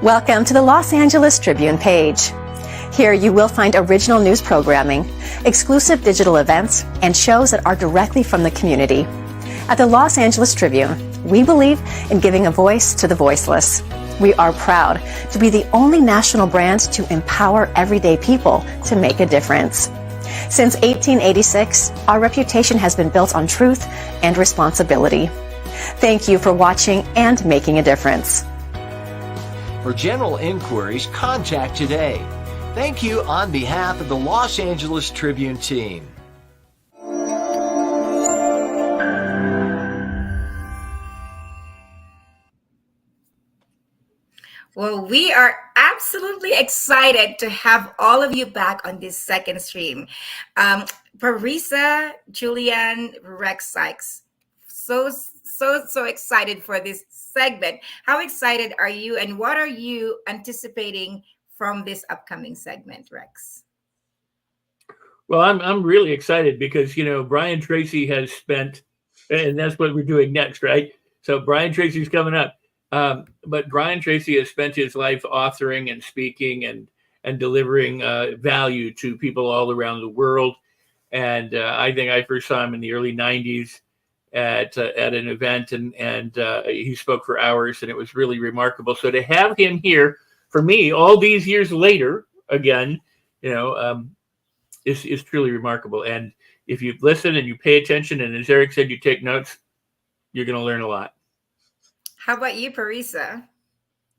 Welcome to the Los Angeles Tribune page. Here you will find original news programming, exclusive digital events, and shows that are directly from the community. At the Los Angeles Tribune, we believe in giving a voice to the voiceless. We are proud to be the only national brand to empower everyday people to make a difference. Since 1886, our reputation has been built on truth and responsibility. Thank you for watching and making a difference. For general inquiries, contact today. Thank you on behalf of the Los Angeles Tribune team. Well, we are absolutely excited to have all of you back on this second stream. Parisa, Julianne, Rex Sykes, so excited for this segment. How excited are you, and what are you anticipating from this upcoming segment, Rex? Well, I'm really excited because, Brian Tracy has spent, and that's what we're doing next, right? So Brian Tracy's coming up. But Brian Tracy has spent his life authoring and speaking and delivering value to people all around the world. And I think I first saw him in the early 90s at an event, and he spoke for hours, and it was really remarkable. So to have him here for me all these years later, again, is truly remarkable. And if you listen and you pay attention, and as Eric said, you take notes, you're going to learn a lot. How about you, Parisa?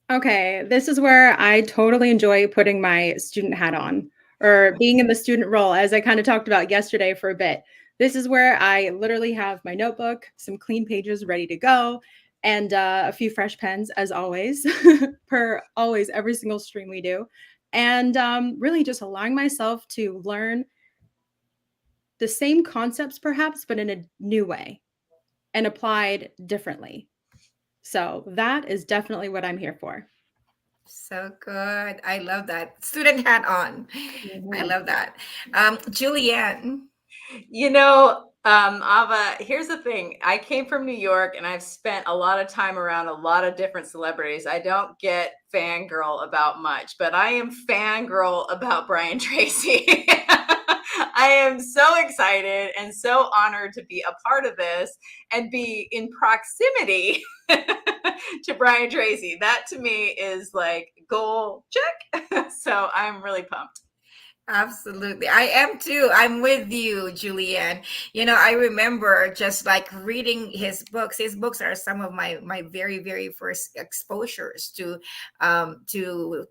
Okay, this is where I totally enjoy putting my student hat on, or being in the student role, as I kind of talked about yesterday for a bit. This is where I literally have my notebook, some clean pages ready to go, and a few fresh pens, as always, every single stream we do. And really just allowing myself to learn the same concepts, perhaps, but in a new way and applied differently. So that is definitely what I'm here for. So good. I love that. Student hat on. Mm-hmm. I love that. Julianne. Ava, here's the thing. I came from New York and I've spent a lot of time around a lot of different celebrities. I don't get fangirl about much, but I am fangirl about Brian Tracy. I am so excited and so honored to be a part of this and be in proximity to Brian Tracy. That to me is like goal check. So I'm really pumped. Absolutely. I am too. I'm with you, Julianne. I remember just like reading his books. His books are some of my very, very first exposures to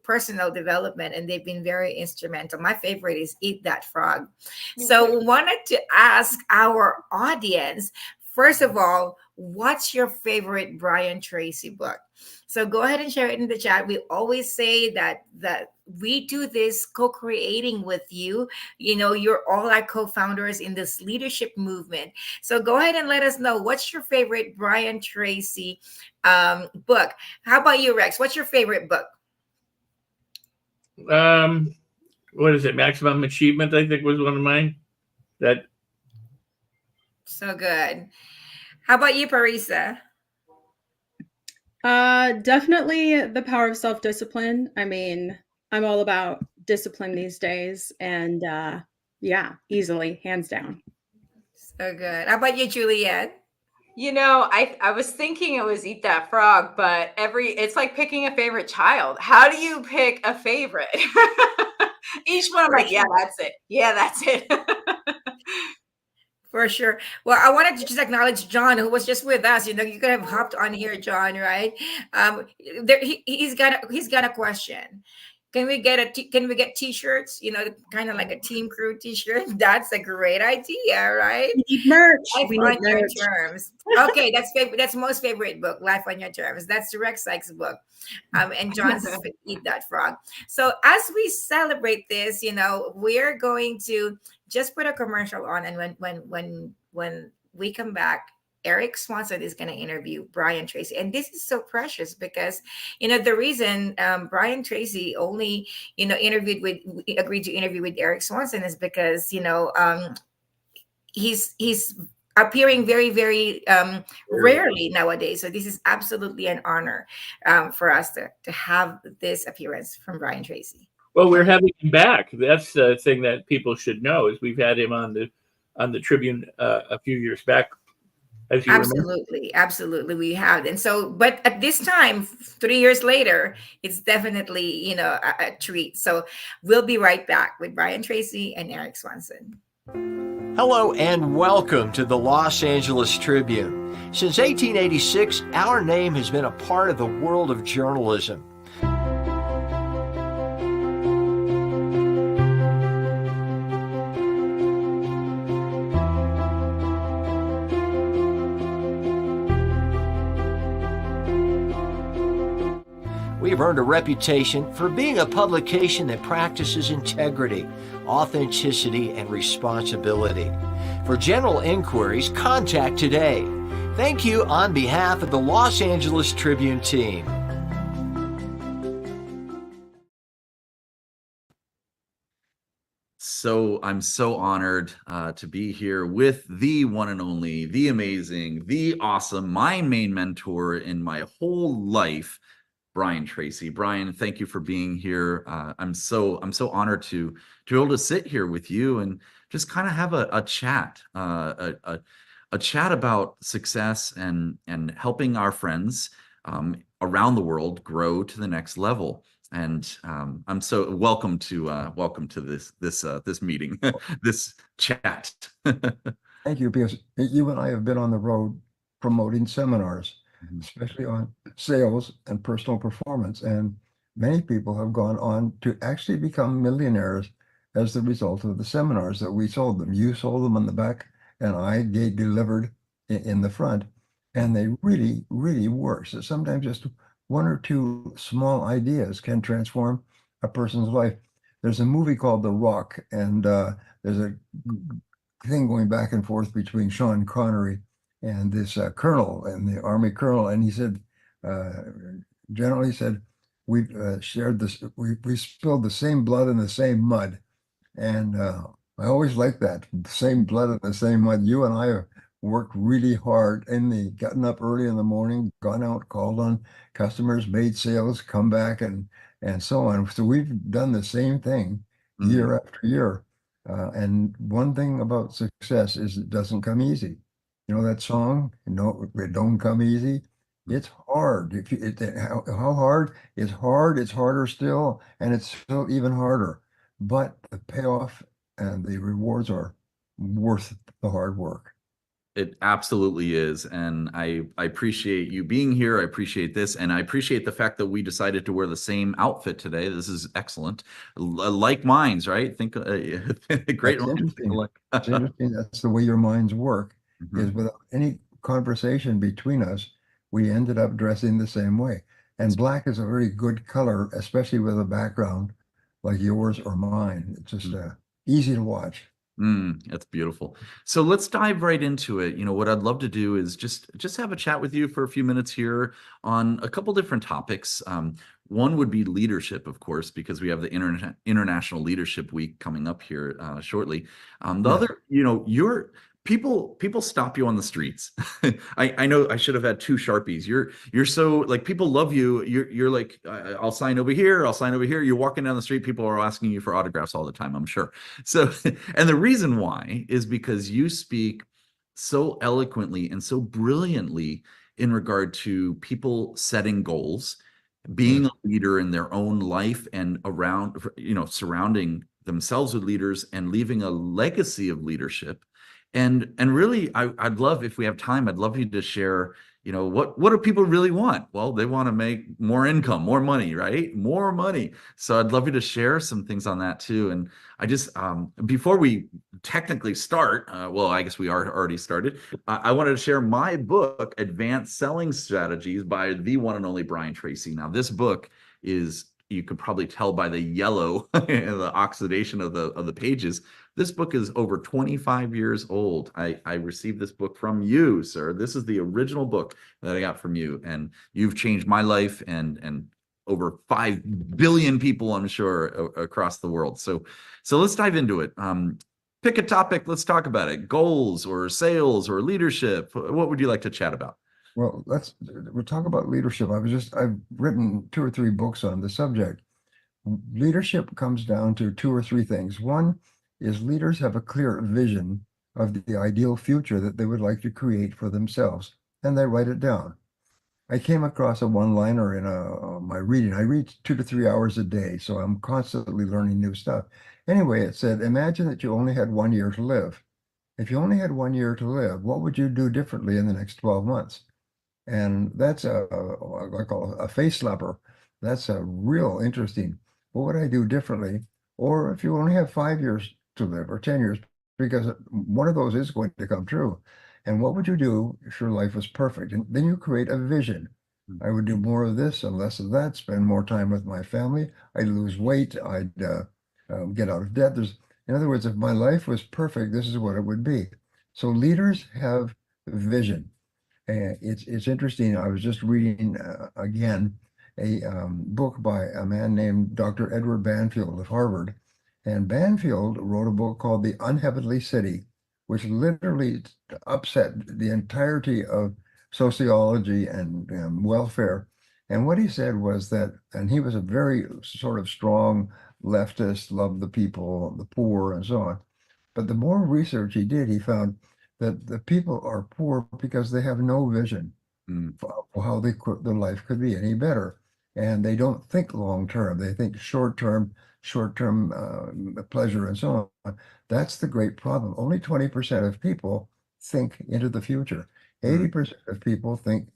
personal development, and they've been very instrumental. My favorite is Eat That Frog. So wanted to ask our audience, first of all, what's your favorite Brian Tracy book? So go ahead and share it in the chat. We always say that we do this co-creating with you. You're all our co-founders in this leadership movement. So go ahead and let us know, what's your favorite Brian Tracy book? How about you, Rex? What's your favorite book? What is it? Maximum Achievement, I think, was one of mine. So good. How about you, Parisa? Definitely The Power of Self-Discipline. I mean, I'm all about discipline these days, and easily, hands down. So good. How about you, Juliette? I was thinking it was Eat That Frog, but it's like picking a favorite child. How do you pick a favorite? Each one, I'm like, yeah, that's it. Yeah, that's it. For sure. Well, I wanted to just acknowledge John, who was just with us. You could have hopped on here, John, right? He's got a question. Can we get t-shirts? Kind of like a team crew t-shirt. That's a great idea, right? We need merch. Life on Your Terms. Okay, that's most favorite book, Life on Your Terms. That's the Rex Sykes book. And John's Eat That Frog. So as we celebrate this, we're going to just put a commercial on, and when we come back, Eric Swanson is going to interview Brian Tracy. And this is so precious because, the reason Brian Tracy only, agreed to interview with Eric Swanson is because, he's appearing very, very rarely nowadays. So this is absolutely an honor for us to have this appearance from Brian Tracy. Well, we're having him back. That's the thing that people should know is we've had him on the Tribune a few years back, as you remember. Absolutely, we have. And so, but at this time, 3 years later, it's definitely, you know, a treat. So we'll be right back with Brian Tracy and Eric Swanson. Hello and welcome to the Los Angeles Tribune. Since 1886, our name has been a part of the world of journalism. We've earned a reputation for being a publication that practices integrity, authenticity, and responsibility. For general inquiries, contact today. Thank you on behalf of the Los Angeles Tribune team. So I'm so honored to be here with the one and only, the amazing, the awesome, my main mentor in my whole life, Brian Tracy. Brian, thank you for being here. I'm so honored to be able to sit here with you and just kind of have a chat, a chat about success and helping our friends around the world grow to the next level. And I'm so welcome to this meeting, this chat. Thank you, because you and I have been on the road promoting seminars, especially on sales and personal performance. And many people have gone on to actually become millionaires as the result of the seminars that we sold them. You sold them on the back, and I delivered in the front. And they really, really work. So sometimes just one or two small ideas can transform a person's life. There's a movie called The Rock, and there's a thing going back and forth between Sean Connery and this colonel, and the Army colonel, and he said, generally said, we've shared this, we spilled the same blood in the same mud. And I always like that, the same blood in the same mud. You and I have worked really hard gotten up early in the morning, gone out, called on customers, made sales, come back, and so on. So we've done the same thing year after year. And one thing about success is it doesn't come easy. You know that song? No, it don't come easy. It's hard. How hard? It's hard. It's harder still, and it's still even harder. But the payoff and the rewards are worth the hard work. It absolutely is. And I appreciate you being here. I appreciate this. And I appreciate the fact that we decided to wear the same outfit today. This is excellent. Like minds, right? Think great. That's interesting. It's interesting. That's the way your minds work. Is without any conversation between us, we ended up dressing the same way. And black is a very good color, especially with a background like yours or mine. It's just easy to watch. That's beautiful. So let's dive right into it. You know, what I'd love to do is just have a chat with you for a few minutes here on a couple different topics. One would be leadership, of course, because we have the International Leadership Week coming up here shortly. The other, you know, people stop you on the streets. I know I should have had two Sharpies. You're so, like, people love you. You're like, I'll sign over here. I'll sign over here. You're walking down the street. People are asking you for autographs all the time, I'm sure. So, and the reason why is because you speak so eloquently and so brilliantly in regard to people setting goals, being a leader in their own life and around, you know, surrounding themselves with leaders and leaving a legacy of leadership. And really, I'd love, if we have time, I'd love you to share, you know, what do people really want? Well, they want to make more income, more money, right? More money. So I'd love you to share some things on that too. And I just, before we technically start, well, I guess we are already started. I wanted to share my book, Advanced Selling Strategies by the one and only Brian Tracy. Now, this book is, you could probably tell by the yellow and the oxidation of the pages. This book is over 25 years old. I received this book from you, sir. This is the original book that I got from you, and you've changed my life and over 5 billion people, I'm sure, across the world. So let's dive into it. Pick a topic. Let's talk about it. Goals or sales or leadership. What would you like to chat about? Well, we'll talk about leadership. I've written 2 or 3 books on the subject. Leadership comes down to 2 or 3 things. One is leaders have a clear vision of the ideal future that they would like to create for themselves, and they write it down. I came across a one-liner in my reading. I read 2 to 3 hours a day, so I'm constantly learning new stuff. Anyway, it said, imagine that you only had 1 year to live. If you only had 1 year to live, what would you do differently in the next 12 months? And that's I call a face slapper. That's a real interesting. What would I do differently? Or if you only have 5 years to live or 10 years, because one of those is going to come true. And what would you do if your life was perfect? And then you create a vision. I would do more of this and less of that, spend more time with my family. I'd lose weight. I'd get out of debt. In other words, if my life was perfect, this is what it would be. So leaders have vision. It's interesting. I was just reading again a book by a man named Dr. Edward Banfield of Harvard. And Banfield wrote a book called The Unheavenly City, which literally upset the entirety of sociology and welfare. And what he said was that, and he was a very sort of strong leftist, loved the people, the poor, and so on. But the more research he did, he found that the people are poor because they have no vision for how their life could be any better. And they don't think long term. They think short term pleasure and so on. That's the great problem. Only 20% of people think into the future. 80% of people think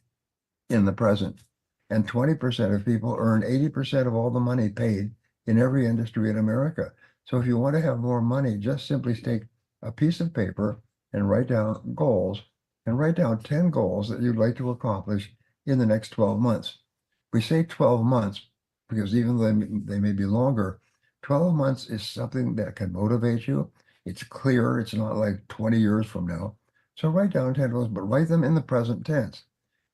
in the present. And 20% of people earn 80% of all the money paid in every industry in America. So if you want to have more money, just simply take a piece of paper and write down goals, and write down 10 goals that you'd like to accomplish in the next 12 months. We say 12 months because even though they may be longer, 12 months is something that can motivate you. It's clear. It's not like 20 years from now. So write down 10 goals, but write them in the present tense.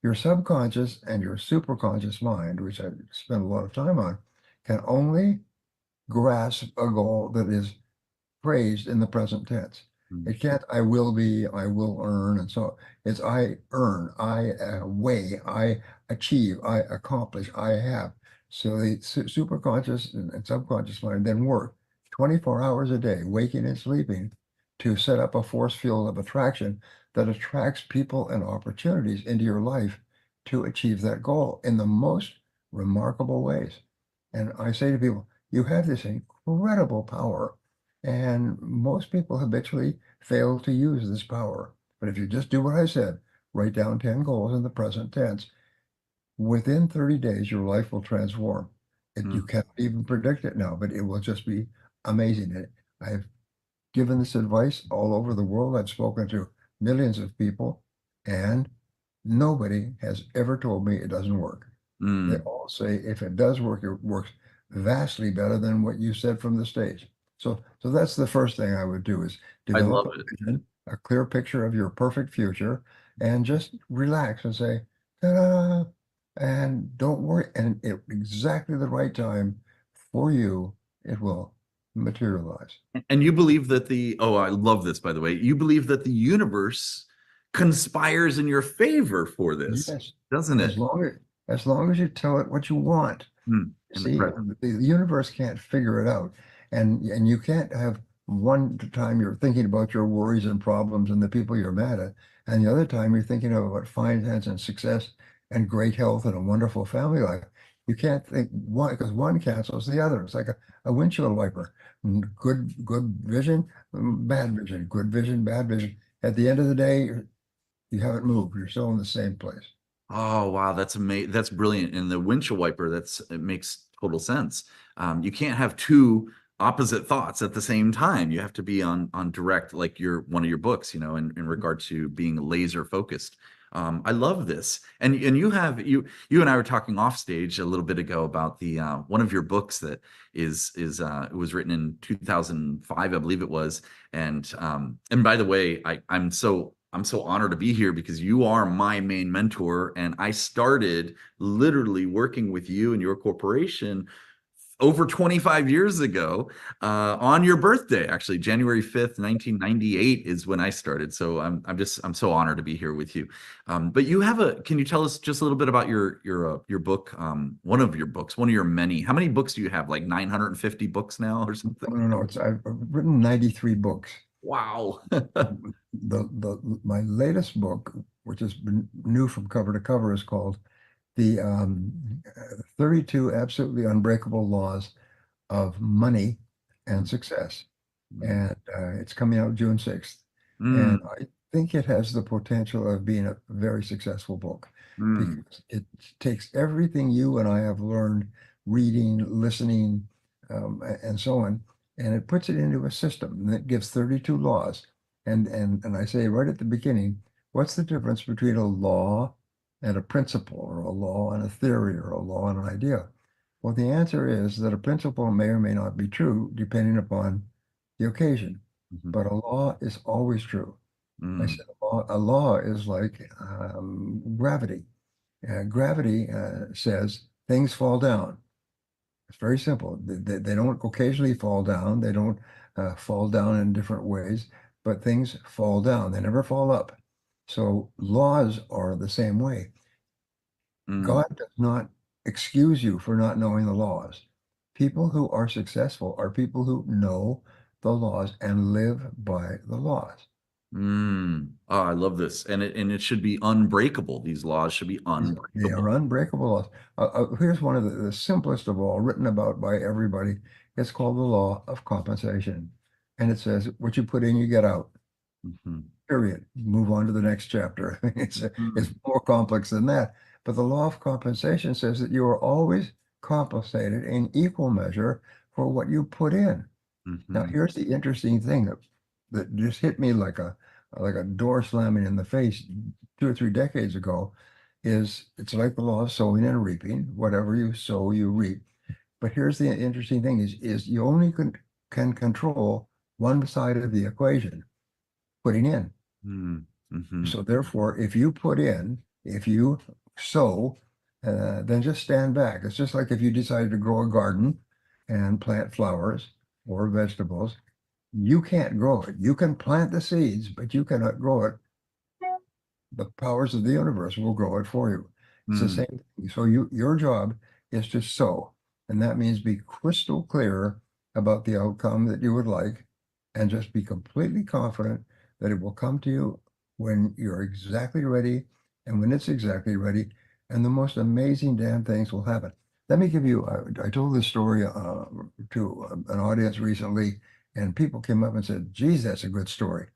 Your subconscious and your superconscious mind, which I spend a lot of time on, can only grasp a goal that is phrased in the present tense. It can't, I will be, I will earn, and so it's I earn, I weigh, I achieve, I accomplish, I have. So the superconscious and subconscious mind then work 24 hours a day, waking and sleeping, to set up a force field of attraction that attracts people and opportunities into your life to achieve that goal in the most remarkable ways. And I say to people, you have this incredible power. And most people habitually fail to use this power. But if you just do what I said, write down 10 goals in the present tense, within 30 days, your life will transform. You can't even predict it now, but it will just be amazing. I've given this advice all over the world. I've spoken to millions of people, and nobody has ever told me it doesn't work. They all say if it does work, it works vastly better than what you said from the stage. So that's the first thing I would do, is develop a clear picture of your perfect future, and just relax and say, ta-da, and don't worry. And at exactly the right time for you, it will materialize. And you believe that I love this, by the way, you believe that the universe conspires in your favor for this, yes, doesn't it? As long as you tell it what you want. See, the universe can't figure it out. And you can't have one time you're thinking about your worries and problems and the people you're mad at, and the other time you're thinking about finance and success and great health and a wonderful family life. You can't think one, because one cancels the other. It's like a windshield wiper. Good vision, bad vision, good vision, bad vision. At the end of the day, you haven't moved. You're still in the same place. Oh, wow. That's amazing. That's brilliant. And the windshield wiper, it makes total sense. You can't have two opposite thoughts at the same time. You have to be on direct, like one of your books, in regard to being laser focused. I love this. And you and I were talking off stage a little bit ago about the one of your books that it was written in 2005, I believe it was. And by the way, I'm so honored to be here because you are my main mentor, and I started literally working with you and your corporation over 25 years ago, on your birthday, actually, January 5th, 1998 is when I started. So I'm so honored to be here with you. But you have can you tell us just a little bit about your book? One of your books, one of your many. How many books do you have? Like 950 books now or something? No, I've written 93 books. Wow. My latest book, which has been new from cover to cover, is called The 32 Absolutely Unbreakable Laws of Money and Success. And it's coming out June 6th. And I think it has the potential of being a very successful book because it takes everything you and I have learned reading, listening, and so on, and it puts it into a system that gives 32 laws. And I say right at the beginning, what's the difference between a law and a principle, or a law and a theory, or a law and an idea? Well, the answer is that a principle may or may not be true depending upon the occasion, but a law is always true. I said a law is like gravity. Gravity says things fall down. It's very simple. They don't occasionally fall down. They don't fall down in different ways, but things fall down. They never fall up. So laws are the same way. God does not excuse you for not knowing the laws. People who are successful are people who know the laws and live by the laws. Oh, I love this. And it should be unbreakable. These laws should be unbreakable. They are unbreakable laws. Here's one of the simplest of all, written about by everybody. It's called the law of compensation. And it says, what you put in, you get out. Period. Move on to the next chapter. It's more complex than that. But the law of compensation says that you are always compensated in equal measure for what you put in. Now, here's the interesting thing that just hit me like a door slamming in the face 2 or 3 decades ago. It's like the law of sowing and reaping. Whatever you sow, you reap. But here's the interesting thing is you only can control one side of the equation, putting in. So therefore, if you sow, then just stand back. It's just like if you decided to grow a garden and plant flowers or vegetables, you can't grow it. You can plant the seeds, but you cannot grow it. The powers of the universe will grow it for you. It's the same thing. So your job is to sow, and that means be crystal clear about the outcome that you would like, and just be completely confident that it will come to you when you're exactly ready and when it's exactly ready, and the most amazing damn things will happen. Let me give you, I told this story to an audience recently, and people came up and said, geez, that's a good story.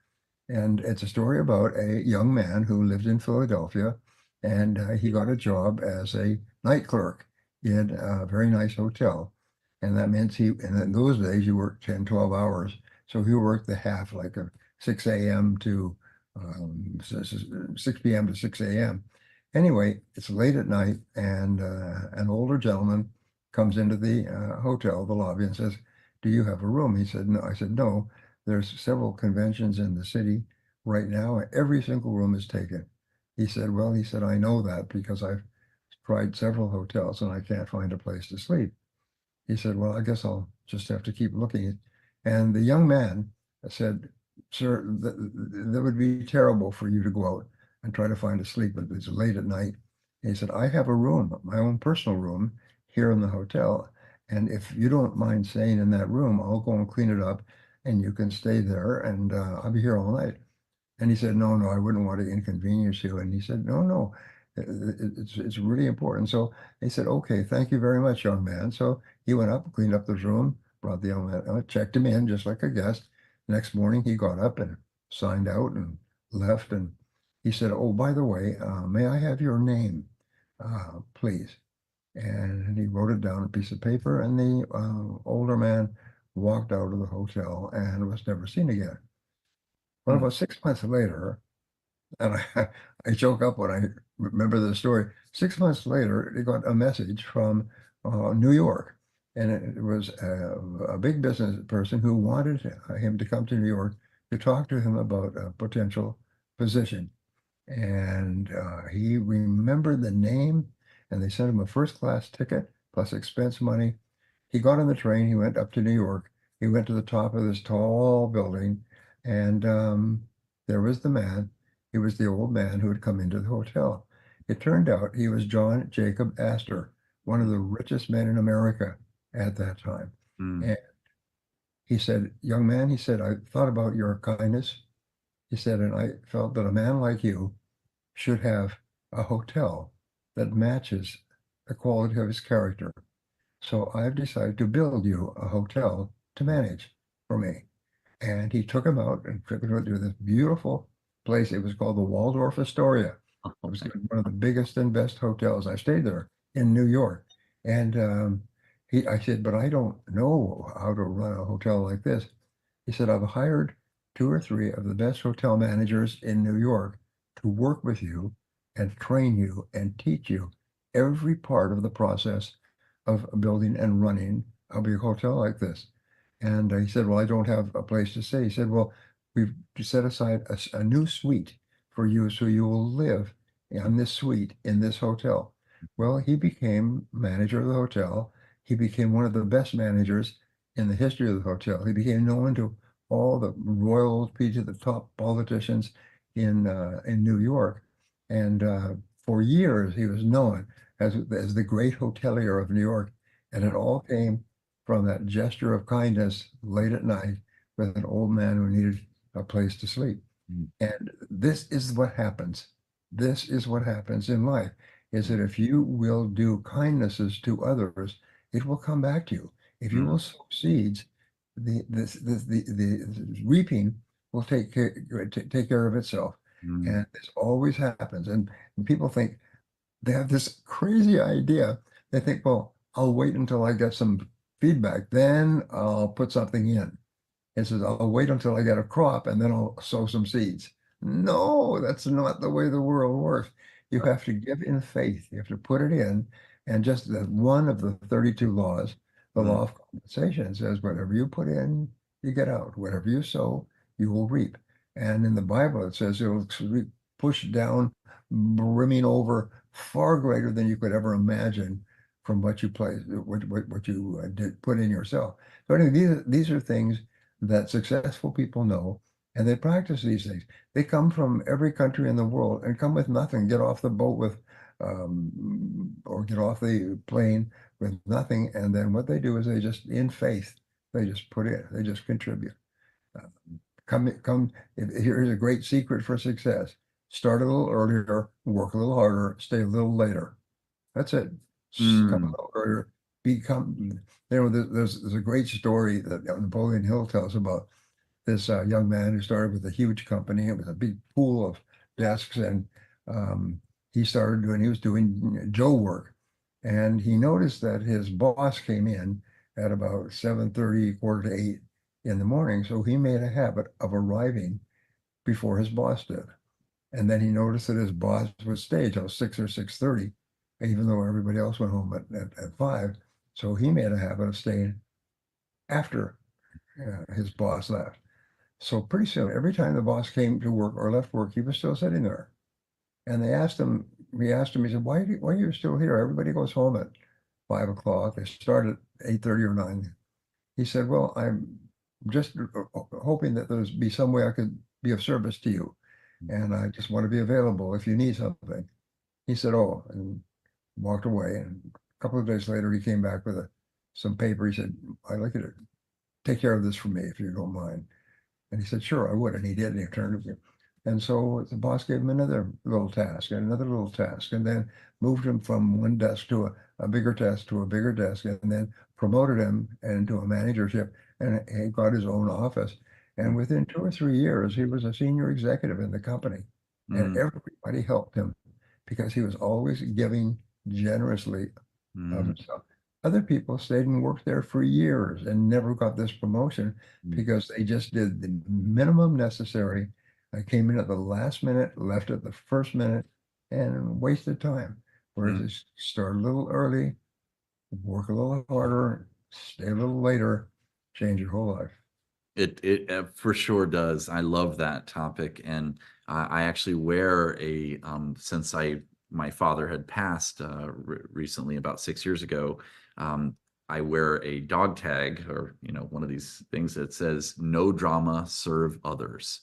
And it's a story about a young man who lived in Philadelphia, and he got a job as a night clerk in a very nice hotel. And that meant and in those days, you worked 10, 12 hours. So he worked the half, like a 6 a.m. to 6 p.m. to 6 a.m. Anyway, it's late at night, and an older gentleman comes into the hotel, the lobby, and says, do you have a room? He said, no. I said, no, there's several conventions in the city right now, and every single room is taken. He said, well, I know that because I've tried several hotels and I can't find a place to sleep. He said, well, I guess I'll just have to keep looking. And the young man said, sir, that would be terrible for you to go out and try to find a sleep. It's late at night. And he said, I have a room, my own personal room here in the hotel. And if you don't mind staying in that room, I'll go and clean it up and you can stay there, and I'll be here all night. And he said, no, I wouldn't want to inconvenience you. And he said, no, it's really important. So he said, okay, thank you very much, young man. So he went up, cleaned up the room, brought the young man out, checked him in just like a guest. Next morning, he got up and signed out and left. And he said, oh, by the way, may I have your name, please? And he wrote it down on a piece of paper, and the older man walked out of the hotel and was never seen again. Well, about 6 months later, and I choke up when I remember the story. 6 months later, he got a message from New York, and it was a big business person who wanted him to come to New York to talk to him about a potential position. And he remembered the name, and they sent him a first-class ticket plus expense money. he got on the train, he went up to New York, he went to the top of this tall building, and there was the man. He was the old man who had come into the hotel. It turned out he was John Jacob Astor, one of the richest men in America at that time. Mm. And he said, young man, he said, I thought about your kindness. He said, and I felt that a man like you should have a hotel that matches the quality of his character. So I've decided to build you a hotel to manage for me. And he took him out and took him to this beautiful place. It was called the Waldorf Astoria. It Oh, was my- one of the biggest and best hotels. I stayed there in New York. And I said, but I don't know how to run a hotel like this. He said, I've hired 2 or 3 of the best hotel managers in New York to work with you and train you and teach you every part of the process of building and running a big hotel like this. And he said, well, I don't have a place to stay. He said, well, we've set aside a new suite for you so you will live in this suite in this hotel. Well, he became manager of the hotel. He became one of the best managers in the history of the hotel. He became known to all the royalty, to the top politicians in New York. And for years, he was known as the great hotelier of New York. And it all came from that gesture of kindness late at night with an old man who needed a place to sleep. Mm. And this is what happens. This is what happens in life, is that if you will do kindnesses to others, it will come back to you. If you will sow seeds, the reaping will take care of itself. Mm. And this always happens. And people think, they have this crazy idea. They think, well, I'll wait until I get some feedback, then I'll put something in. It says, I'll wait until I get a crop and then I'll sow some seeds. No, that's not the way the world works. You have to give in faith. You have to put it in. And just that one of the 32 laws, the law of compensation, says whatever you put in, you get out. Whatever you sow, you will reap. And in the Bible, it says it'll push down, brimming over, far greater than you could ever imagine from what you what you did put in yourself. So anyway, these are things that successful people know, and they practice these things. They come from every country in the world and come with nothing, get off the boat with, or get off the plane with nothing. And then what they do is they just, in faith, they just put in, they just contribute. Here's a great secret for success. Start a little earlier, work a little harder, stay a little later. That's it. Come a little earlier, there's a great story that Napoleon Hill tells about this young man who started with a huge company. It was a big pool of desks, and he was doing Joe work. And he noticed that his boss came in at about 7:30, quarter to 8 in the morning. So he made a habit of arriving before his boss did. And then he noticed that his boss would stay till 6 or 6:30, even though everybody else went home at 5. So he made a habit of staying after his boss left. So pretty soon, every time the boss came to work or left work, he was still sitting there. And he asked him, he said, why are you still here? Everybody goes home at 5 o'clock. They start at 8:30 or 9. He said, well, I'm just hoping that there's be some way I could be of service to you. And I just want to be available if you need something. He said, oh, and walked away. And a couple of days later, he came back with some paper. He said, I'd like you to take care of this for me if you don't mind. And he said, sure, I would. And he did. And he turned to me. And so the boss gave him another little task and another little task, and then moved him from one desk to a bigger desk to a bigger desk, and then promoted him into a managership, and he got his own office. And within 2 or 3 years, he was a senior executive in the company, and everybody helped him because he was always giving generously of himself. Other people stayed and worked there for years and never got this promotion because they just did the minimum necessary. I came in at the last minute, left at the first minute, and wasted time. Whereas they start a little early, work a little harder, stay a little later, change your whole life. It for sure does. I love that topic, and I actually wear since my father had passed recently, about 6 years ago. I wear a dog tag, or one of these things that says "No drama, serve others,"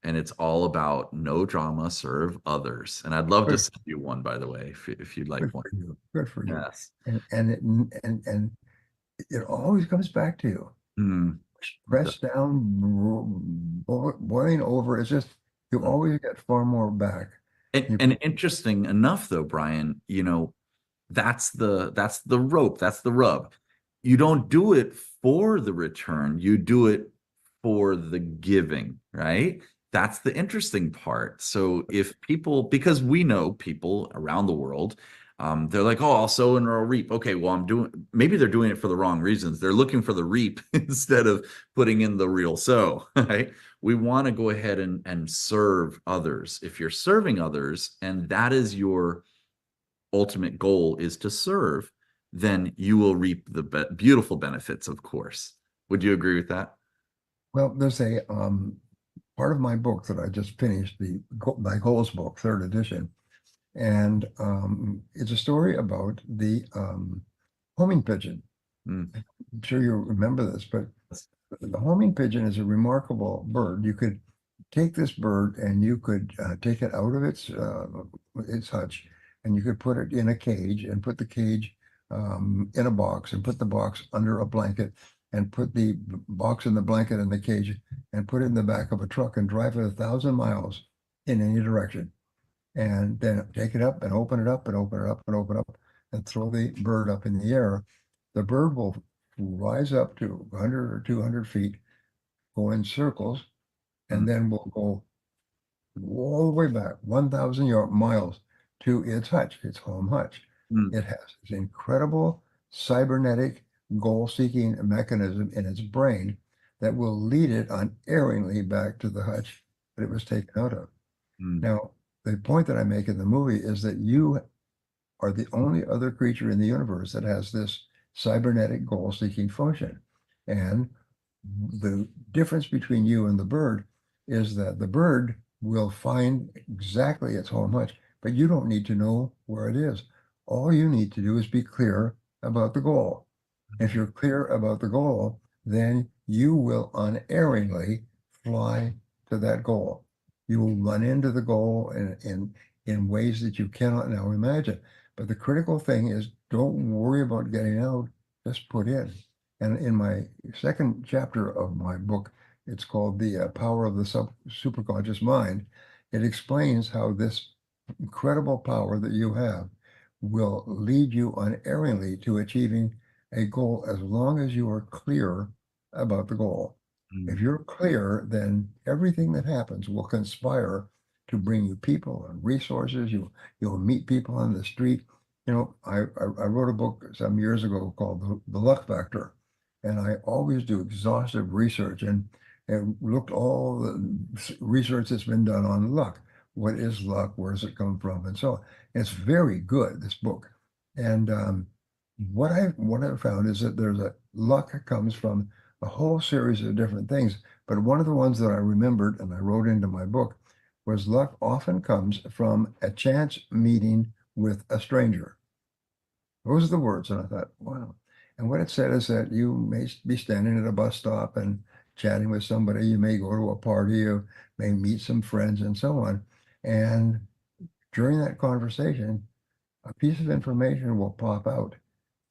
and it's all about no drama, serve others. And I'd love to Good, send you one, by the way, if you'd like good one. for you. Good for you. Yes. And it always comes back to you. Mm. Pressed down, boiling over. It's just you always get far more back. And interesting enough, though, Brian, that's the rope, that's the rub. You don't do it for the return, you do it for the giving, right? That's the interesting part. So if people, because we know people around the world, they're like, oh, I'll sow and I'll reap. Okay, well, maybe they're doing it for the wrong reasons. They're looking for the reap instead of putting in the real sow, right? We want to go ahead and serve others. If you're serving others and that is your ultimate goal is to serve, then you will reap the beautiful benefits, of course. Would you agree with that? Well, there's a part of my book that I just finished, my goals book, third edition, and it's a story about the homing pigeon. Mm. I'm sure you remember this, but the homing pigeon is a remarkable bird. You could take this bird and you could take it out of its hutch, and you could put it in a cage and put the cage in a box and put the box under a blanket and put the box and the blanket in the cage and put it in the back of a truck and drive it 1,000 miles in any direction. And then take it up and open it up and open it up and open it up and throw the bird up in the air. The bird will rise up to 100 or 200 feet, go in circles, and then will go all the way back 1,000 miles to its hutch, its home hutch. It has this incredible cybernetic goal-seeking mechanism in its brain that will lead it unerringly back to the hutch that it was taken out of. Now, the point that I make in the movie is that you are the only other creature in the universe that has this cybernetic goal-seeking function. And the difference between you and the bird is that the bird will find exactly its home hutch, but you don't need to know where it is. All you need to do is be clear about the goal. If you're clear about the goal, then you will unerringly fly to that goal. You will run into the goal in ways that you cannot now imagine. But the critical thing is don't worry about getting out, just put in. And in my second chapter of my book, it's called The Power of the Superconscious Mind. It explains how this incredible power that you have will lead you unerringly to achieving a goal as long as you are clear about the goal. If you're clear, then everything that happens will conspire to bring you people and resources. You'll meet people on the street. I wrote a book some years ago called The Luck Factor, and I always do exhaustive research and looked all the research that's been done on luck. What is luck? Where does it come from? And so it's very good, this book. And what I've found is that luck comes from a whole series of different things. But one of the ones that I remembered and I wrote into my book was luck often comes from a chance meeting with a stranger. Those are the words. And I thought, wow. And what it said is that you may be standing at a bus stop and chatting with somebody. You may go to a party, you may meet some friends and so on. And during that conversation, a piece of information will pop out.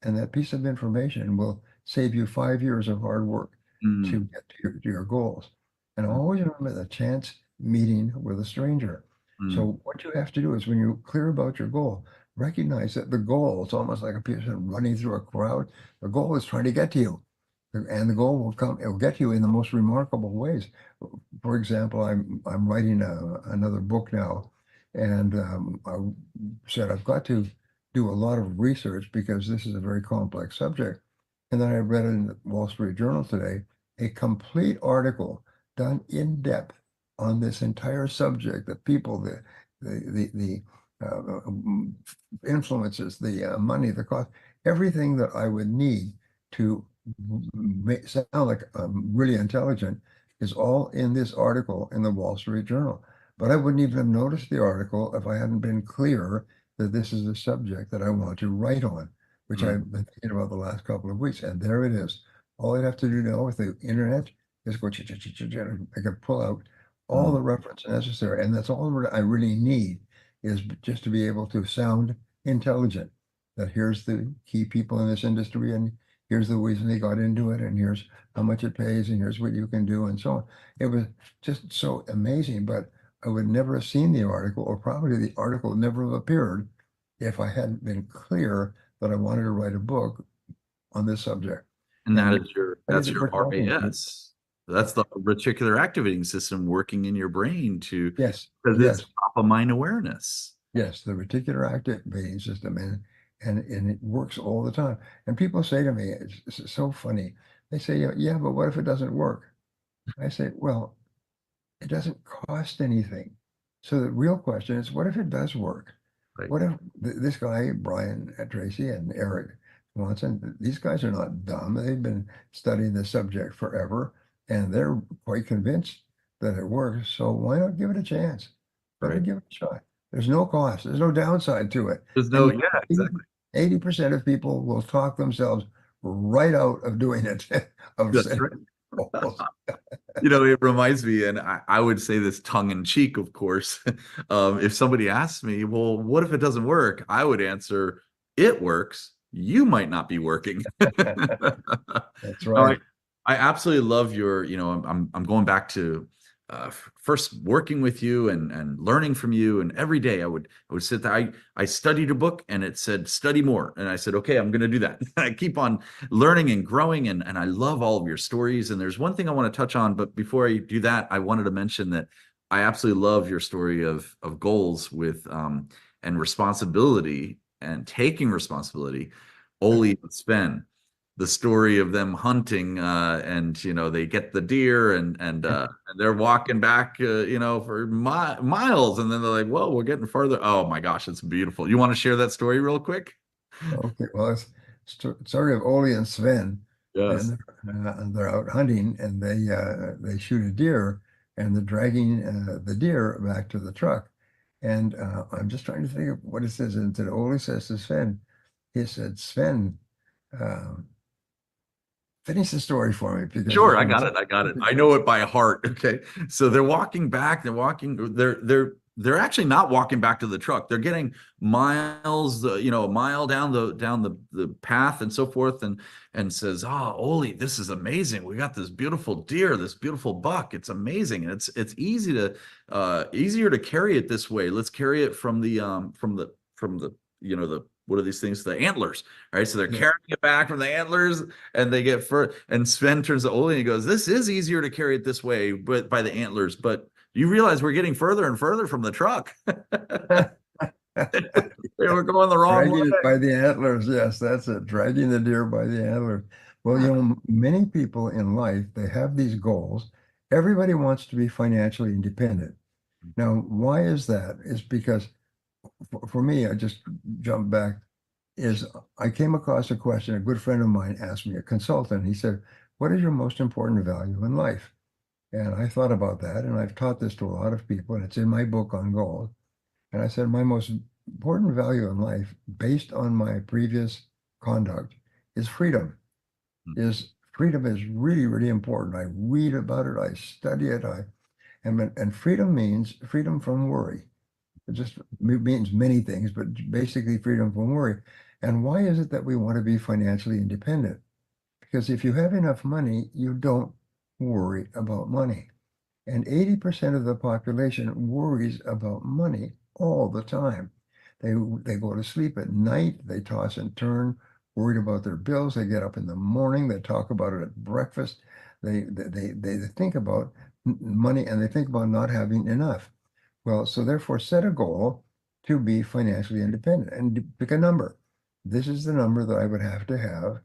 And that piece of information will save you 5 years of hard work to get to your goals. And always remember the chance meeting with a stranger. So what you have to do is when you're clear about your goal, recognize that the goal is almost like a person running through a crowd. The goal is trying to get to you. And the goal will come, it will get to you in the most remarkable ways. For example, I'm writing another book now, and I said I've got to do a lot of research because this is a very complex subject. And then I read in the Wall Street Journal today a complete article done in depth on this entire subject, the people, the influences, the money, the cost, everything that I would need to sound like I'm really intelligent is all in this article in the Wall Street Journal. But I wouldn't even have noticed the article if I hadn't been clear that this is a subject that I want to write on. which I've been thinking about the last couple of weeks. And there it is. All I'd have to do now with the internet is go, I can pull out all the reference necessary. And that's all I really need, is just to be able to sound intelligent. That here's the key people in this industry, and here's the reason they got into it, and here's how much it pays, and here's what you can do, and so on. It was just so amazing, but I would never have seen the article, or probably the article never have appeared, if I hadn't been clear that I wanted to write a book on this subject. And that's your talking to. RAS. That's the reticular activating system working in your brain to, Yes, because yes, it's top of mind awareness. yes, the reticular activating system, and it works all the time. And people say to me, it's so funny. They say, yeah, but what if it doesn't work? I say, well, it doesn't cost anything. So the real question is, what if it does work? Right. What if this guy, Brian Tracy and Eric Swanson, these guys are not dumb. They've been studying the subject forever, and they're quite convinced that it works. So why not give it a chance? Better give it a shot. There's no cost. There's no downside to it. There's no, And yeah, exactly. 80% of people will talk themselves right out of doing it. That's right. It reminds me, and I would say this tongue in cheek, of course. If somebody asks me, well, what if it doesn't work? I would answer, it works. You might not be working. That's right. I absolutely love your, I'm going back to first working with you and learning from you, and every day I would sit there. I studied a book and it said study more, and I said, okay, I'm going to do that. I keep on learning and growing, and I love all of your stories. And there's one thing I want to touch on, but before I do that, I wanted to mention that I absolutely love your story of goals with and responsibility and taking responsibility. Oli and Sven, the story of them hunting, and they get the deer, and they're walking back, for miles, and then they're like, "Whoa, we're getting further." Oh my gosh, it's beautiful. You want to share that story real quick? Okay, well, it's story of Oli and Sven, Yes. and they're out hunting, and they shoot a deer, and they're dragging the deer back to the truck, and I'm just trying to think of what it says. And then Oli says to Sven, he said, "Sven, finish the story for me." Because Sure, I got it. I know it by heart. Okay, so they're walking back. They're actually not walking back to the truck. They're getting miles, a mile down the path and so forth, and says, "Oh, Oli, this is amazing. We got this beautiful deer, this beautiful buck. It's amazing, and it's easier to carry it this way. Let's carry it from the what are these things? The antlers, right? So they're carrying it back from the antlers, and they get and Sven turns to Oli and he goes, "This is easier to carry it this way, but by the antlers. But you realize we're getting further and further from the truck." They were going the wrong way. Dragging it by the antlers. Yes, that's it. Dragging the deer by the antlers. Well, many people in life, they have these goals. Everybody wants to be financially independent. Now, why is that? It's because for me, I just jump back, I came across a question. A good friend of mine asked me, a consultant, he said, "What is your most important value in life?" And I thought about that, and I've taught this to a lot of people, and it's in my book on goals. And I said, my most important value in life, based on my previous conduct, is freedom. Freedom is really, really important. I read about it, I study it, and freedom means freedom from worry. It just means many things, but basically freedom from worry. And why is it that we want to be financially independent? Because if you have enough money, you don't worry about money. And 80% of the population worries about money all the time. They go to sleep at night, they toss and turn, worried about their bills. They get up in the morning, they talk about it at breakfast. They think about money, and they think about not having enough. Well, so therefore set a goal to be financially independent and pick a number. This is the number that I would have to have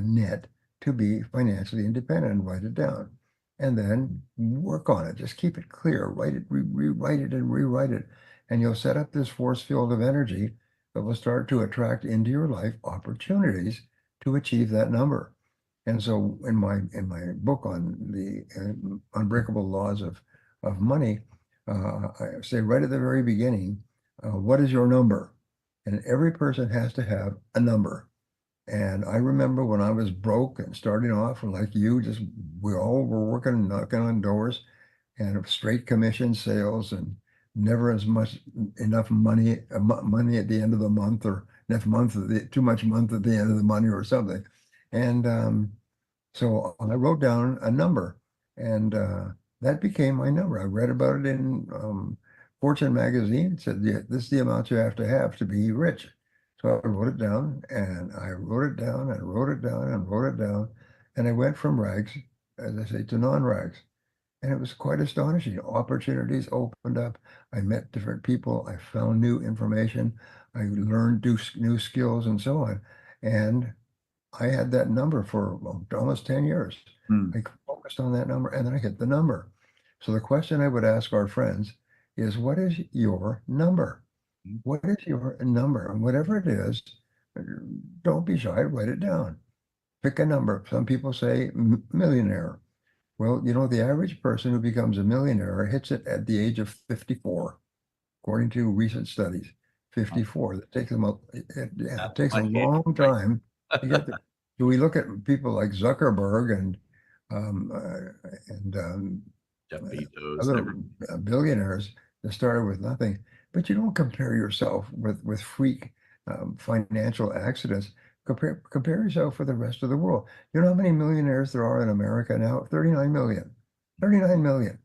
net to be financially independent, and write it down. And then work on it. Just keep it clear. Write it, rewrite it, and rewrite it. And you'll set up this force field of energy that will start to attract into your life opportunities to achieve that number. And so in my book on the unbreakable laws of money, I say right at the very beginning, what is your number? And every person has to have a number. And I remember when I was broke and starting off, and like you, just we all were working, knocking on doors, and straight commission sales, and never as much enough money, money at the end of the month, or enough month at too much month at the end of the money, or something. And so I wrote down a number, and that became my number. I read about it in Fortune magazine. It said, yeah, this is the amount you have to be rich. So I wrote it down, and I wrote it down, and wrote it down, and wrote it down. And I went from rags, as I say, to non-rags. And it was quite astonishing. Opportunities opened up. I met different people. I found new information. I learned new skills and so on. And I had that number for almost 10 years. I focused on that number, and then I hit the number. So the question I would ask our friends is, what is your number? What is your number? And whatever it is, don't be shy, write it down. Pick a number. Some people say millionaire. Well, the average person who becomes a millionaire hits it at the age of 54, according to recent studies. 54. That takes them it takes a long time to get there. Do we look at people like Zuckerberg and Jeff Bezos, other billionaires that started with nothing? But you don't compare yourself with freak financial accidents. Compare yourself with the rest of the world. You know how many millionaires there are in America now? 39 million. 39 million.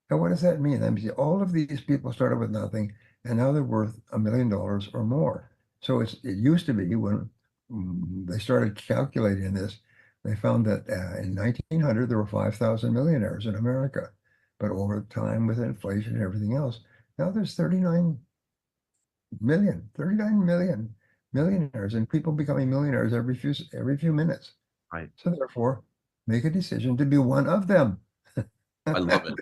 Now, what does that mean? That means all of these people started with nothing, and now they're worth $1 million or more. So it used to be, when they started calculating this, they found that in 1900 there were 5,000 millionaires in America. But over time, with inflation and everything else, now there's 39 million millionaires, and people becoming millionaires every few minutes. Right. So therefore, make a decision to be one of them. I love it.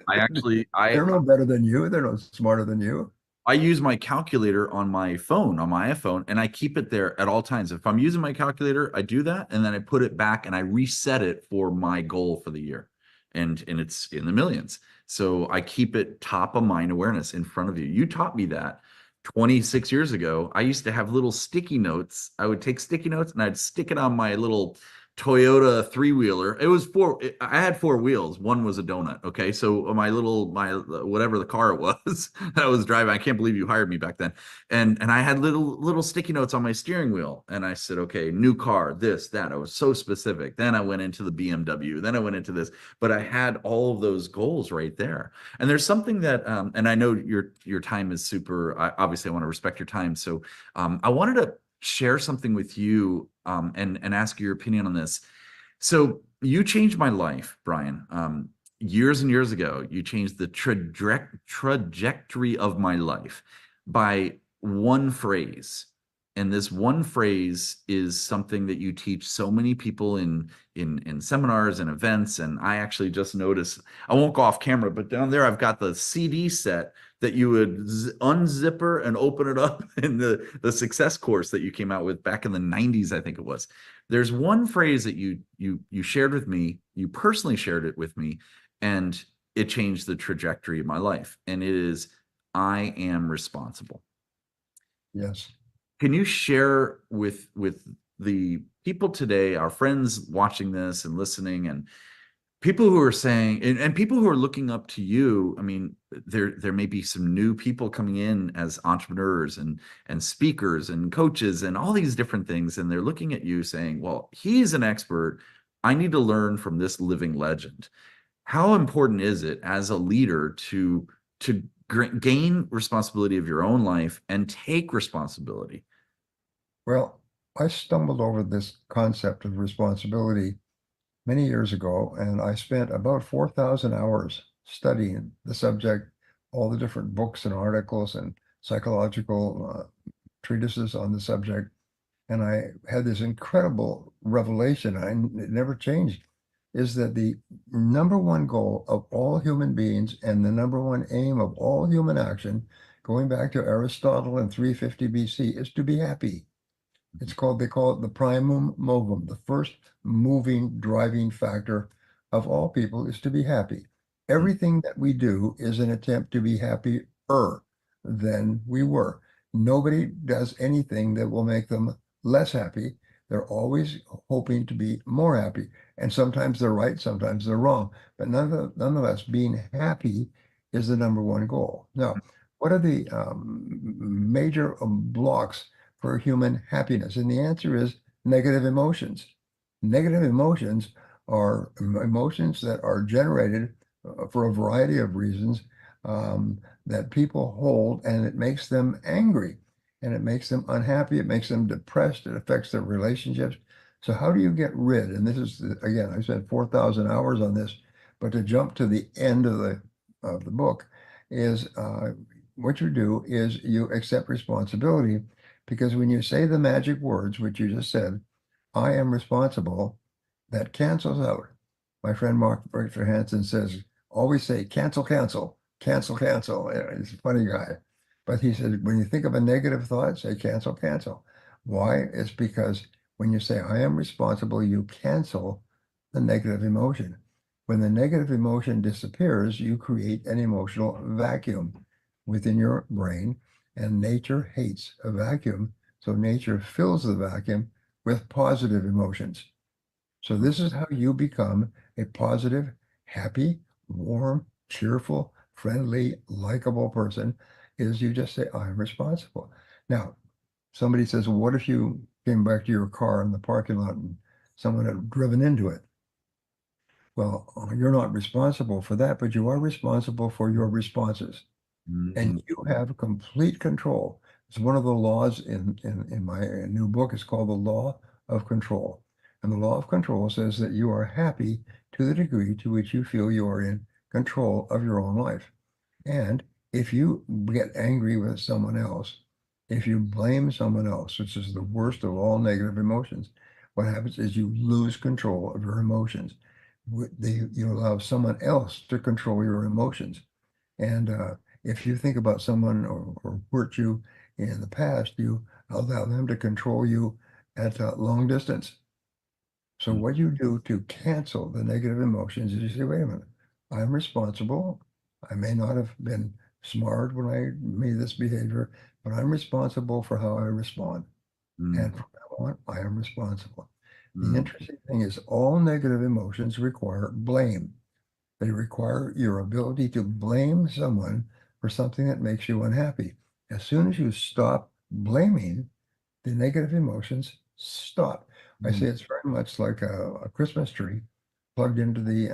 They're no better than you. They're no smarter than you. I use my calculator on my phone, on my iPhone, and I keep it there at all times. If I'm using my calculator, I do that, and then I put it back and I reset it for my goal for the year. And it's in the millions. So I keep it top of mind awareness in front of you. You taught me that 26 years ago. I used to have little sticky notes. I would take sticky notes and I'd stick it on my little Toyota three-wheeler. I had four wheels. One was a donut. Okay. So my whatever the car it was that I was driving, I can't believe you hired me back then. And I had little sticky notes on my steering wheel. And I said, okay, new car, this, that. I was so specific. Then I went into the BMW. Then I went into this, but I had all of those goals right there. And there's something that, and I know your time is super, obviously I want to respect your time. So I wanted to share something with you and ask your opinion on this. So you changed my life, Brian. Years and years ago, you changed the trajectory of my life by one phrase. And this one phrase is something that you teach so many people in seminars and events. And I actually just noticed, I won't go off camera, but down there I've got the CD set that you would unzipper and open it up in the success course that you came out with back in the 90s, I think it was. There's one phrase that you shared with me, you personally shared it with me, and it changed the trajectory of my life. And it is, I am responsible. Yes. Can you share with the people today, our friends watching this and listening, and people who are saying, and people who are looking up to you? I mean, there may be some new people coming in as entrepreneurs and speakers and coaches and all these different things, and they're looking at you saying, well, he's an expert. I need to learn from this living legend. How important is it as a leader to gain responsibility of your own life and take responsibility? Well, I stumbled over this concept of responsibility many years ago, and I spent about 4,000 hours studying the subject, all the different books and articles and psychological treatises on the subject. And I had this incredible revelation, it never changed, is that the number one goal of all human beings and the number one aim of all human action, going back to Aristotle in 350 BC, is to be happy. They call it the primum movum. The first moving, driving factor of all people is to be happy. Everything that we do is an attempt to be happier than we were. Nobody does anything that will make them less happy. They're always hoping to be more happy. And sometimes they're right, sometimes they're wrong. But nonetheless, being happy is the number one goal. Now, what are the major blocks for human happiness? And the answer is negative emotions. Negative emotions are emotions that are generated for a variety of reasons that people hold, and it makes them angry and it makes them unhappy. It makes them depressed. It affects their relationships. So how do you get rid? And this is, again, I spent 4,000 hours on this, but to jump to the end of the book is what you do is you accept responsibility, because when you say the magic words, which you just said, I am responsible, that cancels out. My friend Mark Victor Hansen says, always say cancel, cancel, cancel, cancel. He's a funny guy. But he said, when you think of a negative thought, say cancel, cancel. Why? It's because when you say I am responsible, you cancel the negative emotion. When the negative emotion disappears, you create an emotional vacuum within your brain, and nature hates a vacuum. So nature fills the vacuum with positive emotions. So this is how you become a positive, happy, warm, cheerful, friendly, likable person, is you just say, I'm responsible. Now, somebody says, well, what if you came back to your car in the parking lot and someone had driven into it? Well, you're not responsible for that, but you are responsible for your responses. And you have complete control. It's one of the laws in my new book. It's called the law of control. And the law of control says that you are happy to the degree to which you feel you are in control of your own life. And if you get angry with someone else, if you blame someone else, which is the worst of all negative emotions, what happens is you lose control of your emotions. You allow someone else to control your emotions. And if you think about someone or hurt you in the past, you allow them to control you at long distance. So what you do to cancel the negative emotions is you say, wait a minute, I'm responsible. I may not have been smart when I made this behavior, but I'm responsible for how I respond. And from now on, I am responsible. The interesting thing is all negative emotions require blame. They require your ability to blame someone for something that makes you unhappy. As soon as you stop blaming, the negative emotions stop. I say it's very much like a Christmas tree plugged into the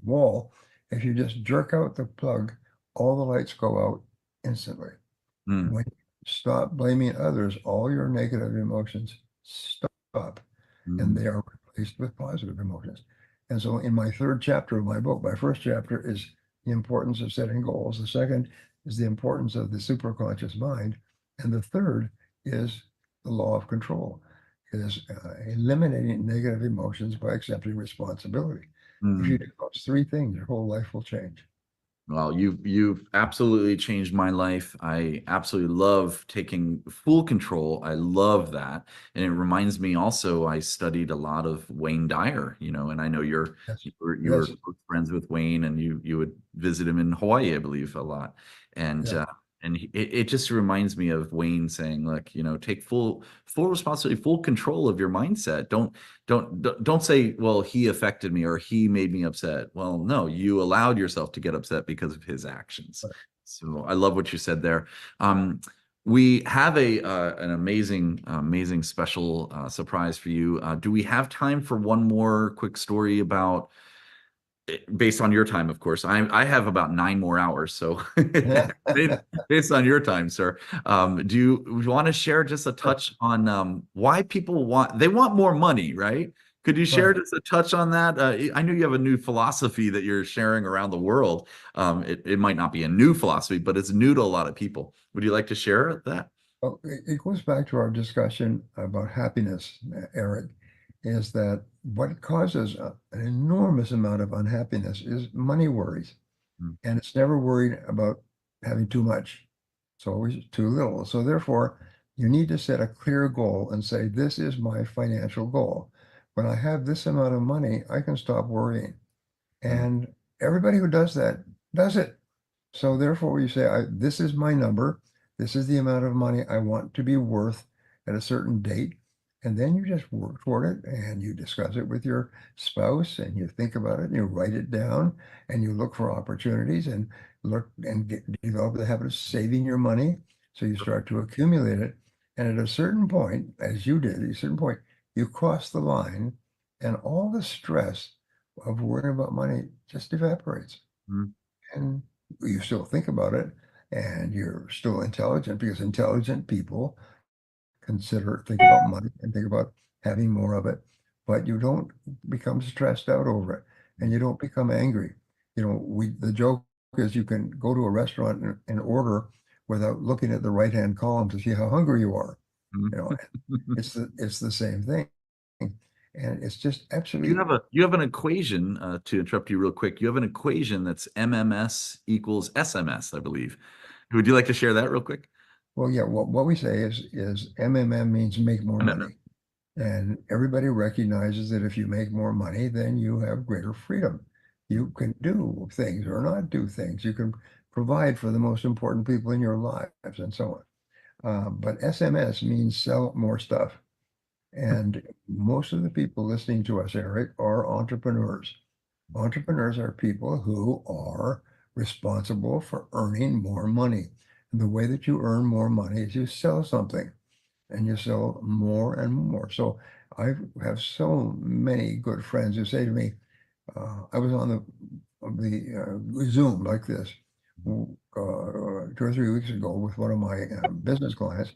wall. If you just jerk out the plug, all the lights go out instantly. When you stop blaming others, all your negative emotions stop, and they are replaced with positive emotions. And so in my third chapter of my book, my first chapter is the importance of setting goals. The second is the importance of the superconscious mind. And the third is the law of control, is eliminating negative emotions by accepting responsibility. If you do those three things, your whole life will change. Well, you've absolutely changed my life. I absolutely love taking full control. I love that. And it reminds me also, I studied a lot of Wayne Dyer, and I know you were friends with Wayne, and you would visit him in Hawaii, I believe, a lot. And it just reminds me of Wayne saying, like, take full responsibility, full control of your mindset. Don't say, well, he affected me or he made me upset. Well, no, you allowed yourself to get upset because of his actions. So I love what you said there. We have an amazing special surprise for you. Do we have time for one more quick story about, based on your time, of course? I have about 9 more hours, so based on your time, sir. Do you want to share just a touch on why people want more money, right? Could you share just a touch on that? I know you have a new philosophy that you're sharing around the world. It might not be a new philosophy, but it's new to a lot of people. Would you like to share that? Well, it goes back to our discussion about happiness, Eric, is that what causes an enormous amount of unhappiness is money worries. And it's never worried about having too much. It's always too little. So therefore, you need to set a clear goal and say, this is my financial goal. When I have this amount of money, I can stop worrying. And everybody who does that does it. So therefore, you say, this is my number. This is the amount of money I want to be worth at a certain date, and then you just work toward it and you discuss it with your spouse and you think about it and you write it down and you look for opportunities and look and develop the habit of saving your money. So you start to accumulate it. And at a certain point, as you did, at a certain point, you cross the line and all the stress of worrying about money just evaporates. Mhm. And you still think about it and you're still intelligent because intelligent people think about money and think about having more of it, but you don't become stressed out over it and you don't become angry. The joke is you can go to a restaurant and order without looking at the right-hand column to see how hungry you are. It's the same thing. And it's just absolutely. You have an equation, to interrupt you real quick. You have an equation that's MMS equals SMS, I believe. Would you like to share that real quick? Well, yeah, what we say is MMM means make more money. And everybody recognizes that if you make more money, then you have greater freedom. You can do things or not do things. You can provide for the most important people in your lives and so on. But SMS means sell more stuff. And most of the people listening to us, Eric, are entrepreneurs. Entrepreneurs are people who are responsible for earning more money. And the way that you earn more money is you sell something and you sell more and more. So I have so many good friends who say to me, I was on the Zoom like this 2 or 3 weeks ago with one of my business clients.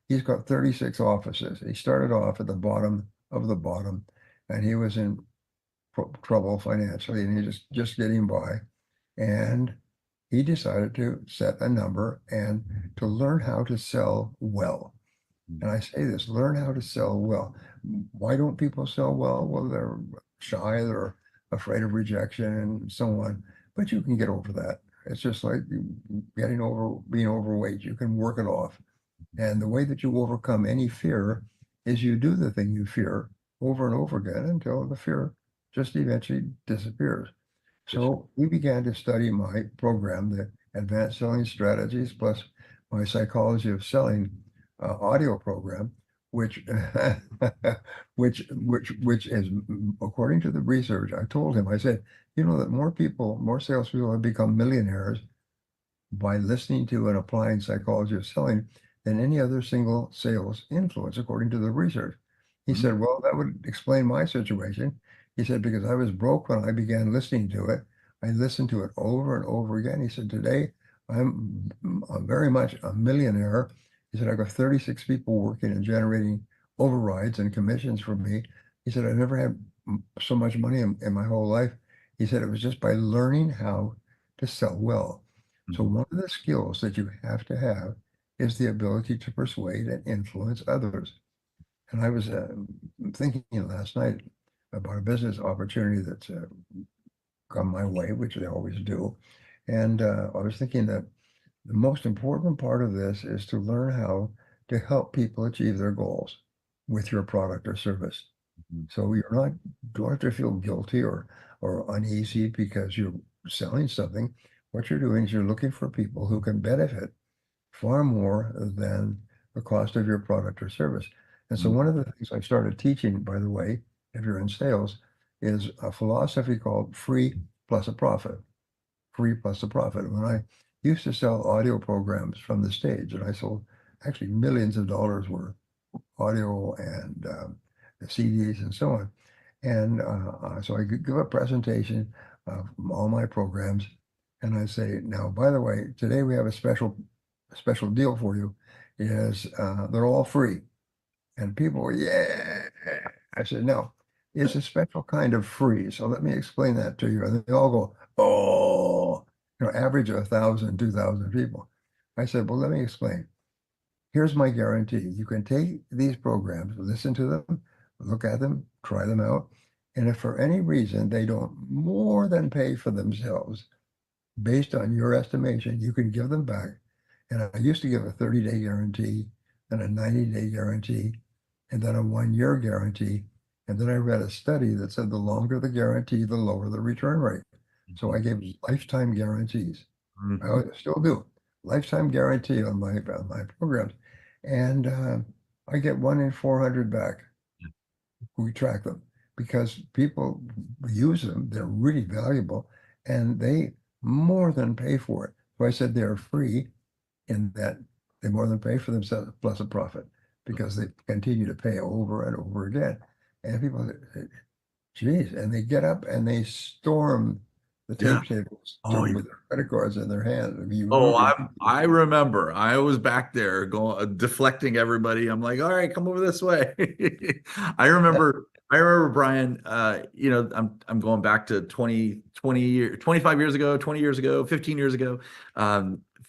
He's got 36 offices. He started off at the bottom of the bottom, and he was in trouble financially, and he just getting by. And he decided to set a number and to learn how to sell well. And I say this, learn how to sell well. Why don't people sell well? Well, they're shy, they're afraid of rejection and so on. But you can get over that. It's just like being overweight. You can work it off. And the way that you overcome any fear is you do the thing you fear over and over again until the fear just eventually disappears. So we began to study my program, the Advanced Selling Strategies, plus my Psychology of Selling audio program, which is, according to the research, I told him, I said, that more salespeople have become millionaires by listening to and applying Psychology of Selling than any other single sales influence, according to the research. He said, well, that would explain my situation. He said, because I was broke when I began listening to it. I listened to it over and over again. He said, today I'm very much a millionaire. He said, I've got 36 people working and generating overrides and commissions for me. He said, I've never had so much money in my whole life. He said, it was just by learning how to sell well. So one of the skills that you have to have is the ability to persuade and influence others. And I was thinking last night about a business opportunity that's come my way, which they always do. And I was thinking that the most important part of this is to learn how to help people achieve their goals with your product or service. So don't have to feel guilty or uneasy because you're selling something. What you're doing is you're looking for people who can benefit far more than the cost of your product or service. And so one of the things I started teaching, by the way, if you're in sales, is a philosophy called free plus a profit. Free plus a profit. When I used to sell audio programs from the stage, and I sold actually millions of dollars worth of audio and CDs and so on. And so I could give a presentation of all my programs, and I say, now, by the way, today we have a special deal for you. Is they're all free. And people were, yeah. I said, no, it's a special kind of free. So let me explain that to you. And they all go, oh, average of 1,000, 2,000 people. I said, well, let me explain. Here's my guarantee. You can take these programs, listen to them, look at them, try them out. And if for any reason they don't more than pay for themselves, based on your estimation, you can give them back. And I used to give a 30-day guarantee, then a 90-day guarantee, and then a 1-year guarantee. And then I read a study that said the longer the guarantee, the lower the return rate. So I gave lifetime guarantees. I still do. Lifetime guarantee on my programs. And I get 1 in 400 back. We track them because people use them. They're really valuable and they more than pay for it. So I said they're free in that they more than pay for themselves plus a profit because they continue to pay over and over again. And people say, geez, and they get up and they storm the Yeah. tape tables Oh, yeah. with their credit cards in their hand. I mean, you Oh, really I remember. I was back there going deflecting everybody. I'm like, all right, come over this way. I remember Brian, I'm going back to 20 years, 25 years ago, 20 years ago, 15 years ago.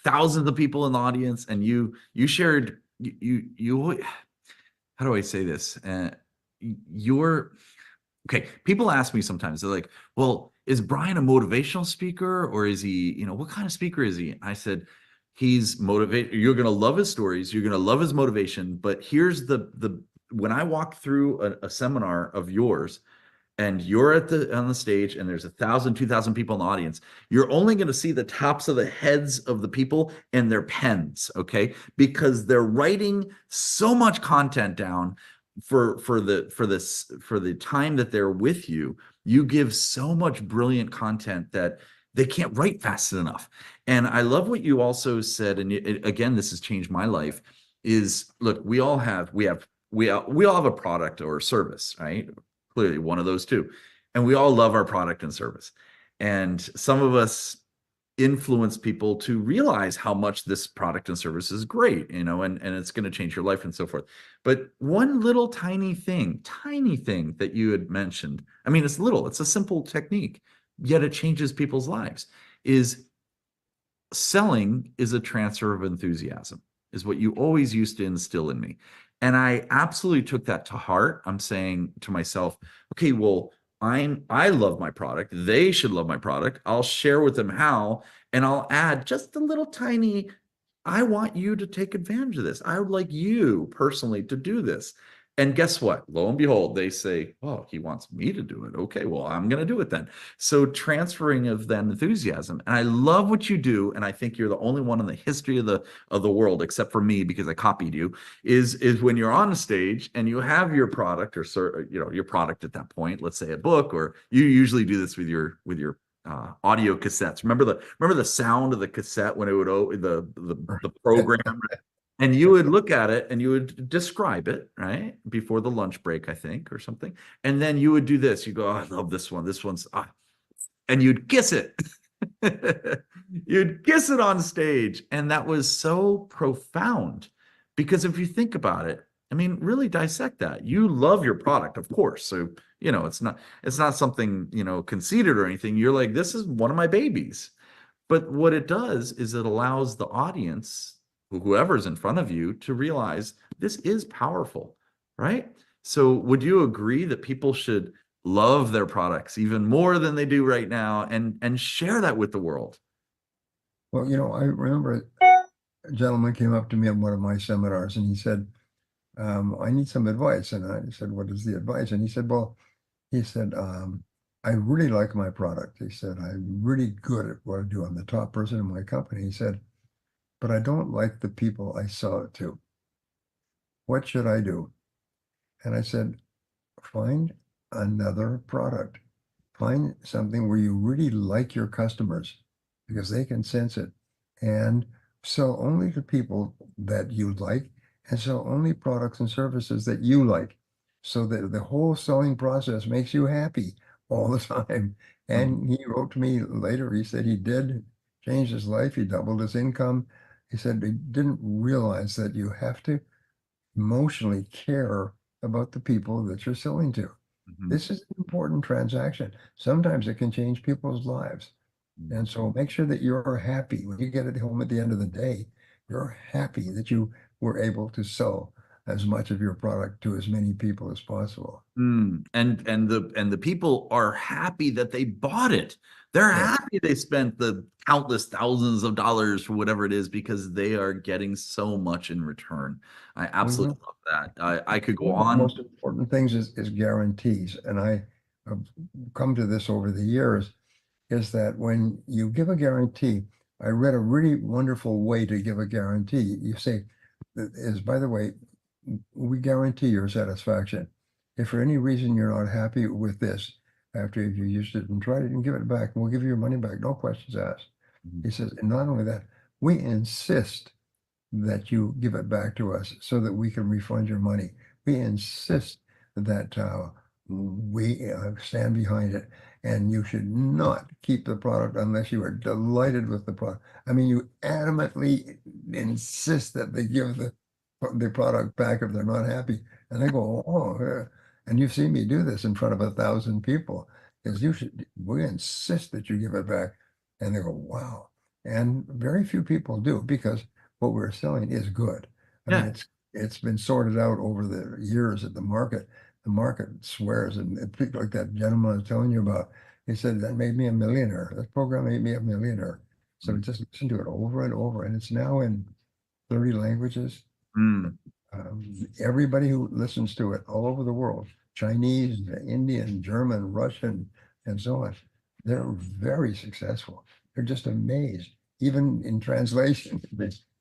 Thousands of people in the audience, and you shared you how do I say this? You're okay. People ask me sometimes, they're like, well, is Brian a motivational speaker or is he, what kind of speaker is he? I said, he's motivated. You're going to love his stories. You're going to love his motivation. But here's when I walk through a seminar of yours and you're on the stage and there's 1,000, 2,000 people in the audience, you're only going to see the tops of the heads of the people and their pens. Okay. Because they're writing so much content down for the time that they're with you. You give so much brilliant content that they can't write fast enough. And I love what you also said, and again, this has changed my life, is look, we all have a product or service, right? Clearly one of those two. And we all love our product and service. And some of us influence people to realize how much this product and service is great, and it's going to change your life and so forth. But one little tiny thing that you had mentioned, I mean, it's little, it's a simple technique, yet it changes people's lives, is selling is a transfer of enthusiasm, is what you always used to instill in me. And I absolutely took that to heart. I'm saying to myself, okay, well, I love my product. They should love my product. I'll share with them how, and I'll add just a little tiny, I want you to take advantage of this. I would like you personally to do this. And guess what? Lo and behold, they say, oh, he wants me to do it. Okay, well, I'm going to do it then. So transferring of that enthusiasm. And I love what you do. And I think you're the only one in the history of the world, except for me, because I copied you, is when you're on a stage and you have your product or your product at that point, let's say a book, or you usually do this with your audio cassettes. Remember the sound of the cassette when it would the program, and you would look at it and you would describe it, right? Before the lunch break, I think, or something. And then you would do this. You go, oh, I love this one. This one's, and you'd kiss it. You'd kiss it on stage. And that was so profound because if you think about it, I mean, really dissect that. You love your product, of course. So, it's not something, conceited or anything. You're like, this is one of my babies. But what it does is it allows the audience, whoever's in front of you, to realize this is powerful, right? So would you agree that people should love their products even more than they do right now and share that with the world? Well, I remember a gentleman came up to me at one of my seminars and he said, I need some advice. And I said, what is the advice? And he said, I really like my product. He said, I'm really good at what I do. I'm the top person in my company. He said, but I don't like the people I sell it to. What should I do? And I said, find another product. Find something where you really like your customers because they can sense it, and sell only to people that you like and sell only products and services that you like so that the whole selling process makes you happy all the time. And he wrote to me later, he said he did change his life. He doubled his income. He said he didn't realize that you have to emotionally care about the people that you're selling to. This is an important transaction. Sometimes it can change people's lives. And so make sure that you're happy when you get it home at the end of the day. You're happy that you were able to sell as much of your product to as many people as possible. And the people are happy that they bought it. They're happy they spent the countless thousands of dollars for whatever it is because they are getting so much in return. I absolutely love that. I could go One of the on. most important things is guarantees. And I have come to this over the years, is that when you give a guarantee, I read a really wonderful way to give a guarantee. You say, by the way, we guarantee your satisfaction. If for any reason you're not happy with this, after you used it and tried it, and give it back, and we'll give you your money back, no questions asked. He says, and not only that, we insist that you give it back to us so that we can refund your money. We insist that we stand behind it, and you should not keep the product unless you are delighted with the product. I mean, you adamantly insist that they give the product back if they're not happy, and they go, oh, and you've seen me do this in front of 1,000 people, is we insist that you give it back, and they go, wow. And very few people do, because what we're selling is good. I mean, it's been sorted out over the years at the market. The market swears, and people like that gentleman I was telling you about, he said that made me a millionaire. That program made me a millionaire. So just listen to it over and over, and it's now in 30 languages. Everybody who listens to it all over the world, Chinese, Indian, German, Russian, and so on, they're very successful. They're just amazed. Even in translation,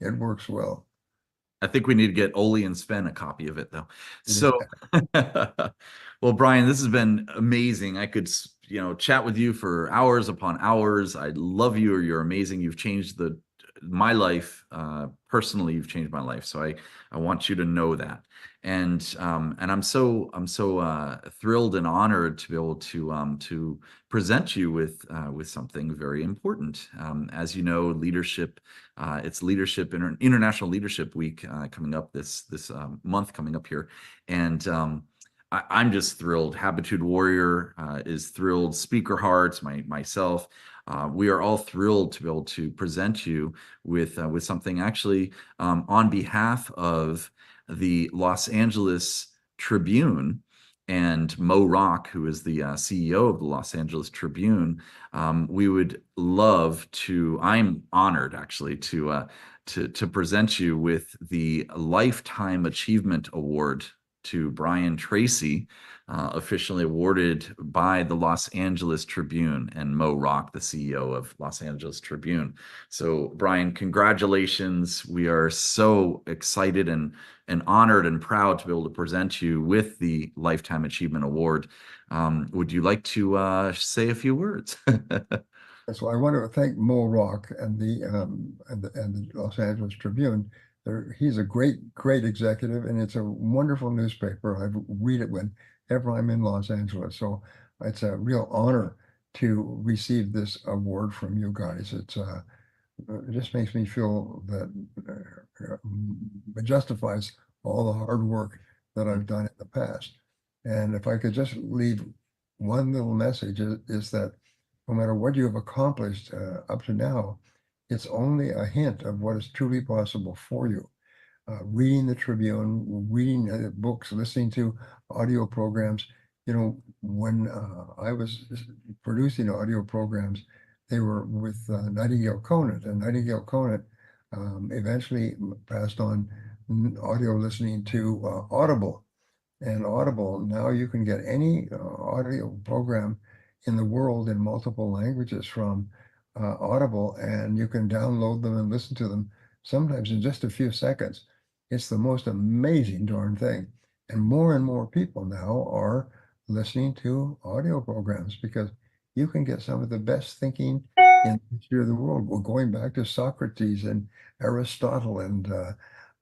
it works well. I think we need to get Oli and Sven a copy of it, though. So, well, Brian, this has been amazing. I could, chat with you for hours upon hours. I love you. You're amazing. You've changed my life personally. You've changed my life. So I want you to know that. And I'm so thrilled and honored to be able to present you with something very important. As you know, leadership. It's International Leadership Week coming up this month coming up here, and I'm just thrilled. Habitude Warrior is thrilled. Speaker Hearts, myself. We are all thrilled to be able to present you with something actually on behalf of the Los Angeles Tribune and Mo Rock, who is the CEO of the Los Angeles Tribune. We would love to. I'm honored actually to present you with the Lifetime Achievement Award to Brian Tracy, officially awarded by the Los Angeles Tribune, and Mo Rock, the CEO of Los Angeles Tribune. So, Brian, congratulations. We are so excited and honored and proud to be able to present you with the Lifetime Achievement Award. Would you like to say a few words? So I want to thank Mo Rock and the Los Angeles Tribune. He's a great executive, and it's a wonderful newspaper. I read it whenever I'm in Los Angeles. So it's a real honor to receive this award from you guys. It just makes me feel that it justifies all the hard work that I've done in the past. And if I could just leave one little message, is that no matter what you have accomplished up to now, it's only a hint of what is truly possible for you. Reading the Tribune, reading books, listening to audio programs. When I was producing audio programs, they were with Nightingale Conant, and Nightingale Conant eventually passed on audio listening to Audible. And Audible, now you can get any audio program in the world in multiple languages from Audible, and you can download them and listen to them sometimes in just a few seconds. It's the most amazing darn thing. And more people now are listening to audio programs, because you can get some of the best thinking in the history of the world. We're going back to Socrates and Aristotle and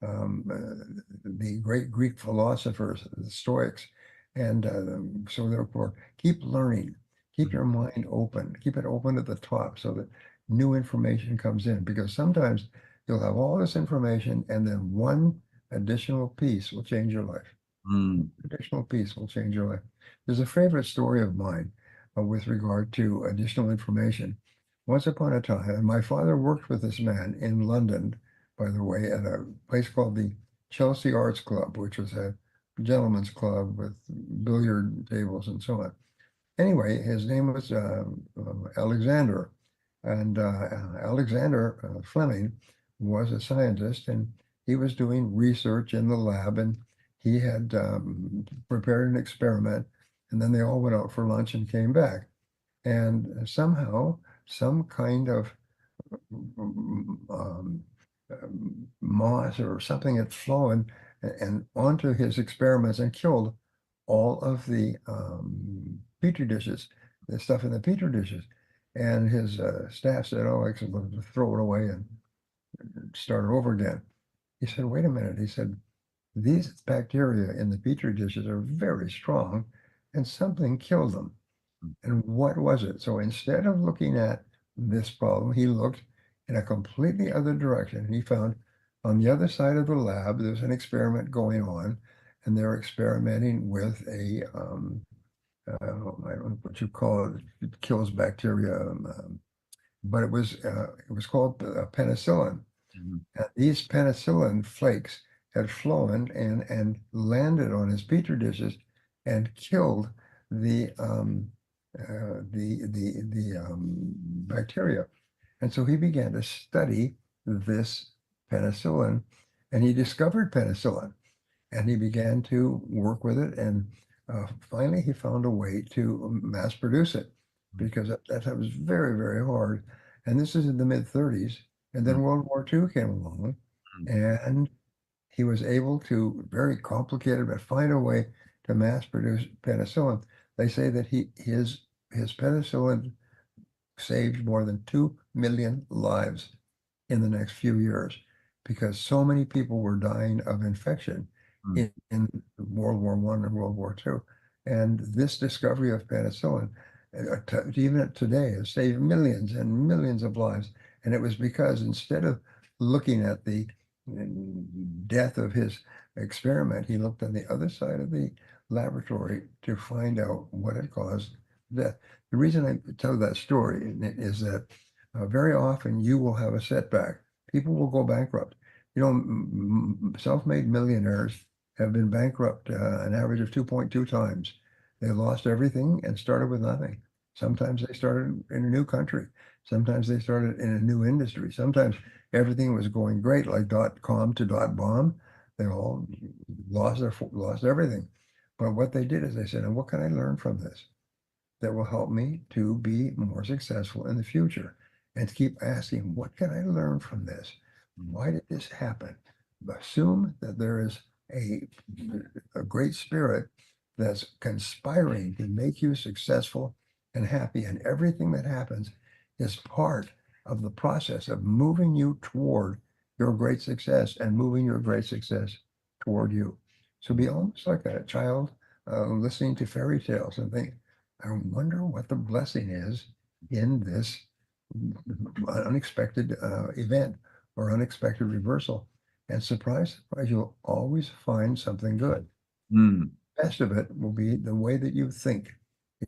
the great Greek philosophers, the Stoics. And so therefore, keep learning. Keep your mind open. Keep it open at the top so that new information comes in, because sometimes you'll have all this information and then one additional piece will change your life. Additional piece will change your life. There's a favorite story of mine with regard to additional information. Once upon a time, and my father worked with this man in London, by the way, at a place called the Chelsea Arts Club, which was a gentleman's club with billiard tables and so on. Anyway, his name was Alexander, and Alexander Fleming was a scientist, and he was doing research in the lab, and he had prepared an experiment, and then they all went out for lunch and came back, and somehow some kind of moss or something had flown and onto his experiments and killed all of the petri dishes, the stuff in the petri dishes. And his staff said, "Oh, excellent, let's throw it away and start it over again." He said, "Wait a minute." He said, "These bacteria in the petri dishes are very strong, and something killed them. And what was it?" So instead of looking at this problem, he looked in a completely other direction. And he found on the other side of the lab, there's an experiment going on, and they're experimenting with a, I don't know what you call it, it kills bacteria, but it was called penicillin. Mhm. And these penicillin flakes had flown and landed on his petri dishes and killed the bacteria. And so he began to study this penicillin, and he discovered penicillin, and he began to work with it. And finally, he found a way to mass produce it, because that was very, very hard. And this is in the mid 30s. And then World War II came along, and he was able to, very complicated, but find a way to mass produce penicillin. They say that his penicillin saved more than 2 million lives in the next few years, because so many people were dying of infection in World War I and World War II. And this discovery of penicillin, even today, has saved millions and millions of lives. And it was because instead of looking at the death of his experiment, he looked on the other side of the laboratory to find out what had caused death. The reason I tell that story is that very often you will have a setback. People will go bankrupt. You know, self-made millionaires have been bankrupt an average of 2.2 times. They lost everything and started with nothing. Sometimes they started in a new country. Sometimes they started in a new industry. Sometimes everything was going great, like .com to .bomb. They all lost everything. But what they did is they said, "And what can I learn from this that will help me to be more successful in the future?" And to keep asking, what can I learn from this? Why did this happen? Assume that there is a great spirit that's conspiring to make you successful and happy. And everything that happens is part of the process of moving you toward your great success and moving your great success toward you. So be almost like a child listening to fairy tales and think, "I wonder what the blessing is in this unexpected event or unexpected reversal." And surprise, you'll always find something good. Mm. Best of it will be the way that you think.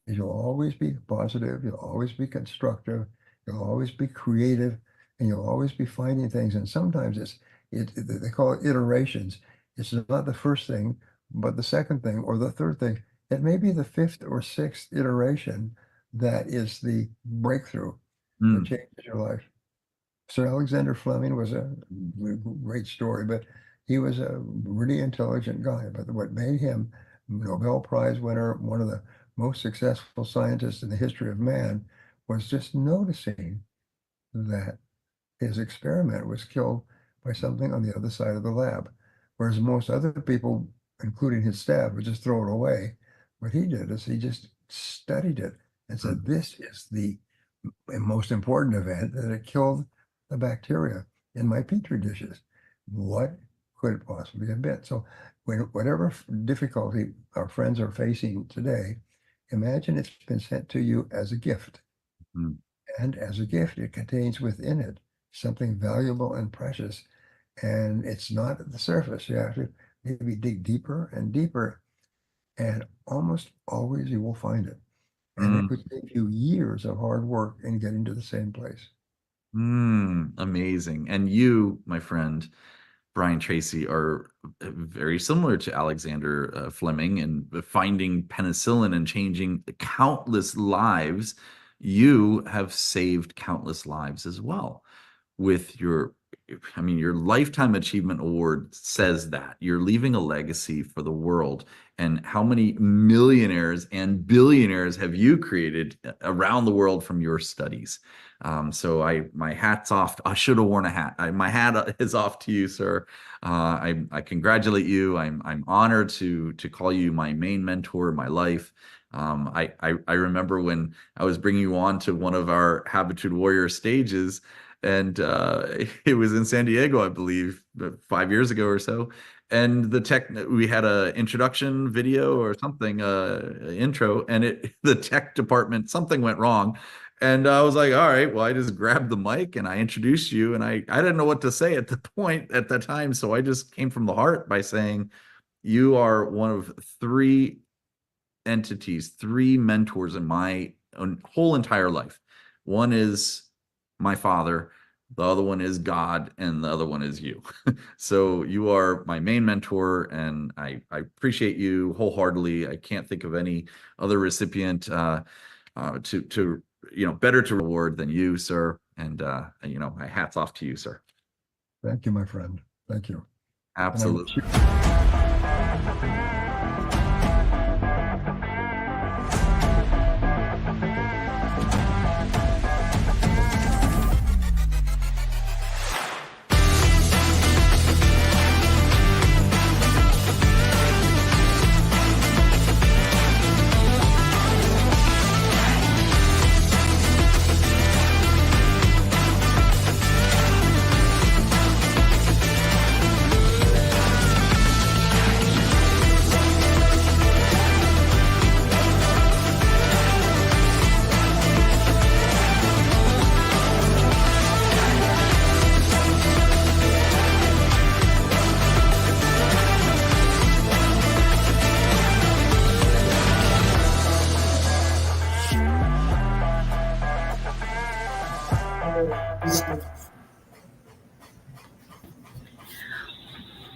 You'll always be positive, you'll always be constructive, you'll always be creative, and you'll always be finding things. And sometimes they call it iterations. It's not the first thing, but the second thing or the third thing. It may be the fifth or sixth iteration that is the breakthrough that changes your life. Sir Alexander Fleming was a great story, but he was a really intelligent guy. But what made him Nobel Prize winner, one of the most successful scientists in the history of man, was just noticing that his experiment was killed by something on the other side of the lab. Whereas most other people, including his staff, would just throw it away. What he did is he just studied it and said, "This is the most important event, that it killed the bacteria in my petri dishes. What could it possibly have been?" So whatever difficulty our friends are facing today, imagine it's been sent to you as a gift. Mm. And as a gift, it contains within it something valuable and precious. And it's not at the surface. You have to maybe dig deeper and deeper. And almost always you will find it. And it could take you years of hard work in getting to the same place. Amazing. And you, my friend, Brian Tracy, are very similar to Alexander Fleming and finding penicillin and changing countless lives. You have saved countless lives as well with your I mean, your Lifetime Achievement Award says that you're leaving a legacy for the world. And how many millionaires and billionaires have you created around the world from your studies? So my hat's off. I should have worn a hat. My hat is off to you, sir. I congratulate you. I'm honored to call you my main mentor in my life. I remember when I was bringing you on to one of our Habitude Warrior stages, and it was in San Diego, I believe, 5 years ago or so. And we had a introduction video or something, intro, and the tech department, something went wrong. And I was like, all right, well, I just grabbed the mic and I introduced you, and I didn't know what to say at the time. So I just came from the heart by saying, you are one of three entities, three mentors in my whole entire life. One is my father, the other one is God, and the other one is you. So you are my main mentor, and I appreciate you wholeheartedly. I can't think of any other recipient to better to reward than you, sir. And my hat's off to you, sir. Thank you, my friend. Thank you. Absolutely.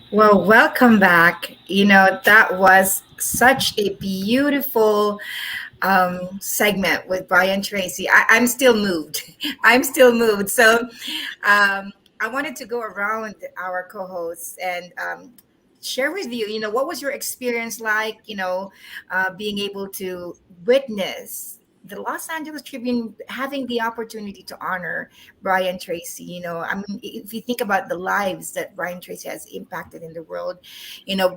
Well, welcome back. That was such a beautiful segment with Brian Tracy. I'm still moved. I'm still moved. So I wanted to go around our co-hosts and share with you, what was your experience like, being able to witness the Los Angeles Tribune having the opportunity to honor Brian Tracy. I mean, if you think about the lives that Brian Tracy has impacted in the world,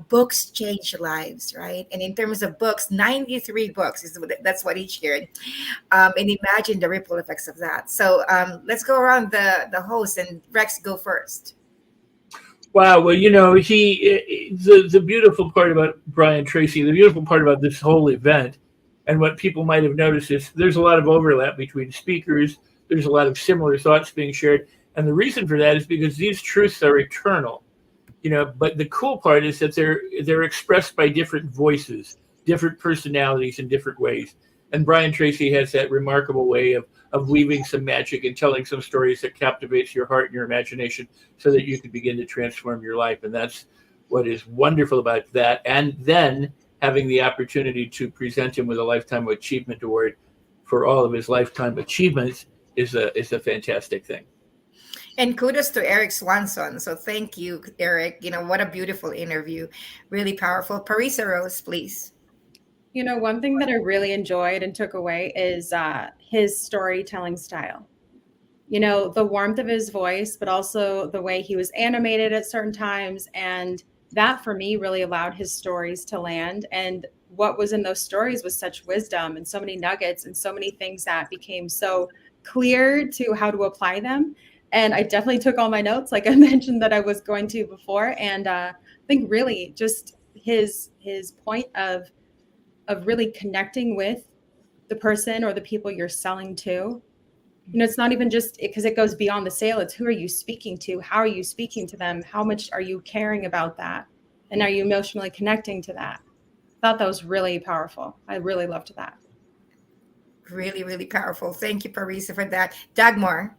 books change lives, right? And in terms of books, 93 books that's what he shared. And imagine the ripple effects of that. So let's go around the host, and Rex, go first. Wow. Well, the beautiful part about Brian Tracy, the beautiful part about this whole event, and what people might have noticed is there's a lot of overlap between speakers. There's a lot of similar thoughts being shared. And the reason for that is because these truths are eternal, but the cool part is that they're expressed by different voices, different personalities in different ways. And Brian Tracy has that remarkable way of weaving some magic and telling some stories that captivates your heart and your imagination so that you can begin to transform your life. And that's what is wonderful about that. And then having the opportunity to present him with a Lifetime Achievement Award for all of his lifetime achievements is a fantastic thing. And kudos to Eric Swanson. So thank you, Eric. What a beautiful interview. Really powerful. Parisa Rose, please. One thing that I really enjoyed and took away is his storytelling style. The warmth of his voice, but also the way he was animated at certain times. And that for me really allowed his stories to land. And what was in those stories was such wisdom and so many nuggets and so many things that became so clear to how to apply them. And I definitely took all my notes, like I mentioned that I was going to before. And I think really just his point of really connecting with the person or the people you're selling to. It's not even just because it goes beyond the sale. It's who are you speaking to? How are you speaking to them? How much are you caring about that? And are you emotionally connecting to that? I thought that was really powerful. I really loved that. Really, really powerful. Thank you, Parisa, for that. Dagmar.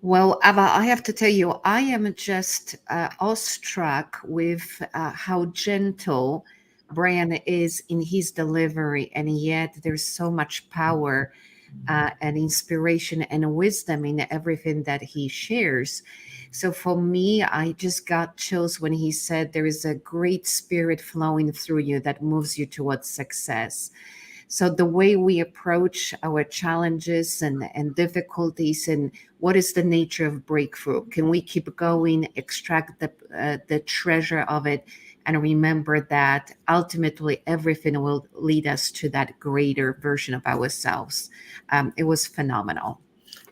Well, Ava, I have to tell you, I am just awestruck with how gentle Brian is in his delivery, and yet there's so much power and inspiration and wisdom in everything that he shares. So for me, I just got chills when he said there is a great spirit flowing through you that moves you towards success. So the way we approach our challenges and difficulties, and what is the nature of breakthrough? Can we keep going, extract the treasure of it, and remember that ultimately everything will lead us to that greater version of ourselves? It was phenomenal.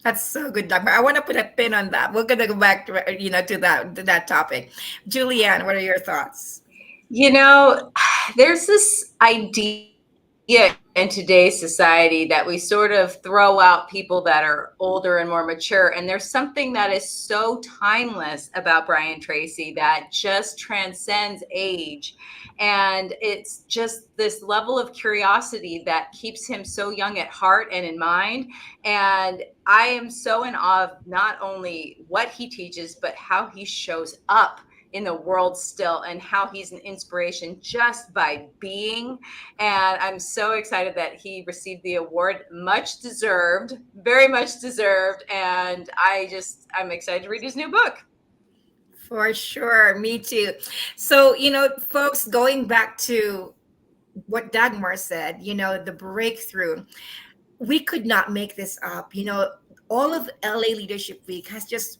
That's so good, Dagmar. I want to put a pin on that. We're gonna go back to that topic. Julianne, what are your thoughts? You know, there's this idea in today's society that we sort of throw out people that are older and more mature. And there's something that is so timeless about Brian Tracy that just transcends age. And it's just this level of curiosity that keeps him so young at heart and in mind. And I am so in awe of not only what he teaches, but how he shows up in the world still, and how he's an inspiration just by being. And I'm so excited that he received the award. Much deserved, very much deserved. And I'm excited to read his new book. For sure, me too. So, folks, going back to what Dagmar said, the breakthrough, we could not make this up. All of LA Leadership Week has just,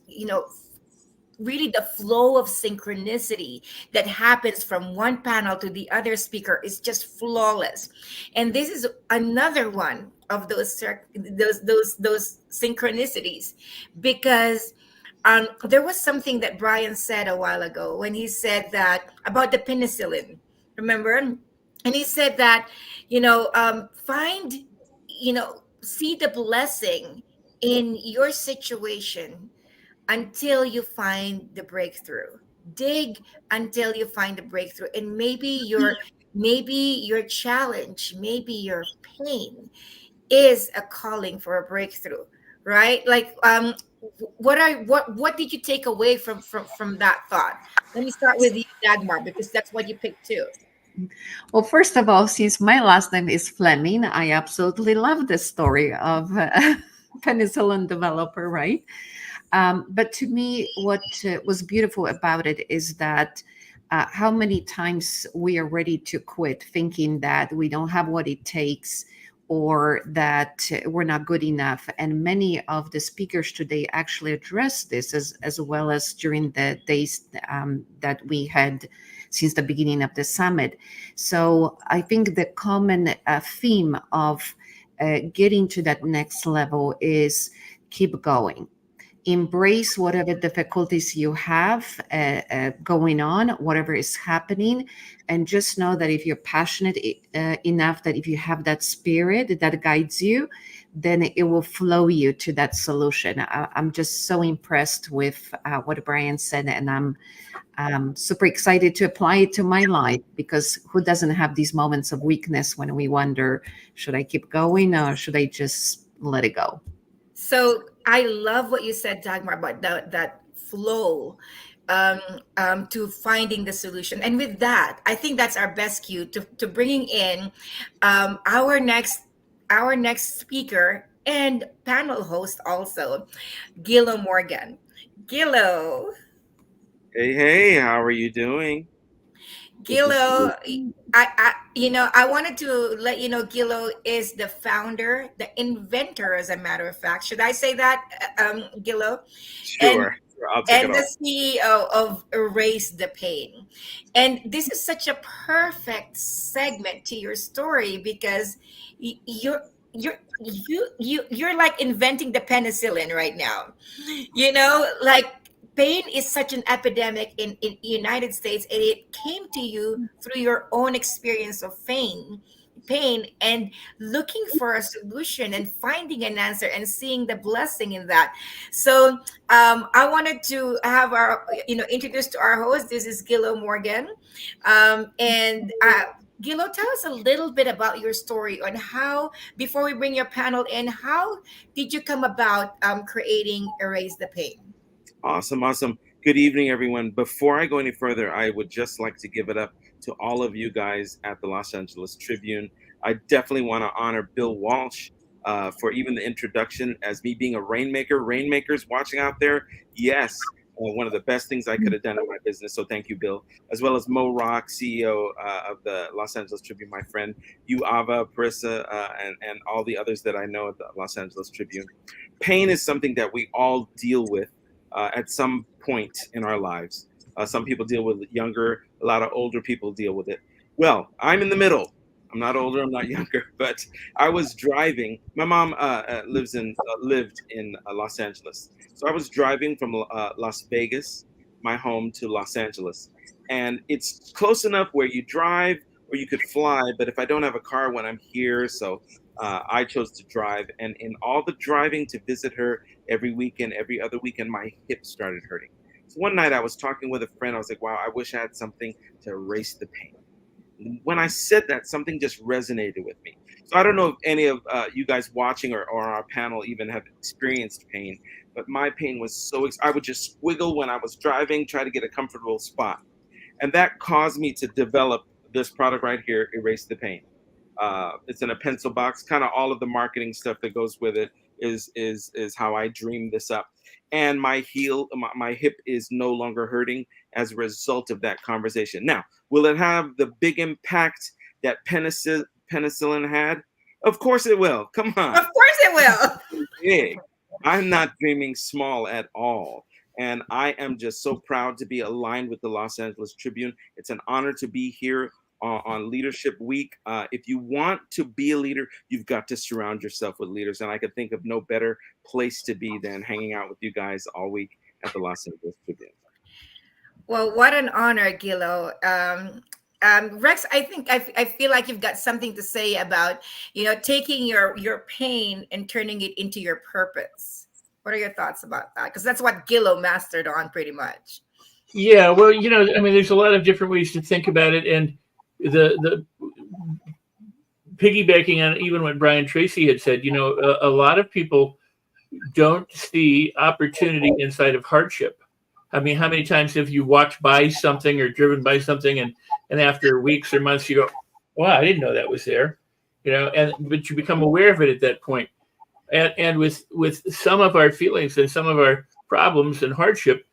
really the flow of synchronicity that happens from one panel to the other speaker is just flawless. And this is another one of those synchronicities, because there was something that Brian said a while ago when he said that about the penicillin, remember? And he said that, find, see the blessing in your situation until you find the breakthrough. Dig until you find the breakthrough. And maybe your challenge, maybe your pain is a calling for a breakthrough, right? Like, what did you take away from that thought? Let me start with you, Dagmar, because that's what you picked too. Well, first of all, since my last name is Fleming, I absolutely love the story of penicillin developer, right? But to me, what was beautiful about it is that how many times we are ready to quit, thinking that we don't have what it takes or that we're not good enough. And many of the speakers today actually address this, as well as during the days that we had since the beginning of the summit. So I think the common theme of getting to that next level is keep going. Embrace whatever difficulties you have going on, whatever is happening, and just know that if you're passionate enough, that if you have that spirit that guides you, then it will flow you to that solution. I'm just so impressed with what Brian said, and I'm super excited to apply it to my life, because who doesn't have these moments of weakness when we wonder, should I keep going or should I just let it go? So I love what you said, Dagmar, about that flow to finding the solution. And with that, I think that's our best cue to bringing in our next speaker and panel host also, Gilo Morgan. Gilo, Hey, how are you doing? Good to see Gilo, you. I wanted to let you know Gilo is the founder, the inventor, as a matter of fact. Should I say that, Gilo? And Sure, I'll take it and the off. CEO of Erase the Pain. And this is such a perfect segment to your story, because you're like inventing the penicillin right now. Like, pain is such an epidemic in United States, and it came to you through your own experience of pain and looking for a solution and finding an answer and seeing the blessing in that. So I wanted to have our introduce to our host. This is Gilo Morgan, and Gilo, tell us a little bit about your story on how, before we bring your panel in, how did you come about creating Erase the Pain? Awesome. Good evening, everyone. Before I go any further, I would just like to give it up to all of you guys at the Los Angeles Tribune. I definitely want to honor Bill Walsh for even the introduction as me being a rainmaker. Rainmakers watching out there, yes, one of the best things I could have done in my business. So thank you, Bill, as well as Mo Rock, CEO of the Los Angeles Tribune, my friend, you, Ava, Parissa, and all the others that I know at the Los Angeles Tribune. Pain is something that we all deal with at some point in our lives. Some people deal with it younger, a lot of older people deal with it. Well, I'm in the middle. I'm not older, I'm not younger, but I was driving. My mom lived in Los Angeles. So I was driving from Las Vegas, my home, to Los Angeles. And it's close enough where you drive or you could fly, but if I don't have a car when I'm here, so I chose to drive. And in all the driving to visit her every weekend, every other weekend, my hip started hurting. So one night I was talking with a friend. I was like, wow, I wish I had something to erase the pain. When I said that, something just resonated with me. So I don't know if any of you guys watching or our panel even have experienced pain, but my pain was so, I would just squiggle when I was driving, try to get a comfortable spot. And that caused me to develop this product right here, Erase the Pain. It's in a pencil box, kind of all of the marketing stuff that goes with it is how I dreamed this up. And my hip is no longer hurting as a result of that conversation. Now, will it have the big impact that penicillin had? Of course it will. Come on. Of course it will. Big. I'm not dreaming small at all. And I am just so proud to be aligned with the Los Angeles Tribune. It's an honor to be here on Leadership Week. If you want to be a leader, you've got to surround yourself with leaders. And I could think of no better place to be than hanging out with you guys all week at the Los Angeles Tribune. Well, what an honor, Gilo. Rex, I feel like you've got something to say about, taking your pain and turning it into your purpose. What are your thoughts about that? Because that's what Gilo mastered on pretty much. Yeah, well, there's a lot of different ways to think about it, and the piggybacking on even what Brian Tracy had said, a lot of people don't see opportunity inside of hardship. I mean, how many times have you walked by something or driven by something and after weeks or months you go, wow, I didn't know that was there, but you become aware of it at that point. And with some of our feelings and some of our problems and hardship,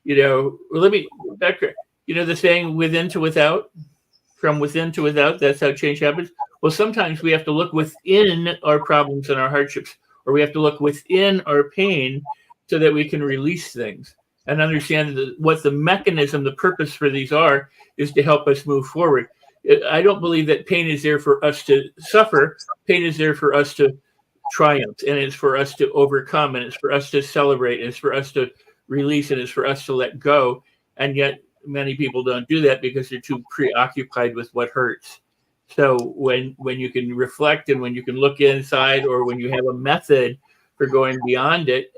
let me backtrack. The saying within to without, from within to without, that's how change happens. Well, sometimes we have to look within our problems and our hardships, or we have to look within our pain so that we can release things and understand what the mechanism, the purpose for these is to help us move forward. I don't believe that pain is there for us to suffer. Pain is there for us to triumph, and it's for us to overcome, and it's for us to celebrate, and it's for us to release, and it's for us to let go. And yet many people don't do that because they're too preoccupied with what hurts. So when you can reflect and when you can look inside, or when you have a method for going beyond it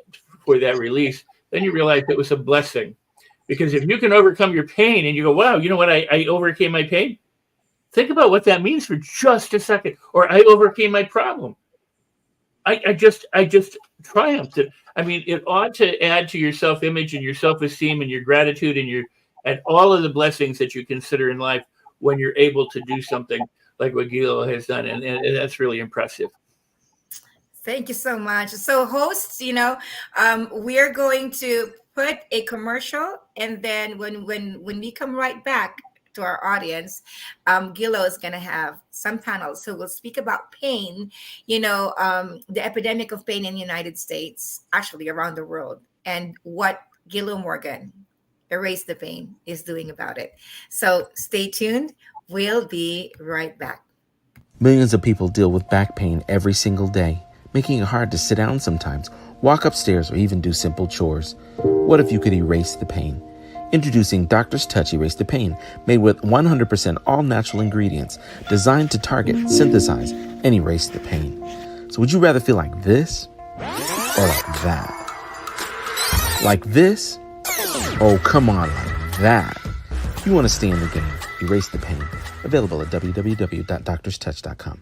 for that release, then you realize it was a blessing. Because if you can overcome your pain and you go, wow, you know what, I overcame my pain. Think about what that means for just a second. Or I overcame my problem. I just triumphed. I mean, it ought to add to your self-image and your self-esteem and your gratitude and all of the blessings that you consider in life when you're able to do something like what Gilo has done. And that's really impressive. Thank you so much. So hosts, we're going to put a commercial, and then when we come right back to our audience, Gilo is going to have some panels. So we'll speak about pain, the epidemic of pain in the United States, actually around the world, and what Gilo Morgan, Erase the Pain, is doing about it. So stay tuned. We'll be right back. Millions of people deal with back pain every single day, making it hard to sit down sometimes, walk upstairs, or even do simple chores. What if you could erase the pain? Introducing Doctor's Touch Erase the Pain, made with 100% all-natural ingredients, designed to target, synthesize, and erase the pain. So would you rather feel like this or like that? Like this? Oh, come on, like that. If you want to stay in the game, erase the pain. Available at www.doctorstouch.com.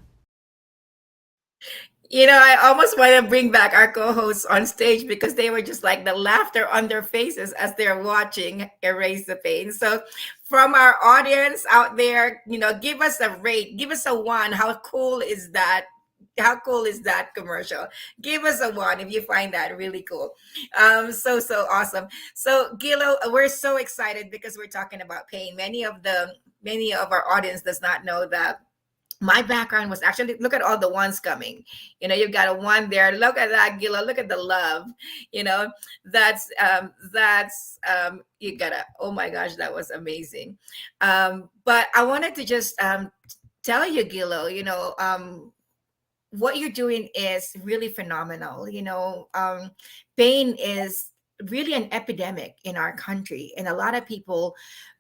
I almost want to bring back our co-hosts on stage because they were just like the laughter on their faces as they're watching Erase the Pain. So from our audience out there, give us a rate, give us a 1. How cool is that? How cool is that commercial? Give us a one if you find that really cool. So awesome. So Gilo, we're so excited because we're talking about pain. Many of our audience does not know that my background was actually, look at all the ones coming. You've got a one there. Look at that, Gila. Look at the love. That's you gotta, oh my gosh, that was amazing. But I wanted to just tell you, Gilo, what you're doing is really phenomenal. Pain is really an epidemic in our country, and a lot of people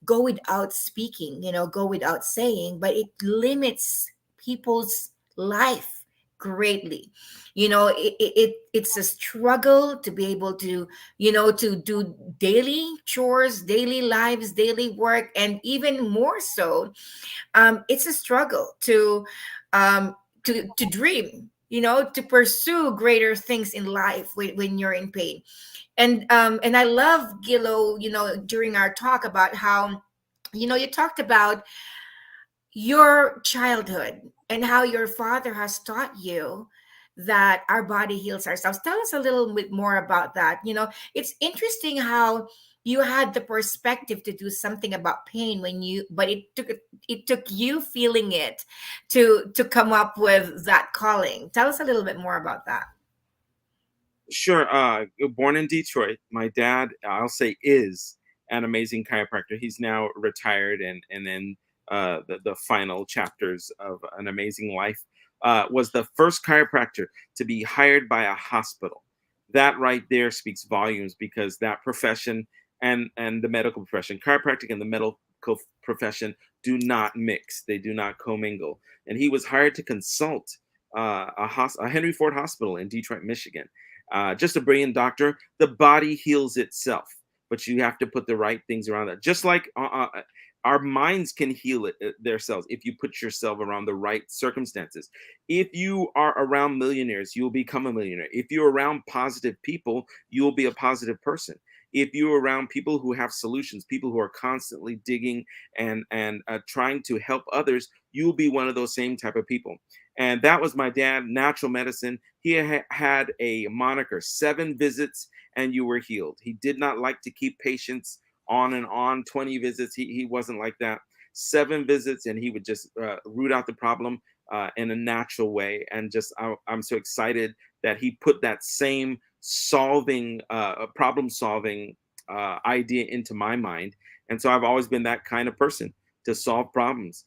go without speaking, go without saying, but it limits people's life greatly. It's a struggle to be able to, to do daily chores, daily lives, daily work, and even more so, it's a struggle to dream, to pursue greater things in life when you're in pain. And I love, Gilo, during our talk about how, you talked about your childhood and how your father has taught you that our body heals ourselves. Tell us a little bit more about that. It's interesting how you had the perspective to do something about pain but it took you feeling it to come up with that calling. Tell us a little bit more about that. Sure. Born in Detroit, my dad, I'll say, is an amazing chiropractor. He's now retired and in the final chapters of an amazing life. Was the first chiropractor to be hired by a hospital. That right there speaks volumes, because that profession and the medical profession, chiropractic and the medical profession, do not mix. They do not commingle. And he was hired to consult a Henry Ford Hospital in Detroit, Michigan. Just a brilliant doctor. The body heals itself, but you have to put the right things around it. Just like our minds can heal themselves if you put yourself around the right circumstances. If you are around millionaires, you will become a millionaire. If you're around positive people, you will be a positive person. If you're around people who have solutions, people who are constantly digging and trying to help others, you will be one of those same type of people. And that was my dad, natural medicine. He had a moniker, 7 visits and you were healed. He did not like to keep patients on and on, 20 visits. He wasn't like that. 7 visits and he would just root out the problem in a natural way. And just, I'm so excited that he put that same problem solving idea into my mind. And so I've always been that kind of person to solve problems.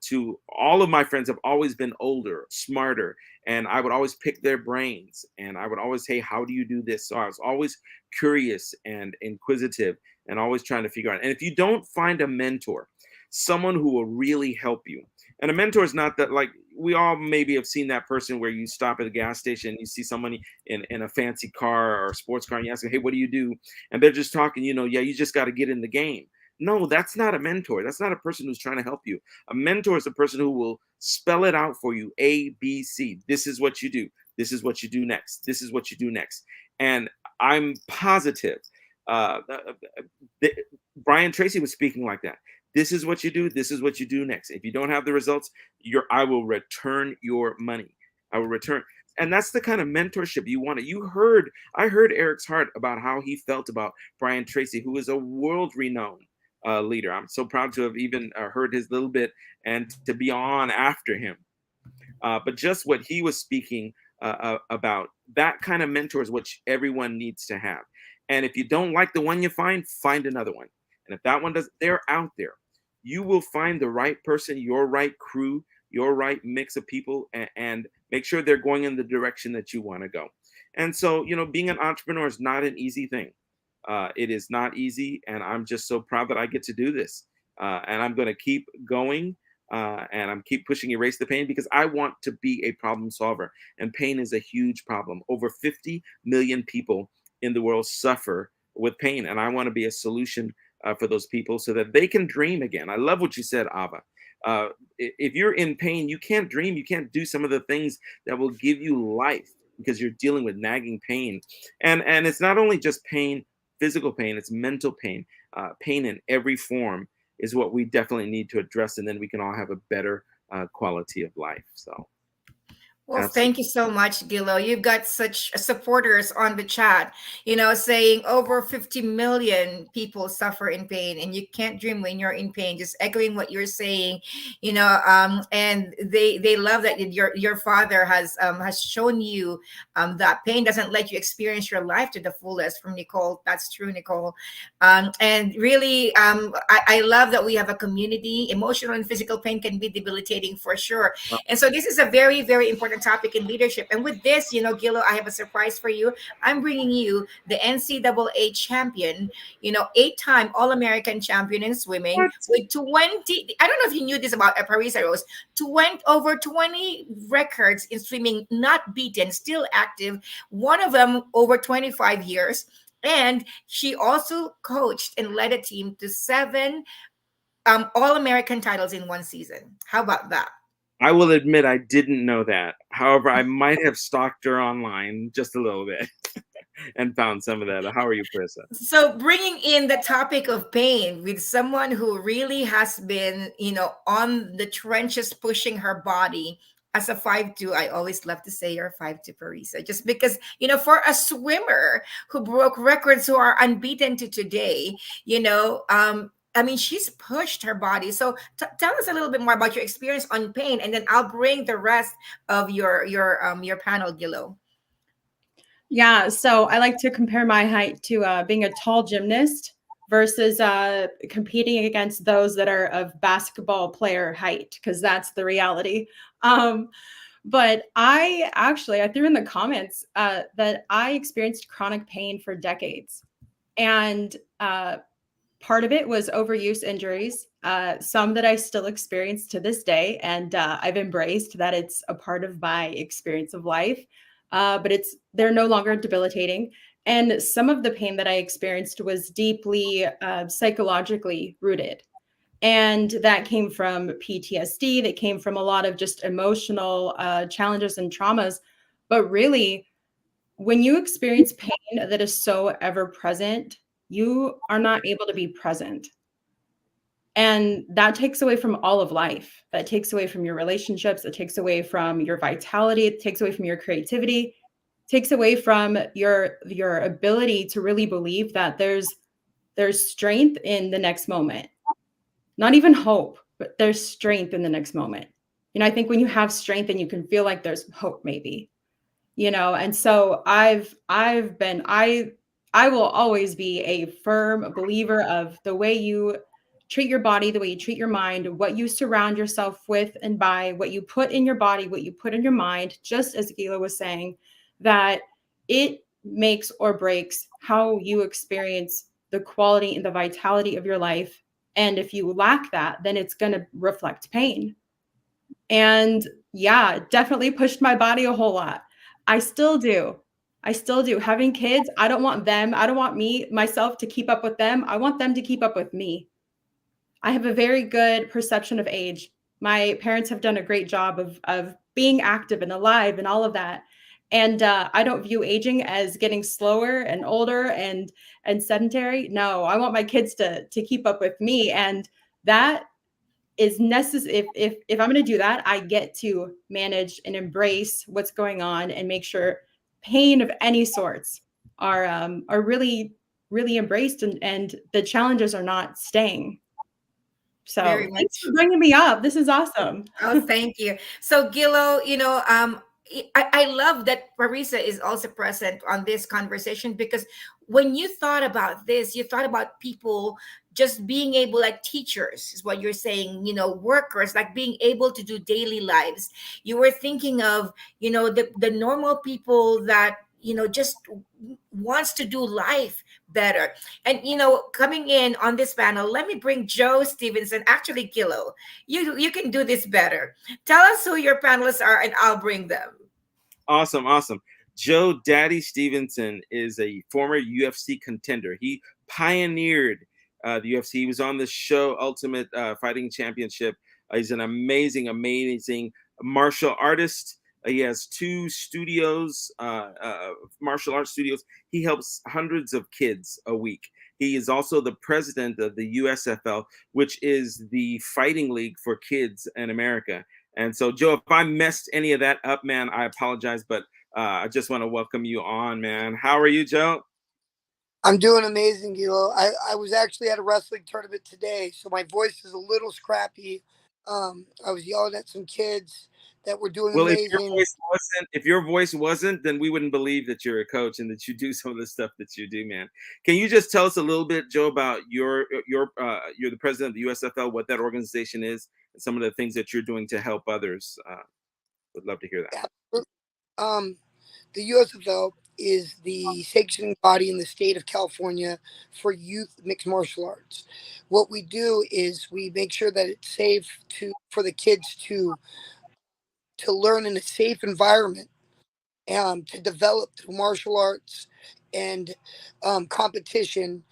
To all of my friends have always been older, smarter, and I would always pick their brains, and I would always say, how do you do this? So I was always curious and inquisitive and always trying to figure out. And if you don't find a mentor, someone who will really help you, and a mentor is not that, like, we all maybe have seen that person where you stop at a gas station and you see somebody in a fancy car or a sports car and you ask them, hey, what do you do? And they're just talking, yeah, you just got to get in the game. No, that's not a mentor. That's not a person who's trying to help you. A mentor is a person who will spell it out for you. A, B, C. This is what you do. This is what you do next. This is what you do next. And I'm positive Brian Tracy was speaking like that. This is what you do. This is what you do next. If you don't have the results, I will return your money. I will return. And that's the kind of mentorship you want. I heard Eric's heart about how he felt about Brian Tracy, who is a world-renowned leader. I'm so proud to have even heard his little bit and to be on after him. But just what he was speaking about, that kind of mentor is what everyone needs to have. And if you don't like the one you find another one. And if that one does, they're out there. You will find the right person, your right crew, your right mix of people, and make sure they're going in the direction that you want to go. And so, being an entrepreneur is not an easy thing. It is not easy. And I'm just so proud that I get to do this. And I'm going to keep going. And I'm keep pushing Erase the Pain because I want to be a problem solver. And pain is a huge problem. Over 50 million people in the world suffer with pain. And I want to be a solution for those people so that they can dream again. I love what you said, Ava. If you're in pain, you can't dream. You can't do some of the things that will give you life because you're dealing with nagging pain. And it's not only just pain, physical pain, it's mental pain. Pain in every form is what we definitely need to address. And then we can all have a better quality of life. So. Well, Absolutely. thank you so much, Gilo. You've got such supporters on the chat, saying over 50 million people suffer in pain, and you can't dream when you're in pain. Just echoing what you're saying, and they love that your father has shown you that pain doesn't let you experience your life to the fullest. From Nicole, that's true, Nicole. And really, I love that we have a community. Emotional and physical pain can be debilitating for sure, and so this is a very, very important topic in leadership. And with this, Gilo, I have a surprise for you. I'm bringing you the NCAA champion, 8-time All-American champion in swimming with 20. I don't know if you knew this about Parisa Rose. 20 records in swimming, not beaten, still active. One of them over 25 years. And she also coached and led a team to 7 All-American titles in one season. How about that? I will admit I didn't know that. However, I might have stalked her online just a little bit and found some of that. How are you, Parisa? So bringing in the topic of pain with someone who really has been, on the trenches pushing her body as a 5'2", I always love to say you're 5'2", Parisa, just because, for a swimmer who broke records, who are unbeaten to today, she's pushed her body. So tell us a little bit more about your experience on pain, and then I'll bring the rest of your panel, Gilo. Yeah, so I like to compare my height to being a tall gymnast versus competing against those that are of basketball player height, because that's the reality. But I threw in the comments that I experienced chronic pain for decades. And part of it was overuse injuries, some that I still experience to this day. And I've embraced that it's a part of my experience of life. But they're no longer debilitating. And some of the pain that I experienced was deeply psychologically rooted. And that came from PTSD, that came from a lot of just emotional challenges and traumas. But really, when you experience pain that is so ever present, you are not able to be present. And that takes away from all of life. That takes away from your relationships. It takes away from your vitality. It takes away from your creativity. It takes away from your ability to really believe that there's strength in the next moment. Not even hope, but there's strength in the next moment. I think when you have strength and you can feel like there's hope, maybe, and so I will always be a firm believer of the way you treat your body, the way you treat your mind, what you surround yourself with and by, what you put in your body, what you put in your mind, just as Gila was saying, that it makes or breaks how you experience the quality and the vitality of your life. And if you lack that, then it's going to reflect pain. And yeah, definitely pushed my body a whole lot. I still do. Having kids, I don't want myself to keep up with them. I want them to keep up with me. I have a very good perception of age. My parents have done a great job of being active and alive and all of that. And I don't view aging as getting slower and older and sedentary. No, I want my kids to keep up with me. And that is necessary. If I'm going to do that, I get to manage and embrace what's going on and make sure pain of any sorts are really, really embraced, and the challenges are not staying. So thanks for bringing me up. This is awesome. Oh, thank you. So Gilo, I love that Parisa is also present on this conversation, because when you thought about this, you thought about people just being able, like teachers is what you're saying, workers, like being able to do daily lives. You were thinking of, the normal people that, just wants to do life better. And coming in on this panel, let me bring Joe Stevenson. Actually, Gilo, you can do this better. Tell us who your panelists are and I'll bring them. Awesome. Joe Daddy Stevenson is a former UFC contender. He pioneered the UFC. He was on the show Ultimate Fighting Championship. He's an amazing martial artist. He has 2 studios, martial arts studios. He helps hundreds of kids a week. He is also the president of the USFL, which is the fighting league for kids in America. And so, Joe, if I messed any of that up, man, I apologize. But I just want to welcome you on, man. How are you, Joe? I'm doing amazing, Gilo. I was actually at a wrestling tournament today, so my voice is a little scrappy. I was yelling at some kids that were doing Well, amazing. if your voice wasn't, then we wouldn't believe that you're a coach and that you do some of the stuff that you do, man. Can you just tell us a little bit, Joe, about you're the president of the USFL, what that organization is, and some of the things that you're doing to help others? Would love to hear that. Um, the USFL is the sanctioning body in the state of California for youth mixed martial arts. What we do is we make sure that it's safe for the kids to learn in a safe environment, to develop through martial arts and competition,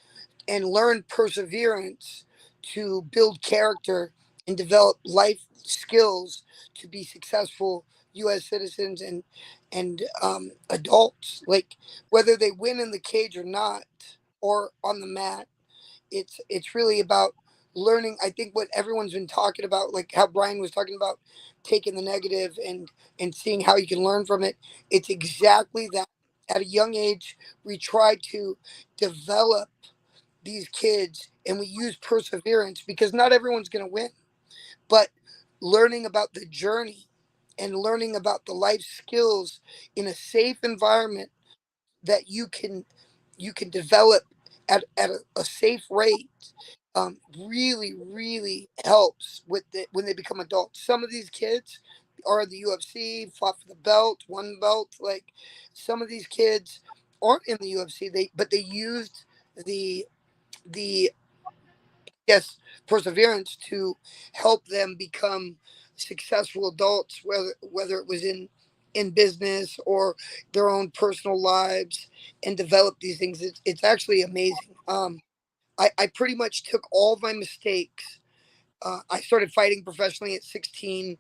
and learn perseverance to build character and develop life skills to be successful U.S. citizens and adults. Like whether they win in the cage or not, or on the mat, it's really about learning. I think what everyone's been talking about, like how Brian was talking about, taking the negative and seeing how you can learn from it. It's exactly that. At a young age, we try to develop these kids, and we use perseverance because not everyone's going to win, but learning about the journey and learning about the life skills in a safe environment that you can develop at a safe rate, really really helps with when they become adults. Some of these kids are in the UFC, fought for the belt, won belt. Like some of these kids aren't in the UFC, but they used the yes perseverance to help them become successful adults, whether it was in business or their own personal lives, and develop these things. It's actually amazing. I pretty much took all of my mistakes. I started fighting professionally at 16.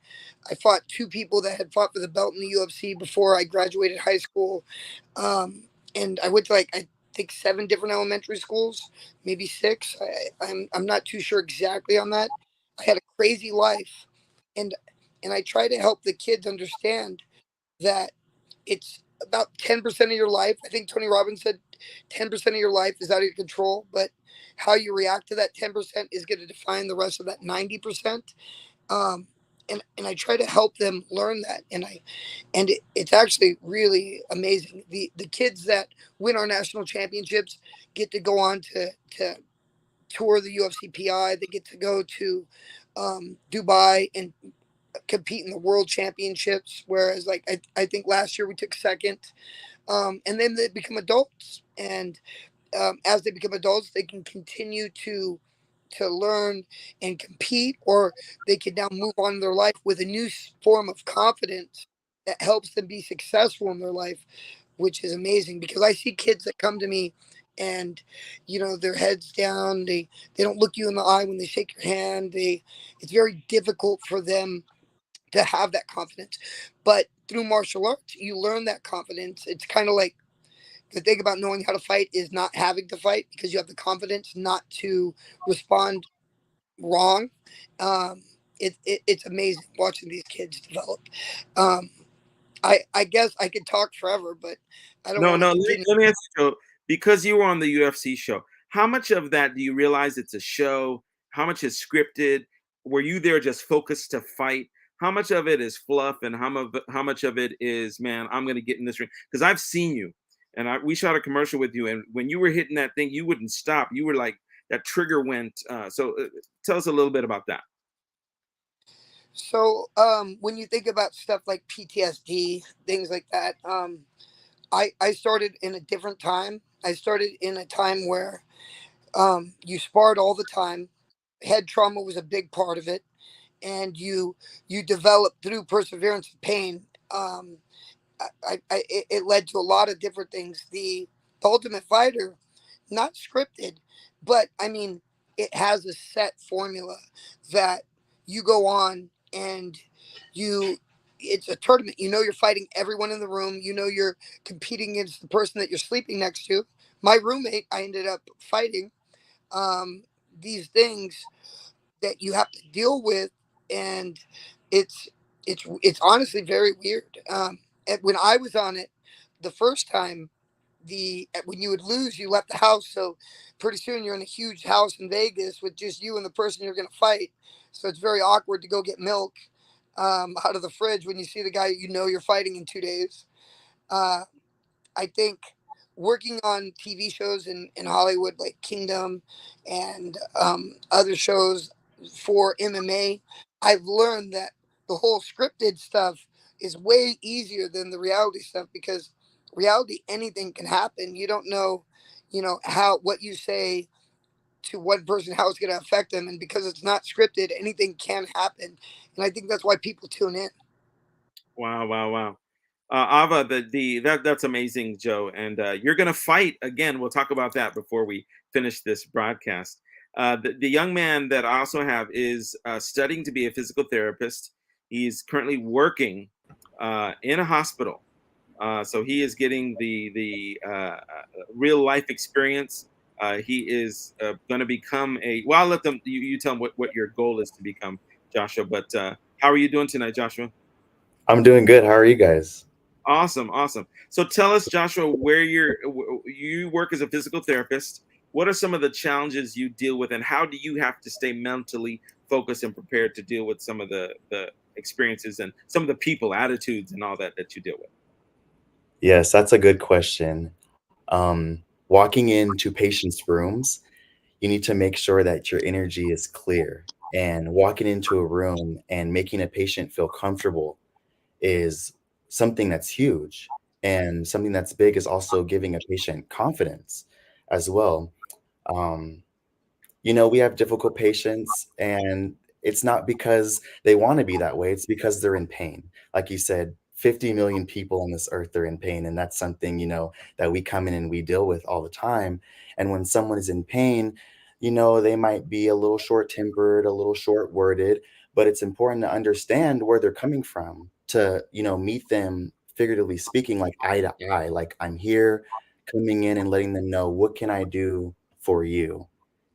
I fought two people that had fought for the belt in the UFC before I graduated high school. And I went to, like, I think 7 different elementary schools, maybe 6. I'm not too sure exactly on that. I had a crazy life, and I try to help the kids understand that it's about 10% of your life. I think Tony Robbins said 10% of your life is out of your control, but how you react to that 10% is going to define the rest of that 90%. Um, and I try to help them learn that. It's actually really amazing. The kids that win our national championships get to go on to tour the UFCPI. They get to go to Dubai and compete in the world championships. Whereas, like, I think last year we took second. And then they become adults, and as they become adults, they can continue to learn and compete, or they can now move on in their life with a new form of confidence that helps them be successful in their life, which is amazing. Because I see kids that come to me, and their heads down, they don't look you in the eye when they shake your hand. It's very difficult for them to have that confidence. But through martial arts, you learn that confidence. It's kind of like the thing about knowing how to fight is not having to fight, because you have the confidence not to respond wrong. It's amazing watching these kids develop. Um, I guess I could talk forever, but I don't No, want to no. continue. Let me ask you, Joe, because you were on the UFC show, how much of that do you realize it's a show? How much is scripted? Were you there just focused to fight? How much of it is fluff, and how much of it is, man, I'm going to get in this ring? Because I've seen you, and we shot a commercial with you, and when you were hitting that thing, you wouldn't stop. You were like, that trigger went. So tell us a little bit about that. So when you think about stuff like PTSD, things like that, I started in a different time. I started in a time where you sparred all the time. Head trauma was a big part of it, and you develop through perseverance and pain. It led to a lot of different things. The Ultimate Fighter, not scripted, but I mean, it has a set formula that you go on, and you it's a tournament. You're fighting everyone in the room. You're competing against the person that you're sleeping next to. My roommate, I ended up fighting. These things that you have to deal with, and it's it's honestly very weird. When I was on it the first time, when you would lose, you left the house. So pretty soon you're in a huge house in Vegas with just you and the person you're going to fight. So it's very awkward to go get milk out of the fridge when you see the guy you're fighting in 2 days. Uh, I think working on TV shows in Hollywood like Kingdom and other shows for MMA, I've learned that the whole scripted stuff is way easier than the reality stuff, because reality, anything can happen. You don't know, how what you say to one person, how it's going to affect them. And because it's not scripted, anything can happen. And I think that's why people tune in. Wow, wow, wow. Ava, that's amazing, Joe. And you're going to fight again. We'll talk about that before we finish this broadcast. The young man that I also have is studying to be a physical therapist. He's currently working in a hospital. So he is getting the real life experience. He is going to become well, I'll let you tell him what your goal is to become, Joshua. But how are you doing tonight, Joshua? I'm doing good. How are you guys? Awesome. So tell us, Joshua, where you work as a physical therapist. What are some of the challenges you deal with, and how do you have to stay mentally focused and prepared to deal with some of the experiences and some of the people, attitudes, and all that you deal with? Yes, that's a good question. Walking into patients' rooms, you need to make sure that your energy is clear. And walking into a room and making a patient feel comfortable is something that's huge. And something that's big is also giving a patient confidence as well. Um, we have difficult patients, and it's not because they want to be that way. It's because they're in pain. Like you said, 50 million people on this earth are in pain. And that's something, that we come in and we deal with all the time. And when someone is in pain, they might be a little short-tempered, a little short-worded, but it's important to understand where they're coming from, to, meet them, figuratively speaking, like eye to eye, like I'm here coming in and letting them know, what can I do for you?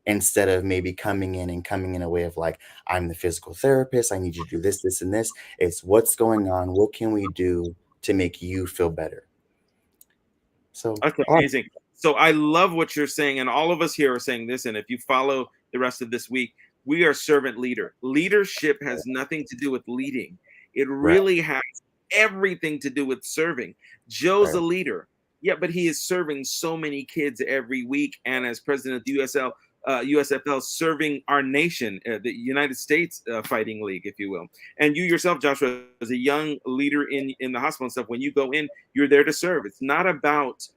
Instead of maybe coming in a way of like, I'm the physical therapist, I need you to do this, this, and this. It's what's going on, what can we do to make you feel better? So that's amazing. So I love what you're saying, and all of us here are saying this. And if you follow the rest of this week, we are servant leader. Leadership has nothing to do with leading. It really has everything to do with serving. Joe's a leader. Yeah, but he is serving so many kids every week. And as president of the USFL, serving our nation, the United States Fighting League, if you will. And you yourself, Joshua, as a young leader in the hospital and stuff, when you go in, you're there to serve. It's not about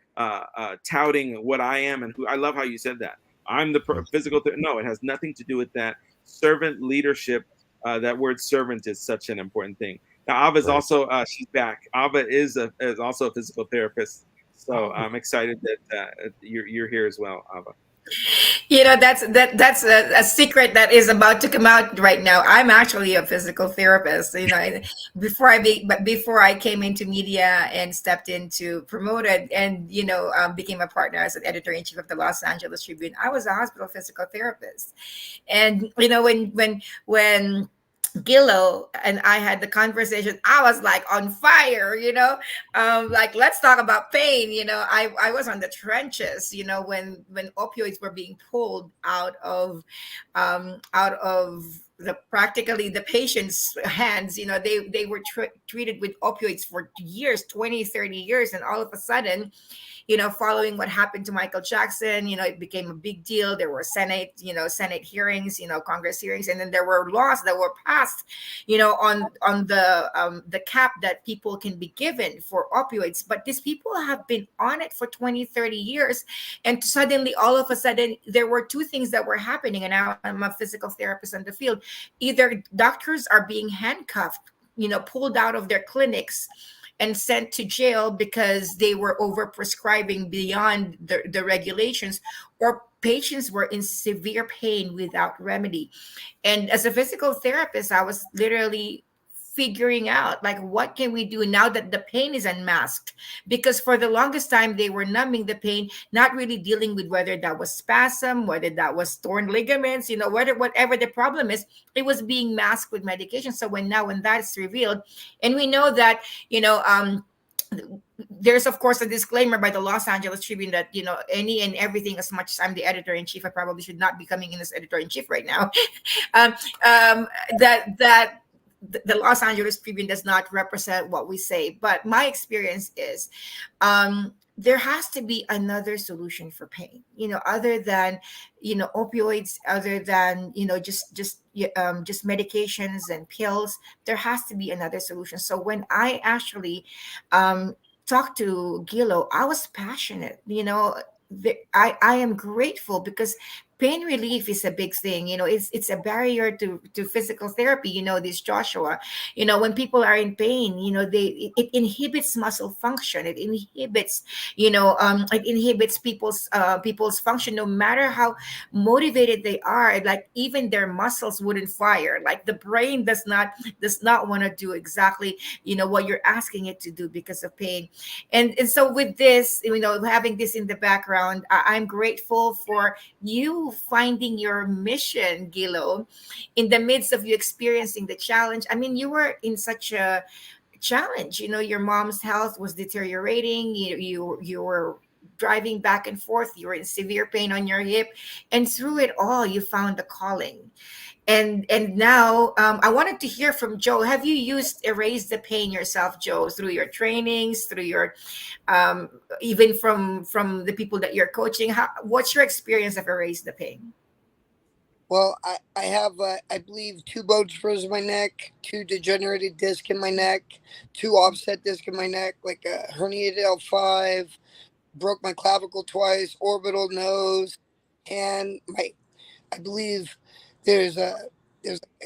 touting what I am and who. I love how you said that. I'm the physical therapist. No, it has nothing to do with that. Servant leadership. That word servant is such an important thing. Now, Ava is also, she's back. Ava is also a physical therapist. So I'm excited that you're here as well, Ava. That's a secret that is about to come out right now. I'm actually a physical therapist. Before I came into media and stepped into promoted and became a partner as an editor-in-chief of the Los Angeles Tribune, I was a hospital physical therapist. And when Gillo and I had the conversation, I was like on fire, like, let's talk about pain. I was on the trenches, when opioids were being pulled out of practically the patient's hands. They were treated with opioids for years, 20, 30 years. And all of a sudden, following what happened to Michael Jackson, it became a big deal. There were Senate hearings, Congress hearings, and then there were laws that were passed, on the cap that people can be given for opioids. But these people have been on it for 20, 30 years. And suddenly, all of a sudden, there were two things that were happening. And now I'm a physical therapist in the field. Either doctors are being handcuffed, pulled out of their clinics and sent to jail because they were overprescribing beyond the regulations, or patients were in severe pain without remedy. And as a physical therapist, I was literally figuring out like what can we do now that the pain is unmasked, because for the longest time they were numbing the pain, not really dealing with whether that was spasm, whether that was torn ligaments, whatever the problem is, it was being masked with medication. So when that's revealed, and we know that, there's of course a disclaimer by the Los Angeles Tribune that any and everything, as much as I'm the editor-in-chief, I probably should not be coming in as editor-in-chief right now. um, that the Los Angeles Tribune does not represent what we say, but my experience is there has to be another solution for pain, other than opioids, other than just medications and pills. There has to be another solution. So when I actually talked to Gilo, I was passionate. I am grateful because pain relief is a big thing. It's a barrier to physical therapy. This Joshua, when people are in pain, it inhibits muscle function. It inhibits, people's function, no matter how motivated they are. Like even their muscles wouldn't fire. Like the brain does not want to do exactly, what you're asking it to do because of pain. And so with this, having this in the background, I'm grateful for you finding your mission, Gilo, in the midst of you experiencing the challenge. I mean, you were in such a challenge. Your mom's health was deteriorating. You were driving back and forth. You were in severe pain on your hip, and through it all, you found a calling. And now I wanted to hear from Joe. Have you used Erase the Pain yourself, Joe, through your trainings, through your even from the people that you're coaching? What's your experience of Erase the Pain? Well, I have, I believe, 2 bone spurs in my neck, 2 degenerated disc in my neck, 2 offset disc in my neck, like a herniated L5, broke my clavicle twice, orbital nose, and I believe there's a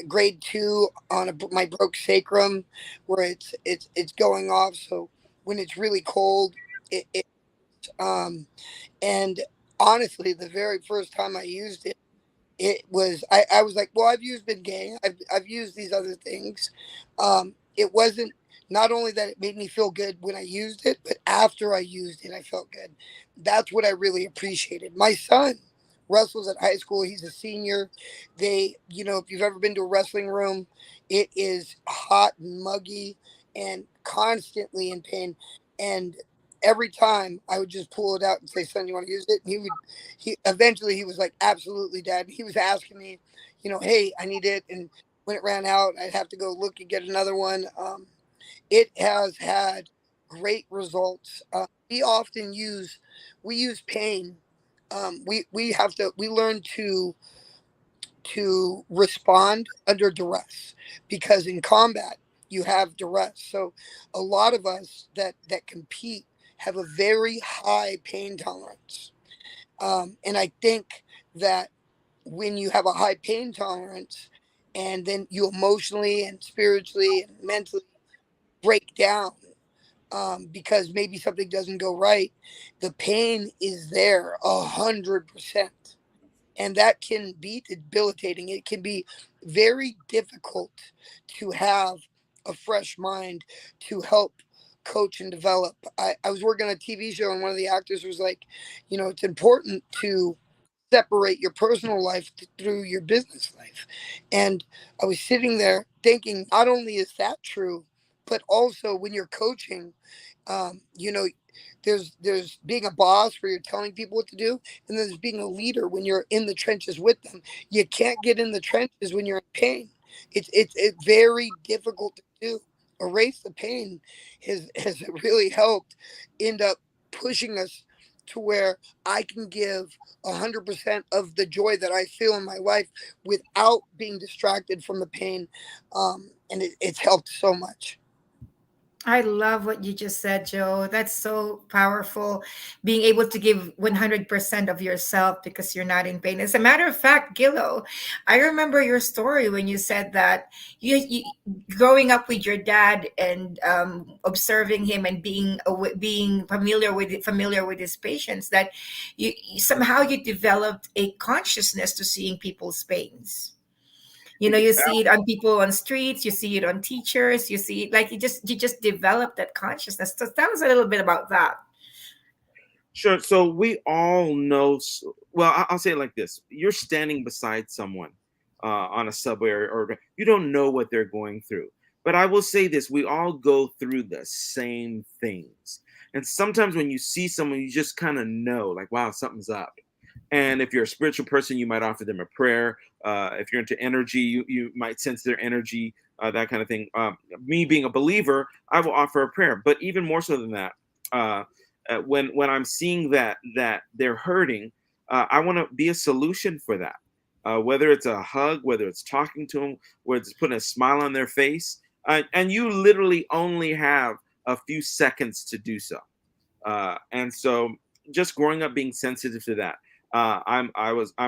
grade 2 on my broke sacrum, where it's going off. So when it's really cold, it and honestly, the very first time I used it, I was like, well, I've used Bengay, I've used these other things. It wasn't, not only that it made me feel good when I used it, but after I used it, I felt good. That's what I really appreciated. My son wrestles at high school. He's a senior. If you've ever been to a wrestling room, it is hot and muggy and constantly in pain. And every time I would just pull it out and say, son, you want to use it? And he eventually he was like, absolutely, Dad. He was asking me, hey, I need it. And when it ran out, I'd have to go look and get another one. It has had great results. We use pain. We learn to respond under duress, because in combat you have duress. So a lot of us that compete have a very high pain tolerance. And I think that when you have a high pain tolerance and then you emotionally and spiritually and mentally break down, because maybe something doesn't go right, the pain is there 100%. And that can be debilitating. It can be very difficult to have a fresh mind to help coach and develop. I was working on a TV show, and one of the actors was like, it's important to separate your personal life through your business life. And I was sitting there thinking, not only is that true, but also when you're coaching, um, you know, there's being a boss where you're telling people what to do, and there's being a leader when you're in the trenches with them. You can't get in the trenches when you're in pain. It's very difficult to do. Erase the pain has really helped end up pushing us to where I can give 100% of the joy that I feel in my life without being distracted from the pain. And it's helped so much. I love what you just said, Joe. That's so powerful. Being able to give 100% of yourself because you're not in pain. As a matter of fact, Gillo, I remember your story when you said that you growing up with your dad and observing him and being familiar with his patients, that you somehow you developed a consciousness to seeing people's pains. You see it on people on streets, you see it on teachers, you see it like you just develop that consciousness. So tell us a little bit about that. Sure. So we all know. Well, I'll say it like this: you're standing beside someone on a subway, or you don't know what they're going through. But I will say this: we all go through the same things. And sometimes when you see someone, you just kind of know, like, wow, something's up. And if you're a spiritual person, you might offer them a prayer. If you're into energy, you might sense their energy, that kind of thing. Me being a believer, I will offer a prayer. But even more so than that, when I'm seeing that they're hurting, I want to be a solution for that. Whether it's a hug, whether it's talking to them, whether it's putting a smile on their face, and you literally only have a few seconds to do so. And so, just growing up being sensitive to that. I'm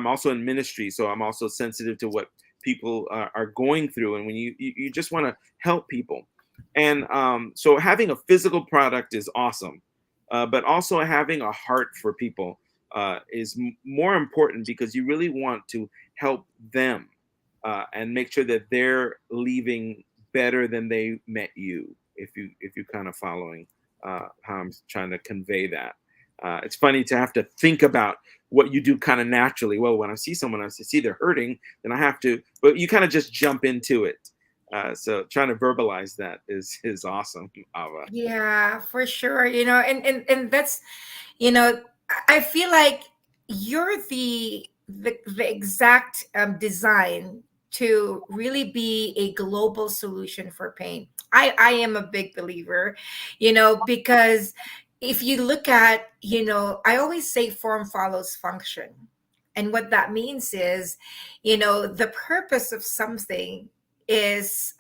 also in ministry, so I'm also sensitive to what people are going through, and when you just want to help people. And so having a physical product is awesome, but also having a heart for people is more important, because you really want to help them and make sure that they're leaving better than they met you. If you kind of following how I'm trying to convey that. It's funny to have to think about what you do kind of naturally. Well, when I see someone, I see they're hurting, then I have to, but you kind of just jump into it. So trying to verbalize that is awesome, Ava. Yeah, for sure. And that's, I feel like you're the exact design to really be a global solution for pain. I am a big believer, because if you look at, I always say form follows function. And what that means is, the purpose of something is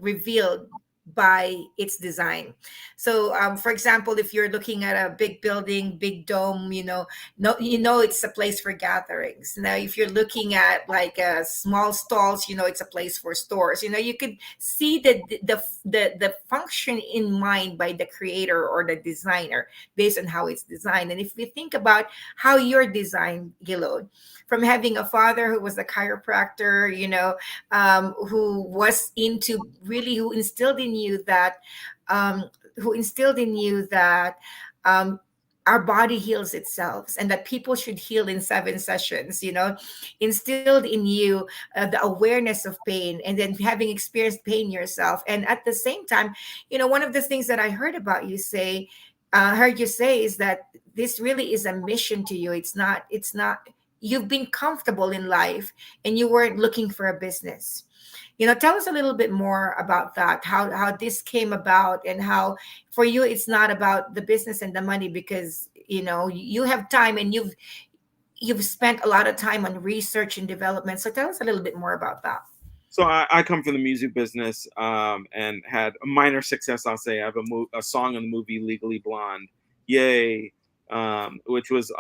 revealed by its design. So, for example, if you're looking at a big building, big dome, no, it's a place for gatherings. Now, if you're looking at like small stalls, it's a place for stores. You could see the function in mind by the creator or the designer based on how it's designed. And if we think about how you're designed, Gilo, from having a father who was a chiropractor, who was into really, who instilled in you that our body heals itself and that people should heal in 7 sessions, instilled in you the awareness of pain, and then having experienced pain yourself. And at the same time, one of the things that I heard about you say, heard you say, is that this really is a mission to you. It's not you've been comfortable in life and you weren't looking for a business. Tell us a little bit more about that, how this came about, and how for you it's not about the business and the money, because you have time and you've spent a lot of time on research and development. So tell us a little bit more about that. So I come from the music business and had a minor success, I'll say. I have a song in the movie Legally Blonde, yay, which is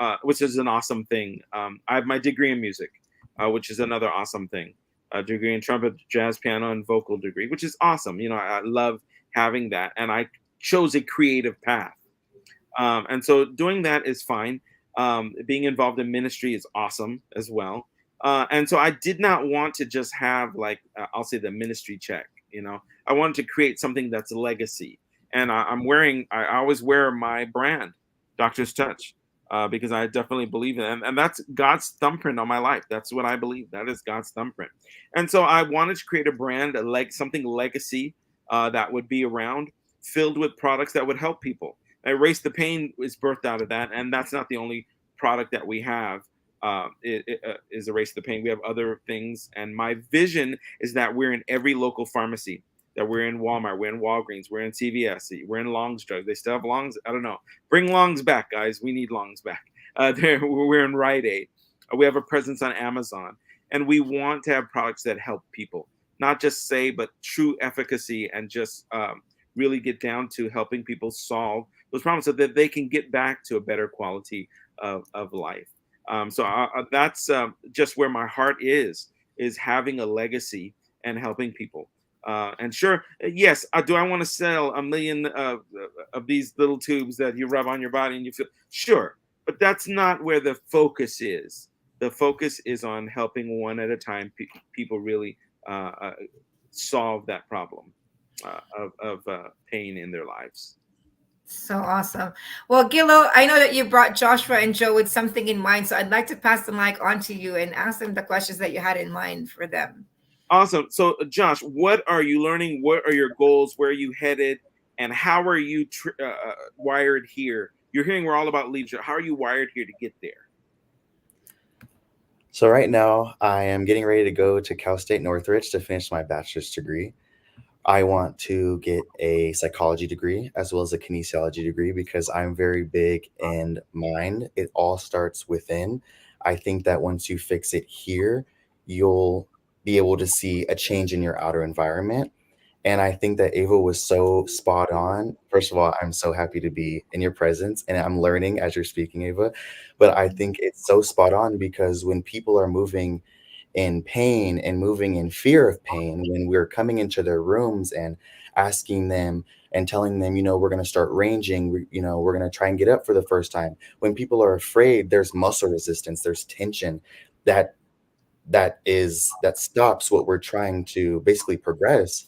an awesome thing. I have my degree in music, which is another awesome thing. A degree in trumpet, jazz, piano, and vocal degree, which is awesome. I love having that, and I chose a creative path. And so doing that is fine. Being involved in ministry is awesome as well. And so I did not want to just have I'll say the ministry check. I wanted to create something that's a legacy. And I always wear my brand, Doctor's Touch, because I definitely believe in it. And that's God's thumbprint on my life. That's what I believe. That is God's thumbprint. And so I wanted to create a brand, something legacy that would be around, filled with products that would help people. Erase the Pain is birthed out of that. And that's not the only product that we have. Is Erase the Pain. We have other things. And my vision is that we're in every local pharmacy, that we're in Walmart, we're in Walgreens, we're in CVS, we're in Long's Drugs. They still have Long's? I don't know. Bring Long's back, guys. We need Long's back. We're in Rite Aid. We have a presence on Amazon. And we want to have products that help people, not just say, but true efficacy, and just really get down to helping people solve those problems so that they can get back to a better quality of life. So that's just where my heart is having a legacy and helping people. And sure, yes, do I want to sell 1 million of these little tubes that you rub on your body and you feel? Sure, but that's not where the focus is. The focus is on helping one at a time people really solve that problem of pain in their lives. So awesome. Well, Gillo, I know that you brought Joshua and Joe with something in mind, so I'd like to pass the mic on to you and ask them the questions that you had in mind for them. Awesome. So, Josh, what are you learning? What are your goals? Where are you headed? And how are you wired here? You're hearing we're all about leadership. How are you wired here to get there? So right now, I am getting ready to go to Cal State Northridge to finish my bachelor's degree. I want to get a psychology degree as well as a kinesiology degree because I'm very big in mind. It all starts within. I think that once you fix it here, you'll be able to see a change in your outer environment. And I think that Ava was so spot on. First of all, I'm so happy to be in your presence and I'm learning as you're speaking, Ava. But I think it's so spot on because when people are moving in pain and moving in fear of pain, when we're coming into their rooms and asking them and telling them, we're going to start ranging, we're going to try and get up for the first time. When people are afraid, there's muscle resistance, there's tension that stops what we're trying to basically progress.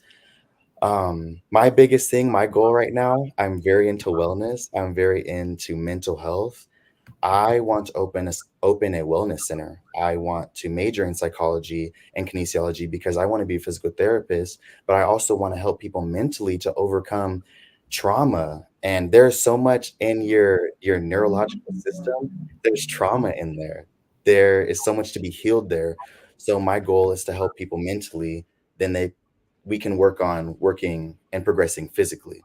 My biggest thing, my goal right now, I'm very into wellness. I'm very into mental health. I want to open a wellness center. I want to major in psychology and kinesiology because I want to be a physical therapist, but I also want to help people mentally to overcome trauma. And there's so much in your neurological system. There's trauma in there. There is so much to be healed there. So my goal is to help people mentally, then we can work on working and progressing physically.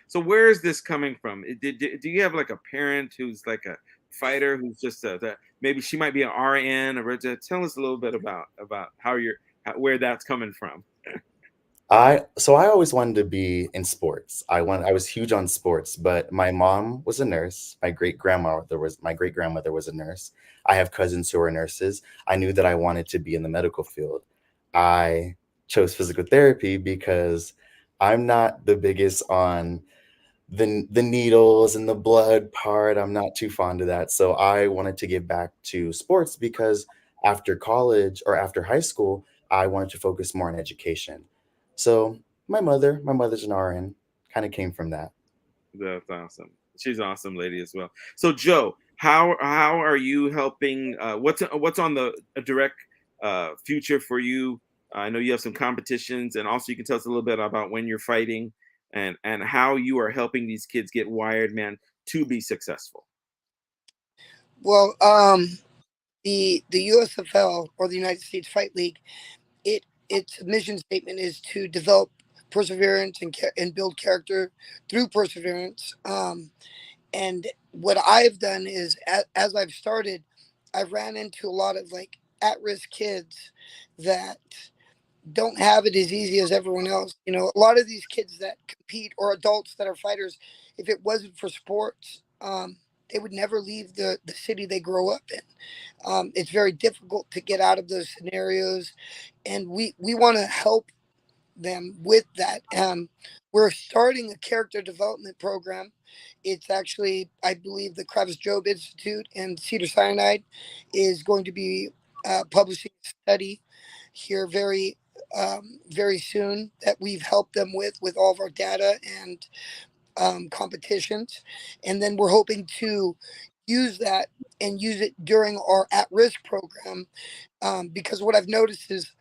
So where is this coming from? Do you have like a parent who's like a fighter who's just maybe she might be an RN or tell us a little bit about where that's coming from. I always wanted to be in sports. I was huge on sports, but my mom was a nurse. My great grandmother was a nurse. I have cousins who are nurses. I knew that I wanted to be in the medical field. I chose physical therapy because I'm not the biggest on the needles and the blood part. I'm not too fond of that. So I wanted to give back to sports because after college or after high school, I wanted to focus more on education. So my mother's an RN, kind of came from that. That's awesome. She's an awesome lady as well. So Joe, how are you helping? What's on the direct future for you? I know you have some competitions, and also you can tell us a little bit about when you're fighting and how you are helping these kids get wired, man, to be successful. Well, the USFL, or the United States Fight League, its mission statement is to develop perseverance and build character through perseverance. And what I've done is, as I've started, I've ran into a lot of like at-risk kids that don't have it as easy as everyone else. A lot of these kids that compete, or adults that are fighters, if it wasn't for sports, they would never leave the city they grow up in. It's very difficult to get out of those scenarios, and we want to help them with that. We're starting a character development program. It's actually, I believe, the Kravis Job Institute and Cedar Sinai is going to be publishing a study here very soon that we've helped them with all of our data and competitions. And then we're hoping to use that and use it during our at-risk program, because what I've noticed is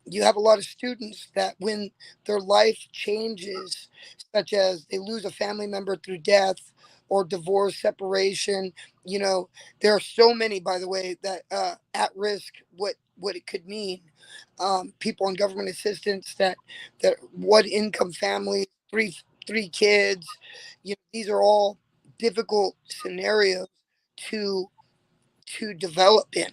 you have a lot of students that when their life changes, such as they lose a family member through death or divorce, separation, there are so many, by the way, that at risk, what it could mean. People on government assistance, that one income family, three kids, these are all difficult scenarios to develop in.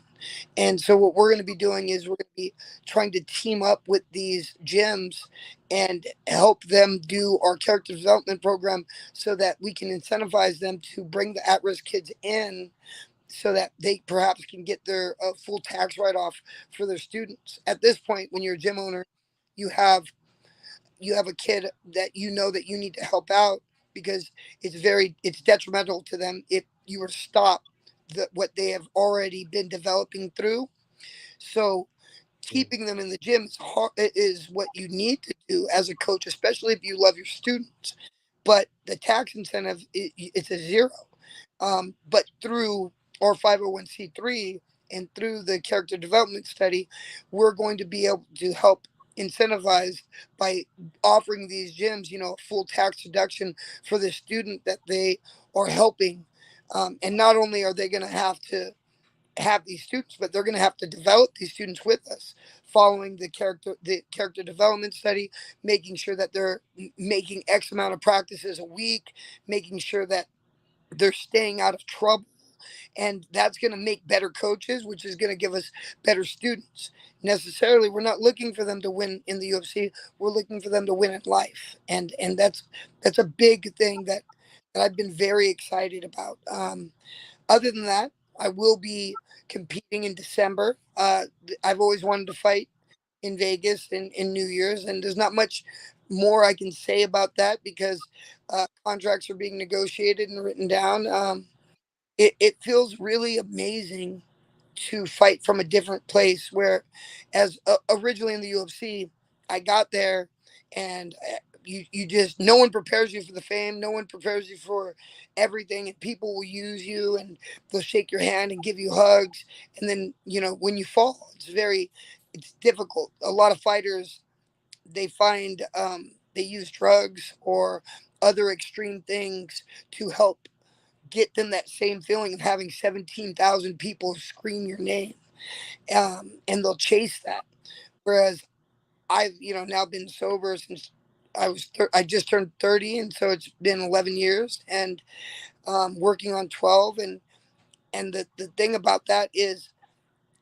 And so what we're going to be doing is we're going to be trying to team up with these gyms and help them do our character development program so that we can incentivize them to bring the at-risk kids in so that they perhaps can get their full tax write-off for their students. At this point, when you're a gym owner, you have a kid that that you need to help out, because it's detrimental to them if you were to stop what they have already been developing through. So keeping them in the gym is hard, is what you need to do as a coach, especially if you love your students. But the tax incentive, it's a zero. But through our 501c3 and through the character development study, we're going to be able to help incentivize by offering these gyms, a full tax deduction for the student that they are helping. And not only are they going to have these students, but they're going to have to develop these students with us, following the character development study, making sure that they're making X amount of practices a week, making sure that they're staying out of trouble. And that's going to make better coaches, which is going to give us better students. Necessarily, we're not looking for them to win in the UFC. We're looking for them to win in life, and that's a big thing that I've been very excited about. Other than that, I will be competing in December. I've always wanted to fight in Vegas in New Year's, and there's not much more I can say about that because contracts are being negotiated and written down. It feels really amazing to fight from a different place where as originally in the UFC I got there and you just, no one prepares you for the fame, no one prepares you for everything, and people will use you and they'll shake your hand and give you hugs, and then when you fall it's difficult. A lot of fighters, they find they use drugs or other extreme things to help get them that same feeling of having 17,000 people scream your name, and they'll chase that. Whereas I've now been sober since I just turned 30, and so it's been 11 years, and working on 12, and the thing about that is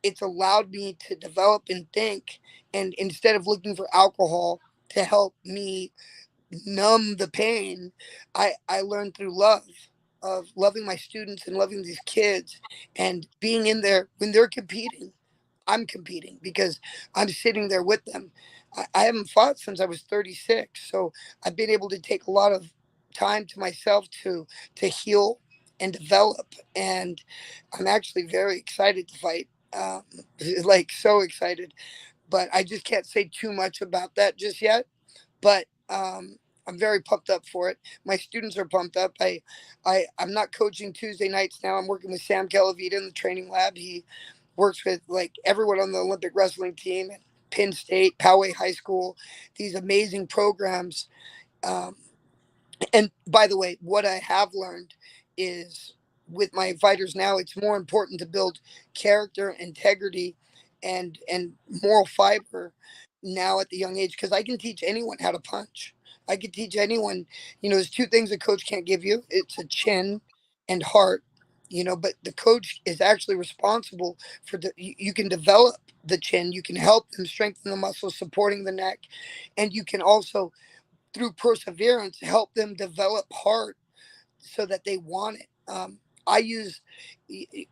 it's allowed me to develop and think, and instead of looking for alcohol to help me numb the pain, I learned through love of loving my students and loving these kids and being in there when they're competing. I'm competing because I'm sitting there with them. I haven't fought since I was 36, so I've been able to take a lot of time to myself to heal and develop, and I'm actually very excited to fight. Um, like so excited, but I just can't say too much about that just yet. But I'm very pumped up for it. My students are pumped up. I'm not coaching Tuesday nights now. I'm working with Sam Calavita in the training lab. He works with like everyone on the Olympic wrestling team at Penn State, Poway High School, these amazing programs. Um, and by the way, what I have learned is with my fighters now, it's more important to build character, integrity, and moral fiber now at the young age, because I can teach anyone how to punch. I can teach anyone, there's two things a coach can't give you. It's a chin and heart, but the coach is actually responsible for you can develop the chin, you can help them strengthen the muscles supporting the neck, and you can also through perseverance help them develop heart so that they want it. I use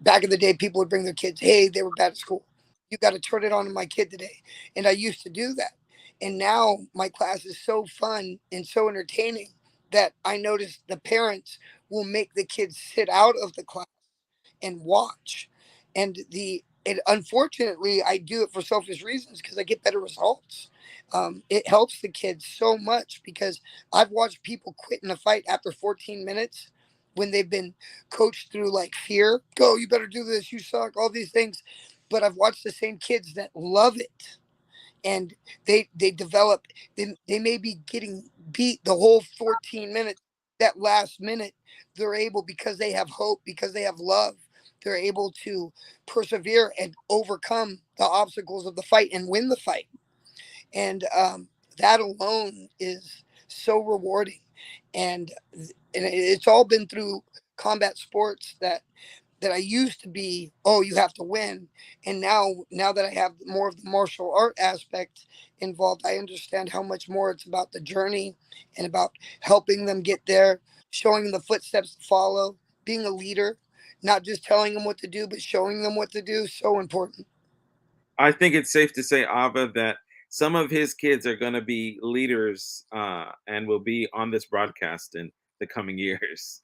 back in the day, people would bring their kids, hey, they were bad at school, you got to turn it on to my kid today, and I used to do that. And now my class is so fun and so entertaining that I notice the parents will make the kids sit out of the class and watch. And unfortunately I do it for selfish reasons because I get better results. It helps the kids so much because I've watched people quit in a fight after 14 minutes when they've been coached through like fear. Go, you better do this, you suck, all these things. But I've watched the same kids that love it, and they develop. They may be getting beat the whole 14 minutes. That last minute, they're able, because they have hope, because they have love, they're able to persevere and overcome the obstacles of the fight and win the fight. And that alone is so rewarding. And it's all been through combat sports that I used to be, oh, you have to win. And now that I have more of the martial art aspect involved, I understand how much more it's about the journey and about helping them get there, showing them the footsteps to follow, being a leader, not just telling them what to do, but showing them what to do. So important. I think it's safe to say, Ava, that some of his kids are going to be leaders and will be on this broadcast in the coming years.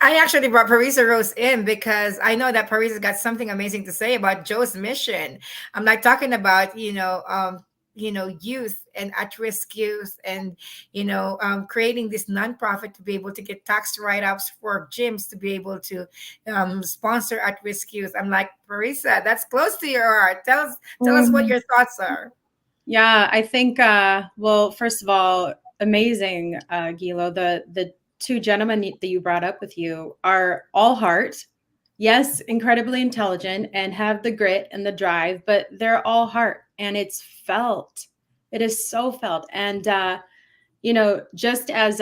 I actually brought Parisa Rose in because I know that Parisa's got something amazing to say about Joe's mission. I'm like talking about, youth and at-risk youth, and creating this nonprofit to be able to get tax write-ups for gyms to be able to sponsor at-risk youth. I'm like, Parisa, that's close to your heart. Tell us what your thoughts are. Yeah, I think, well, first of all, amazing, Gilo. The two gentlemen that you brought up with you are all heart. Yes, incredibly intelligent and have the grit and the drive, but they're all heart, and it's felt. It is so felt. And, just as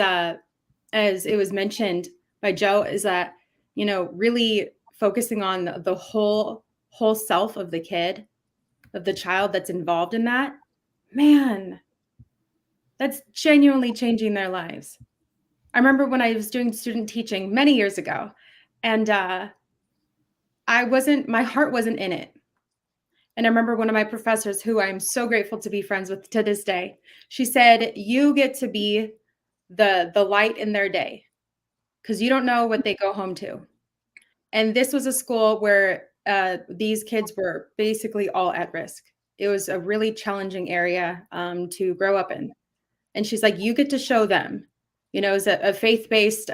it was mentioned by Joe, is that, really focusing on the whole self of the kid, of the child that's involved in that, man, that's genuinely changing their lives. I remember when I was doing student teaching many years ago, and my heart wasn't in it. And I remember one of my professors, who I'm so grateful to be friends with to this day, she said, "You get to be the light in their day, because you don't know what they go home to." And this was a school where these kids were basically all at risk. It was a really challenging area to grow up in. And she's like, "You get to show them." It's a faith-based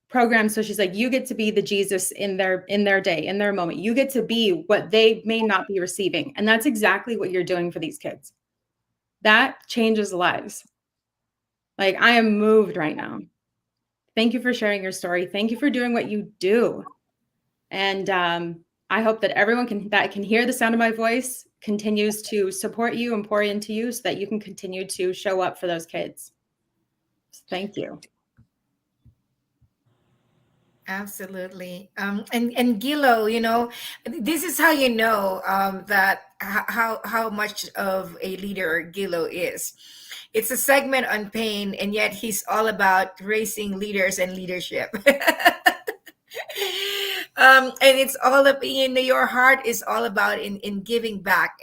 program. So she's like, "You get to be the Jesus in their day, in their moment. You get to be what they may not be receiving." And that's exactly what you're doing for these kids. That changes lives. Like, I am moved right now. Thank you for sharing your story. Thank you for doing what you do. And I hope that everyone that can hear the sound of my voice continues to support you and pour into you, so that you can continue to show up for those kids. Thank you. Absolutely. And Gilo, this is how you know that how much of a leader Gilo is. It's a segment on pain, and yet he's all about raising leaders and leadership. And it's all of, your heart is all about in giving back.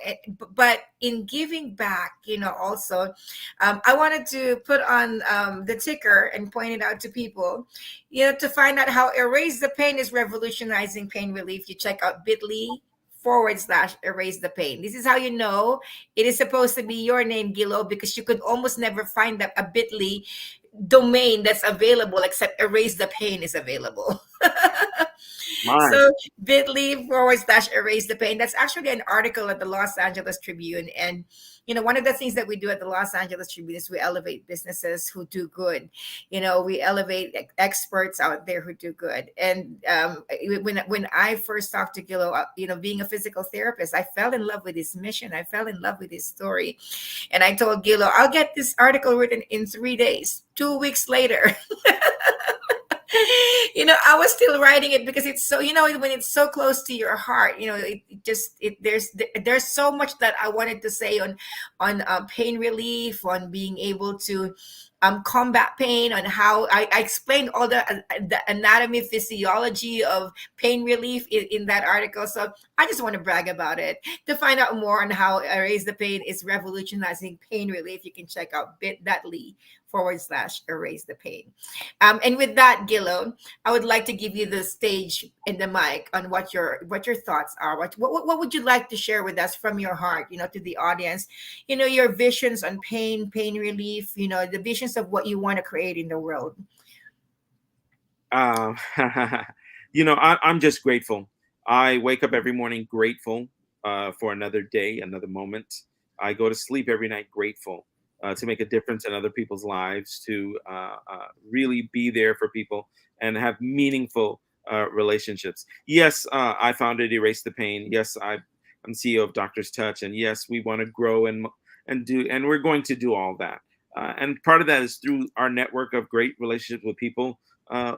But in giving back, also, I wanted to put on the ticker and point it out to people, to find out how Erase the Pain is revolutionizing pain relief. You check out bit.ly/erase the pain. This is how you know it is supposed to be your name, Gilo, because you could almost never find a bit.ly domain that's available, except Erase the Pain is available. So bit.ly/erase the pain. That's actually an article at the Los Angeles Tribune. And one of the things that we do at the Los Angeles Tribune is we elevate businesses who do good. We elevate experts out there who do good. And when I first talked to Gilo, being a physical therapist, I fell in love with his mission. I fell in love with his story. And I told Gilo, I'll get this article written in 3 days. 2 weeks later, I was still writing it, because it's so, when it's so close to your heart, there's so much that I wanted to say on pain relief, on being able to combat pain, on how I explained all the anatomy, physiology of pain relief in that article. So I just want to brag about it. To find out more on how Erase the Pain is revolutionizing pain relief, you can check out bit.ly/erase the pain. And with that, Gilo, I would like to give you the stage and the mic on what your thoughts are. What would you like to share with us from your heart, to the audience, your visions on pain relief, the visions of what you want to create in the world. I'm just grateful. I wake up every morning grateful for another day, another moment. I go to sleep every night grateful to make a difference in other people's lives, to really be there for people and have meaningful relationships. Yes, I founded Erase the Pain. Yes, I'm CEO of Doctor's Touch, and yes, we want to grow and we're going to do all that. And part of that is through our network of great relationships with people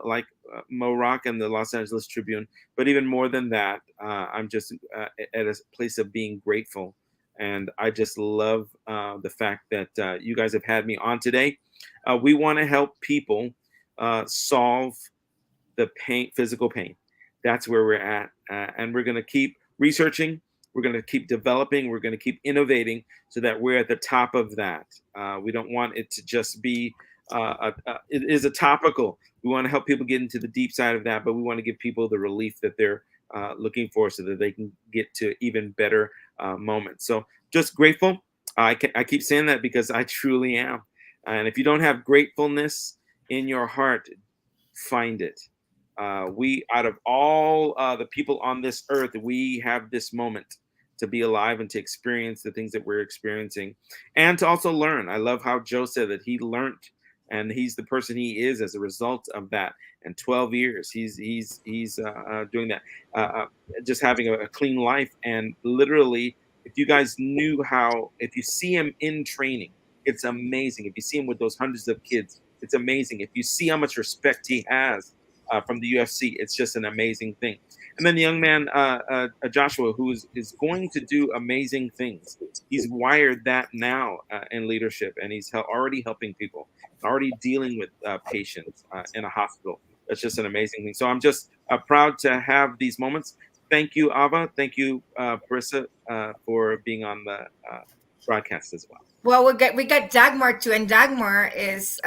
like Mo Rock and the Los Angeles Tribune. But even more than that, I'm just at a place of being grateful. And I just love the fact that you guys have had me on today. We want to help people solve the pain, physical pain. That's where we're at. And we're going to keep researching. We're going to keep developing. We're going to keep innovating so that we're at the top of that. We don't want it to just be it is a topical. We want to help people get into the deep side of that, but we want to give people the relief that they're looking for so that they can get to even better moments. So just grateful. I keep saying that because I truly am. And if you don't have gratefulness in your heart, find it. We, out of all the people on this earth, we have this moment to be alive and to experience the things that we're experiencing and to also learn. I love how Joe said that he learned and he's the person he is as a result of that. And 12 years, he's doing that, just having a clean life. And literally, if you guys knew how, if you see him in training, it's amazing. If you see him with those hundreds of kids, it's amazing. If you see how much respect he has from the UFC, it's just an amazing thing. And then the young man, Joshua, who is going to do amazing things. He's wired that now in leadership, and he's already helping people, already dealing with patients in a hospital. That's just an amazing thing. So I'm just proud to have these moments. Thank you, Ava. Thank you, Parissa, for being on the broadcast as well. Well, we got Dagmar too, and Dagmar is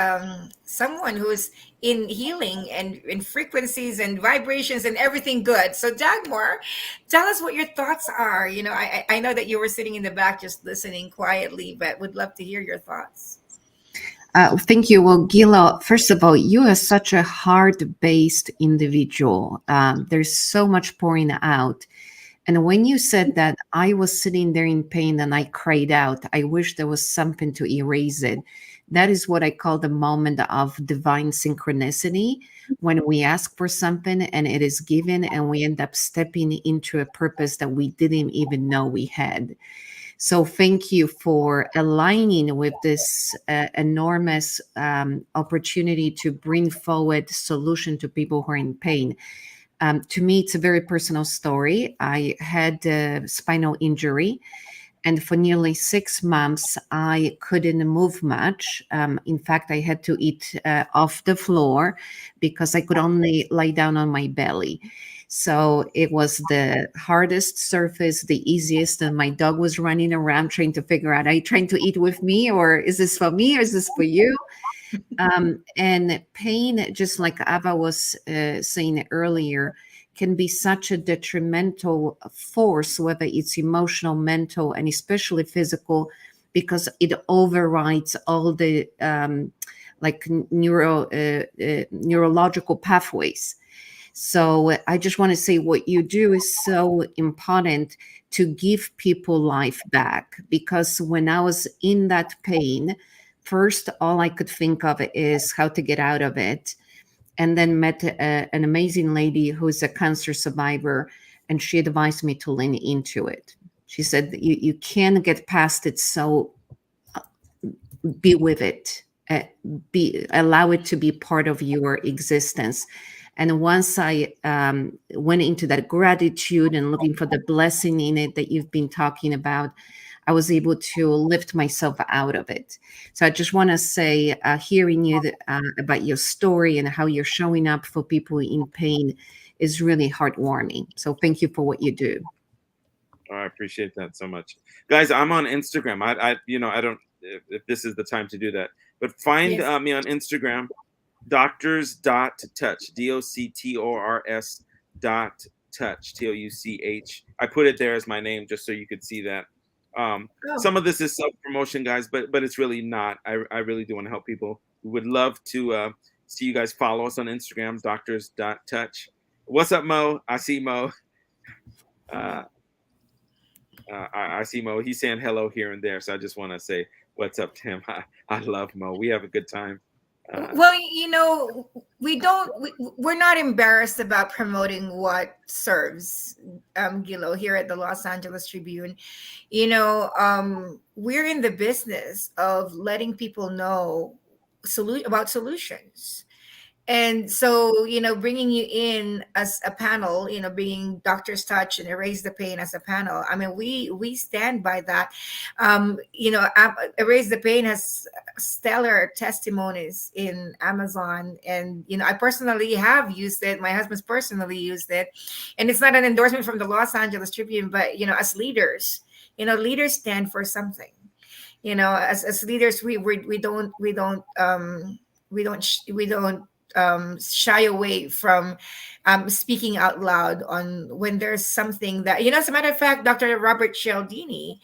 someone who is in healing and in frequencies and vibrations and everything good. So Dagmar, tell us what your thoughts are. You know, I know that you were sitting in the back just listening quietly, but would love to hear your thoughts. Thank you. Well, Gila, first of all, you are such a heart-based individual. There's so much pouring out. And when you said that, I was sitting there in pain and I cried out. I wish there was something to erase it. That is what I call the moment of divine synchronicity, when we ask for something and it is given and we end up stepping into a purpose that we didn't even know we had. So thank you for aligning with this enormous opportunity to bring forward solution to people who are in pain. To me, it's a very personal story. I had a spinal injury, and for nearly 6 months, I couldn't move much. In fact, I had to eat off the floor because I could only lie down on my belly. So it was the hardest surface, the easiest, and my dog was running around trying to figure out, are you trying to eat with me, or is this for me, or is this for you? And pain, just like Ava was saying earlier, can be such a detrimental force, whether it's emotional, mental, and especially physical, because it overrides all the neurological pathways. So I just want to say what you do is so important to give people life back, because when I was in that pain, first, all I could think of is how to get out of it. And then met an amazing lady who is a cancer survivor, and she advised me to lean into it. She said, you can get past it, so be with it. Allow it to be part of your existence. And once I went into that gratitude and looking for the blessing in it that you've been talking about, I was able to lift myself out of it. So I just want to say, hearing you about your story and how you're showing up for people in pain is really heartwarming. So thank you for what you do. Oh, I appreciate that so much. Guys, I'm on Instagram. I don't, if this is the time to do that, but find me on Instagram, doctors.touch, DOCTORS.touch, TOUCH. I put it there as my name just so you could see that. Some of this is self-promotion, guys, but it's really not. I really do want to help people. We would love to see you guys follow us on Instagram, doctors.touch. What's up, Mo? I see Mo. I see Mo. He's saying hello here and there, so I just want to say what's up to him. I love Mo. We have a good time. Well, you know, we're not embarrassed about promoting what serves, Gilo, here at the Los Angeles Tribune. You know, we're in the business of letting people know about solutions. And so, you know, bringing you in as a panel, you know, bringing Doctors Touch and Erase the Pain as a panel. I mean, we stand by that. You know, Erase the Pain has stellar testimonies in Amazon. And, you know, I personally have used it. My husband's personally used it. And it's not an endorsement from the Los Angeles Tribune, but, you know, as leaders, you know, leaders stand for something. You know, as leaders, we don't we don't shy away from speaking out loud on when there's something that, as a matter of fact, Dr. Robert Cialdini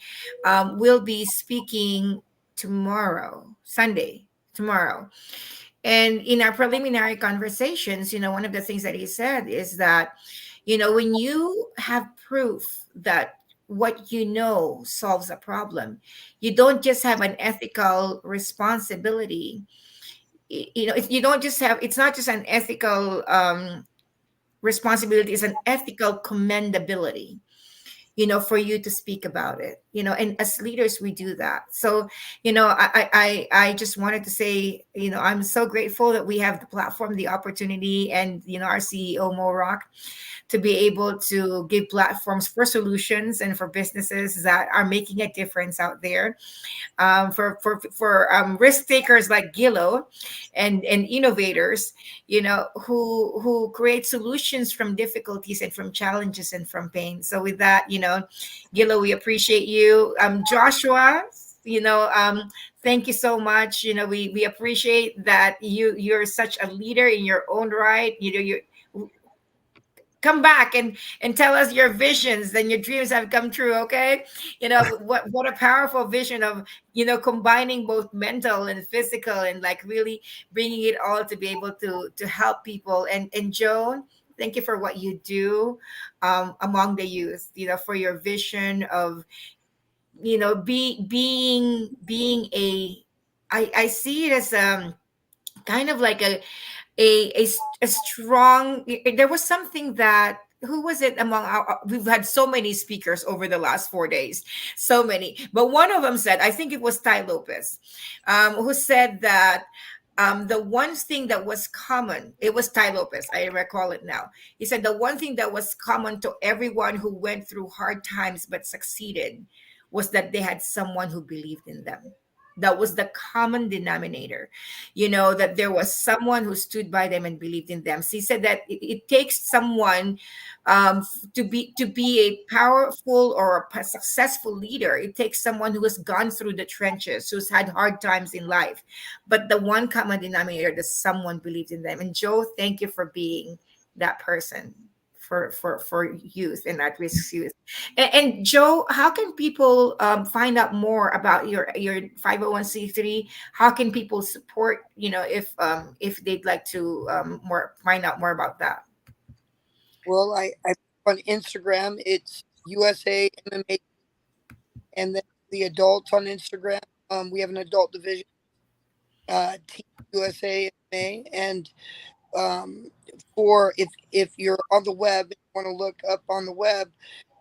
will be speaking tomorrow. And in our preliminary conversations, one of the things that he said is that, when you have proof that what you know solves a problem, you don't just have an ethical responsibility. If you don't just have, it's not just an ethical responsibility, it's an ethical commendability, for you to speak about it, and as leaders, we do that. So, I just wanted to say, I'm so grateful that we have the platform, the opportunity, and, our CEO, Mo Rock, to be able to give platforms for solutions and for businesses that are making a difference out there, for risk takers like Gillo, and innovators, who create solutions from difficulties and from challenges and from pain. So with that, Gillo, we appreciate you. Joshua, thank you so much. We appreciate that you're such a leader in your own right. You come back and tell us your visions, and your dreams have come true. Okay. What a powerful vision of, combining both mental and physical, and like really bringing it all to be able to help people. And Joan, thank you for what you do among the youth, for your vision of, being a, I see it as kind of like a strong. There was something that, who was it among we've had so many speakers over the last 4 days, so many, but one of them said, I think it was Ty Lopez, who said that the one thing that was common, it was Ty Lopez, I recall it now. He said the one thing that was common to everyone who went through hard times but succeeded was that they had someone who believed in them. That was the common denominator, that there was someone who stood by them and believed in them. So he said that it takes someone to be a powerful or a successful leader. It takes someone who has gone through the trenches, who's had hard times in life. But the one common denominator, that someone believed in them. And Joe, thank you for being that person for youth and at-risk youth. And Joe, how can people find out more about your 501c3? How can people support, if they'd like to find out more about that? Well, I on Instagram, it's USA MMA, and then the adults on Instagram, we have an adult division, Team USA MMA, and for if you're on the web and you want to look up on the web,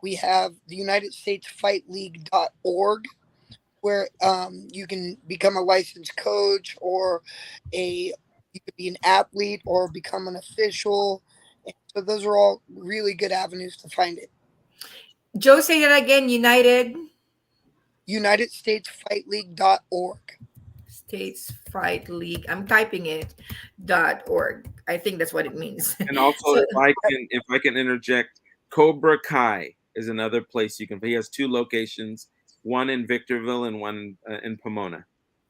we have the United States Fight League.org, where you can become a licensed coach, or you could be an athlete, or become an official. And so those are all really good avenues to find it. Joe, say that again. United States Fight League.org. States Fight League. I'm typing it .org. I think that's what it means. And also, if I can interject, Cobra Kai is another place you can. He has 2 locations, one in Victorville and one in Pomona.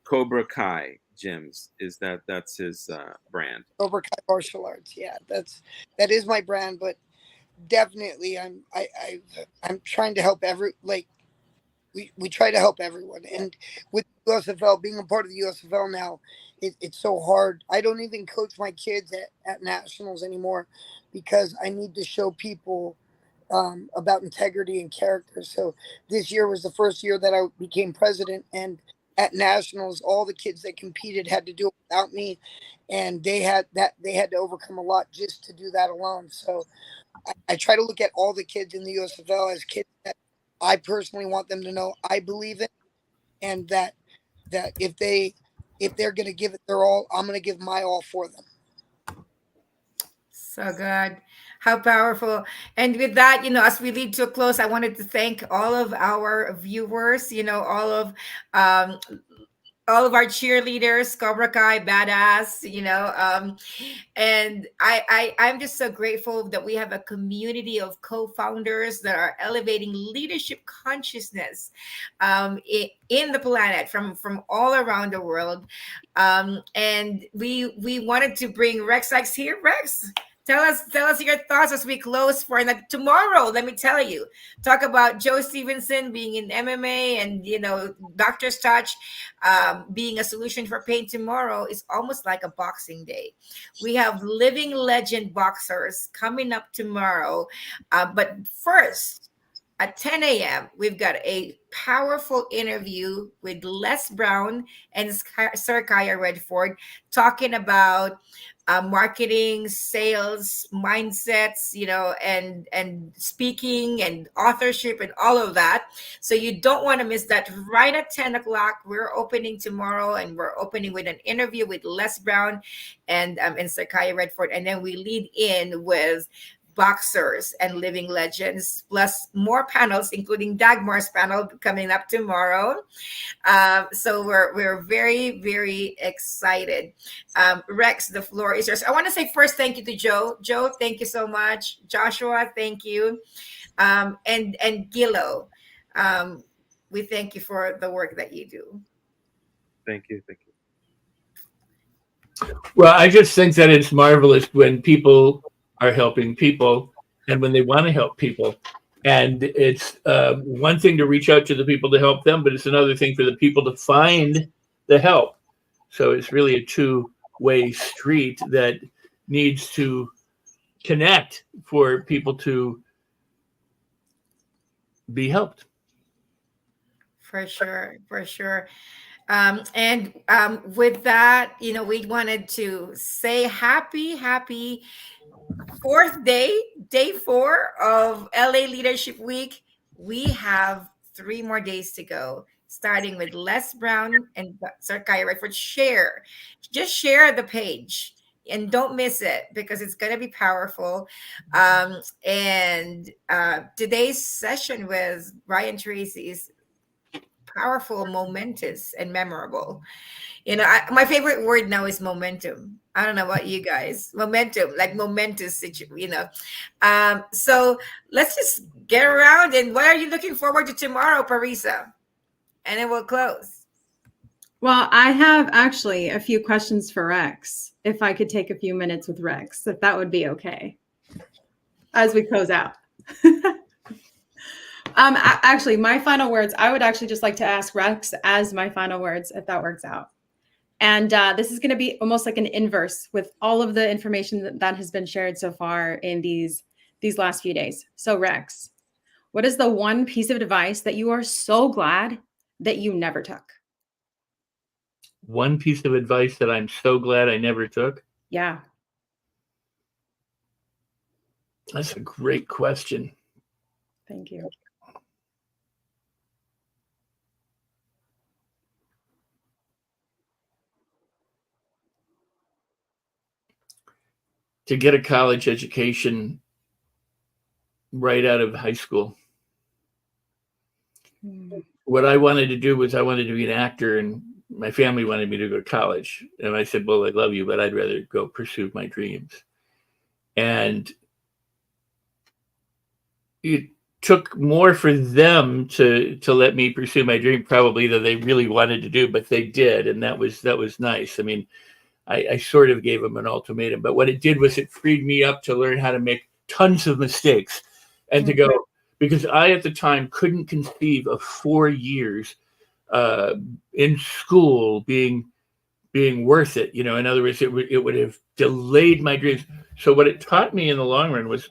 Cobra Kai gyms that's his brand. Cobra Kai martial arts. Yeah, that is my brand, but definitely I'm trying to help we try to help everyone. And with USFL, being a part of the USFL now, it's so hard. I don't even coach my kids at nationals anymore, because I need to show people about integrity and character. So this year was the first year that I became president, and at nationals, all the kids that competed had to do it without me, and they had to overcome a lot just to do that alone. So I try to look at all the kids in the USFL as kids that I personally want them to know I believe in, and that if they're going to give it their all, I'm going to give my all for them. So good. How powerful. And with that, as we lead to a close, I wanted to thank all of our viewers, all of all of our cheerleaders, Cobra Kai, badass, and I'm just so grateful that we have a community of co-founders that are elevating leadership consciousness in the planet from all around the world. And we wanted to bring Rex Sykes here. Rex, tell us your thoughts as we close for tomorrow. Let me tell you, talk about Joe Stevenson being in MMA, and Doctor's Touch being a solution for pain. Tomorrow is almost like a Boxing Day. We have living legend boxers coming up tomorrow, but first, at 10 a.m., we've got a powerful interview with Les Brown and Sir Kaya Redford talking about marketing, sales, mindsets, and speaking and authorship and all of that. So you don't want to miss that. Right at 10 o'clock, we're opening tomorrow, and we're opening with an interview with Les Brown and Sir Kaya Redford. And then we lead in with boxers and living legends, plus more panels, including Dagmar's panel coming up tomorrow. So we're very, very excited. Rex, the floor is yours. I want to say first thank you to Joe. Joe, thank you so much. Joshua, thank you. And Gillo, we thank you for the work that you do. Thank you. Well, I just think that it's marvelous when people are helping people and when they want to help people. And it's one thing to reach out to the people to help them, but it's another thing for the people to find the help. So it's really a two-way street that needs to connect for people to be helped. For sure. And with that, we wanted to say happy fourth day 4 of LA Leadership Week. We have 3 more days to go, starting with Les Brown and Sir Kaya Redford. Just share the page and don't miss it, because it's going to be powerful. And today's session with Brian Tracy is powerful, momentous, and memorable. My favorite word now is momentum. I don't know about you guys. Momentum, like momentous, so let's just get around. And what are you looking forward to tomorrow, Parisa? And then we'll close. Well, I have actually a few questions for Rex, if I could take a few minutes with Rex, if that would be okay, as we close out. Actually, my final words, I would actually just like to ask Rex as my final words, if that works out. And this is going to be almost like an inverse with all of the information that has been shared so far in these last few days. So Rex, what is the one piece of advice that you are so glad that you never took? One piece of advice that I'm so glad I never took? Yeah. That's a great question. Thank you. To get a college education right out of high school. What I wanted to do was I wanted to be an actor, and my family wanted me to go to college. And I said, well, I love you, but I'd rather go pursue my dreams. And it took more for them to let me pursue my dream, probably, than they really wanted to do, but they did. And that was nice. I mean, I sort of gave them an ultimatum, but what it did was it freed me up to learn how to make tons of mistakes and to go, because I, at the time, couldn't conceive of 4 years in school being worth it. In other words, it would have delayed my dreams. So what it taught me in the long run was,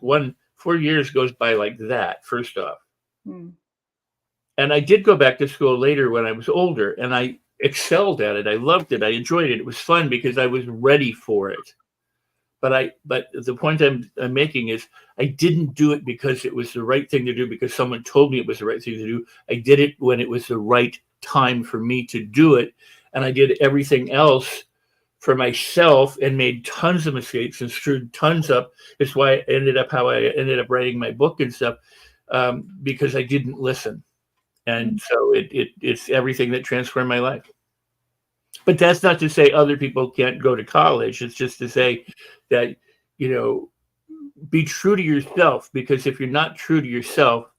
4 years goes by like that, first off. And I did go back to school later when I was older, and I excelled at it. I loved it. I enjoyed it. It was fun because I was ready for it. But the point I'm making is, I didn't do it because it was the right thing to do, because someone told me it was the right thing to do. I did it when it was the right time for me to do it. And I did everything else for myself and made tons of mistakes and screwed tons up. It's why I ended up how I ended up writing my book and stuff, because I didn't listen. And so it's everything that transformed my life. But that's not to say other people can't go to college. It's just to say that, be true to yourself, because if you're not true to yourself,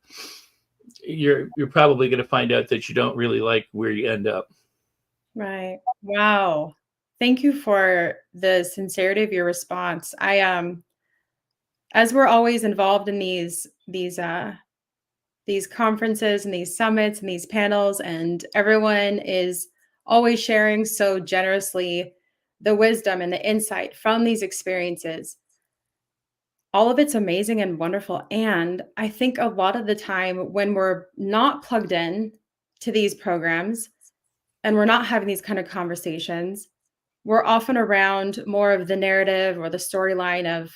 you're probably going to find out that you don't really like where you end up. Right. Wow. Thank you for the sincerity of your response. As we're always involved in these conferences and these summits and these panels, and everyone is always sharing so generously the wisdom and the insight from these experiences. All of it's amazing and wonderful. And I think a lot of the time when we're not plugged in to these programs and we're not having these kind of conversations, we're often around more of the narrative or the storyline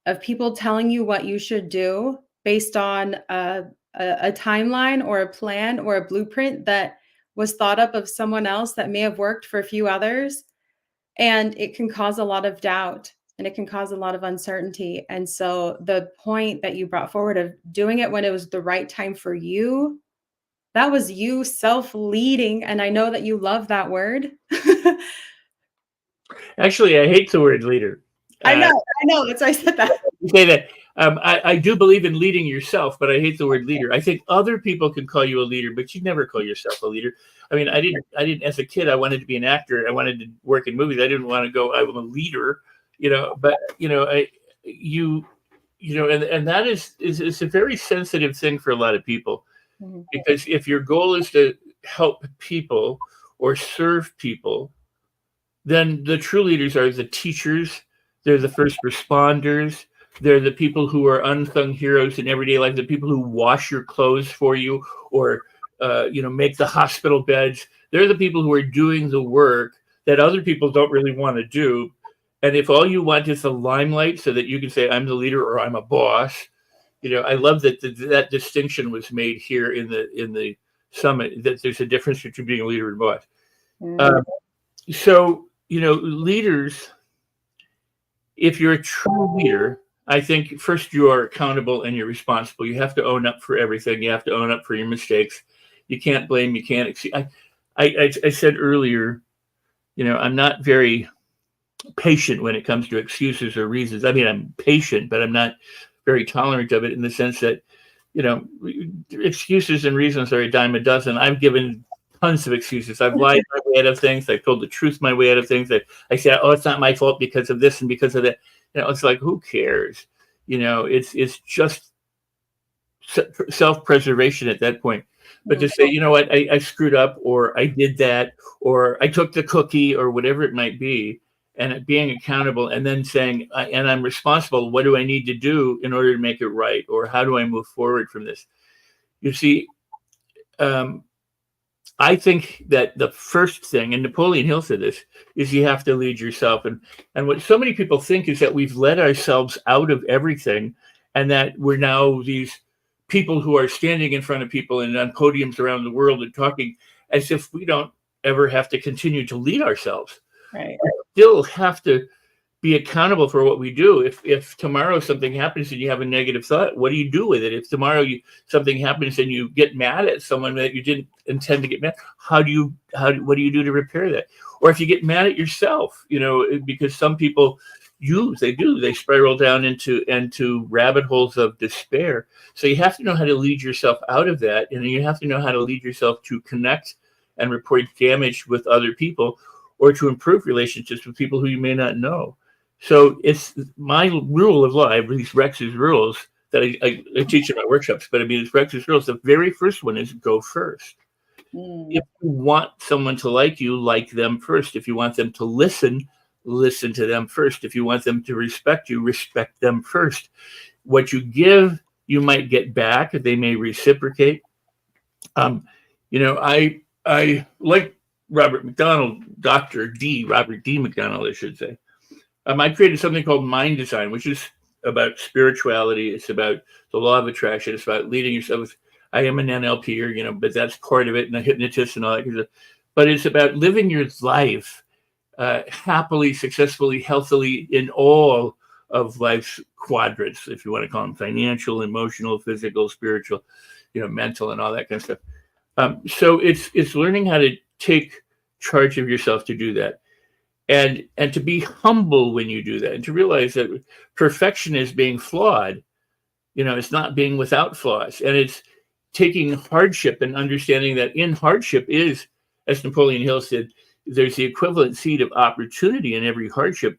of people telling you what you should do based on a timeline or a plan or a blueprint that was thought up of someone else that may have worked for a few others. And it can cause a lot of doubt and it can cause a lot of uncertainty. And so the point that you brought forward of doing it when it was the right time for you, that was you self-leading. And I know that you love that word. Actually, I hate the word leader. I know. That's why I said that. You say that. I do believe in leading yourself, but I hate the word leader. I think other people can call you a leader, but you never call yourself a leader. I mean, I didn't. As a kid, I wanted to be an actor. I wanted to work in movies. I didn't want to go. I'm a leader, But and that is a very sensitive thing for a lot of people, because if your goal is to help people or serve people, then the true leaders are the teachers. They're the first responders. They're the people who are unsung heroes in everyday life, the people who wash your clothes for you or, make the hospital beds. They're the people who are doing the work that other people don't really want to do. And if all you want is the limelight so that you can say, I'm the leader or I'm a boss, I love that that distinction was made here in the summit, that there's a difference between being a leader and a boss. Leaders, if you're a true leader, I think first you are accountable and you're responsible. You have to own up for everything. You have to own up for your mistakes. You can't blame. You can't exceed. I said earlier, I'm not very patient when it comes to excuses or reasons. I mean, I'm patient, but I'm not very tolerant of it in the sense that, excuses and reasons are a dime a dozen. I've given tons of excuses. I've lied my way out of things. I've told the truth my way out of things. I said, oh, it's not my fault because of this and because of that. It's like, who cares? It's just self-preservation at that point. But to say, you know what, I screwed up, or I did that, or I took the cookie, or whatever it might be, and being accountable, and then saying, and I'm responsible, what do I need to do in order to make it right? Or how do I move forward from this? You see, I think that the first thing, and Napoleon Hill said this, is you have to lead yourself. And what so many people think is that we've let ourselves out of everything, and that we're now these people who are standing in front of people and on podiums around the world and talking as if we don't ever have to continue to lead ourselves. Right. We still have to be accountable for what we do. If tomorrow something happens and you have a negative thought, what do you do with it? If tomorrow something happens and you get mad at someone that you didn't intend to get mad, what do you do to repair that? Or if you get mad at yourself, because some people they spiral down into rabbit holes of despair. So you have to know how to lead yourself out of that, and you have to know how to lead yourself to connect and report damage with other people, or to improve relationships with people who you may not know. So it's my rule of law. I have these Rex's rules that I teach in my workshops, but it's Rex's rules. The very first one is go first. If you want someone to like you, like them first. If you want them to listen to them first. If you want them to respect you, respect them first. What you give, you might get back. They may reciprocate. I like Robert McDonald, Robert D. McDonald, I should say. I created something called Mind Design, which is about spirituality. It's about the law of attraction. It's about leading yourself. I am an NLPer, but that's part of it, and a hypnotist and all that. But it's about living your life happily, successfully, healthily in all of life's quadrants, if you want to call them financial, emotional, physical, spiritual, mental, and all that kind of stuff. So it's learning how to take charge of yourself to do that. And to be humble when you do that, and to realize that perfection is being flawed. It's not being without flaws, and it's taking hardship and understanding that in hardship is, as Napoleon Hill said, there's the equivalent seed of opportunity in every hardship,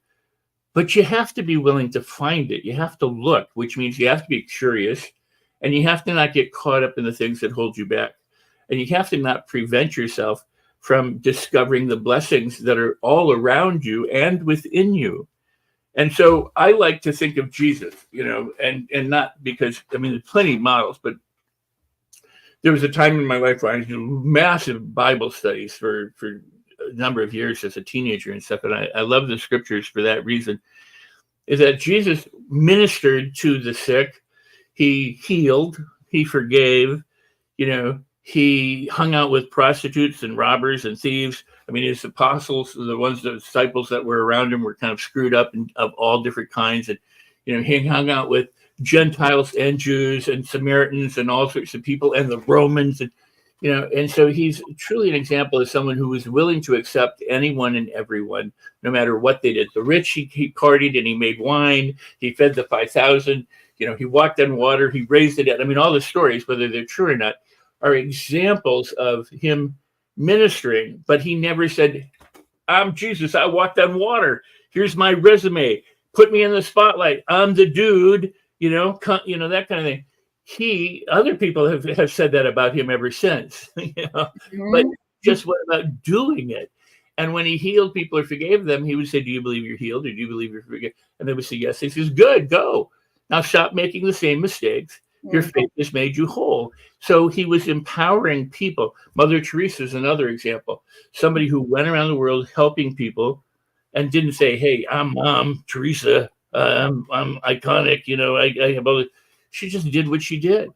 but you have to be willing to find it. You have to look, which means you have to be curious, and you have to not get caught up in the things that hold you back, and you have to not prevent yourself from discovering the blessings that are all around you and within you. And so I like to think of Jesus, and not because, there's plenty of models, but there was a time in my life where I did massive Bible studies for a number of years as a teenager and stuff. And I love the scriptures for that reason, is that Jesus ministered to the sick. He healed, he forgave, he hung out with prostitutes and robbers and thieves. His apostles, the disciples that were around him, were kind of screwed up and of all different kinds. And, he hung out with Gentiles and Jews and Samaritans and all sorts of people, and the Romans. And so he's truly an example of someone who was willing to accept anyone and everyone, no matter what they did. The rich, he partied and he made wine. He fed the 5,000. He walked on water. He raised the dead. All the stories, whether they're true or not, are examples of him ministering, but he never said, "I'm Jesus, I walked on water. Here's my resume. Put me in the spotlight. I'm the dude," that kind of thing. Other people have said that about him ever since, but just what about doing it? And when he healed people or forgave them, he would say, "Do you believe you're healed, or do you believe you're forgiven?" And they would say, "Yes." He says, "Good, go. Now stop making the same mistakes. Your faith has made you whole." So he was empowering people. Mother Teresa is another example. Somebody who went around the world helping people and didn't say, "Hey, I'm Mom Teresa. I'm iconic. I have all this." She just did what she did.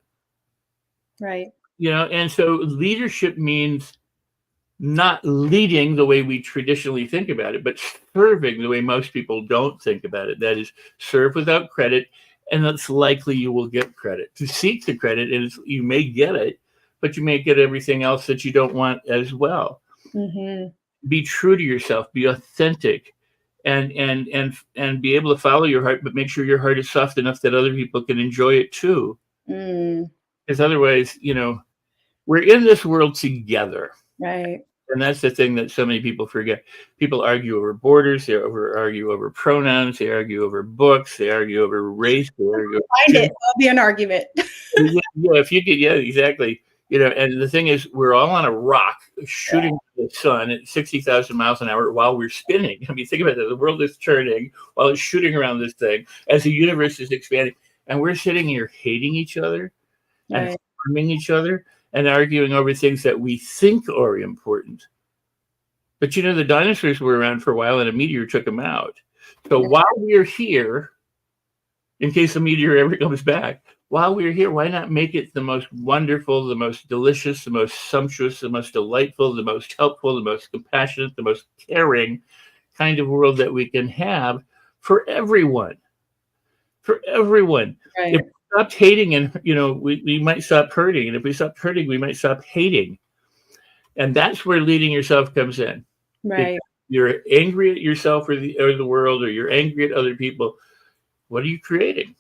Right. And so leadership means not leading the way we traditionally think about it, but serving the way most people don't think about it. That is, serve without credit. And it's likely you will get credit. To seek the credit, and you may get it, but you may get everything else that you don't want as well. Mm-hmm. Be true to yourself. Be authentic, and be able to follow your heart, but make sure your heart is soft enough that other people can enjoy it too. Because otherwise, we're in this world together. Right. And that's the thing that so many people forget. People argue over borders. They argue over pronouns. They argue over books. They argue over race. They argue over Find it. There'll be an argument. if you could, exactly. And the thing is, we're all on a rock shooting the sun at 60,000 miles an hour while we're spinning. Think about that. The world is turning while it's shooting around this thing as the universe is expanding. And we're sitting here hating each other and harming each other and arguing over things that we think are important. But the dinosaurs were around for a while and a meteor took them out. So while we're here, in case the meteor ever comes back, while we're here, why not make it the most wonderful, the most delicious, the most sumptuous, the most delightful, the most helpful, the most compassionate, the most caring kind of world that we can have for everyone. For everyone. Right. If we stopped hating, and we might stop hurting. And if we stopped hurting, we might stop hating. And that's where leading yourself comes in. Right. If you're angry at yourself or the world, or you're angry at other people, what are you creating?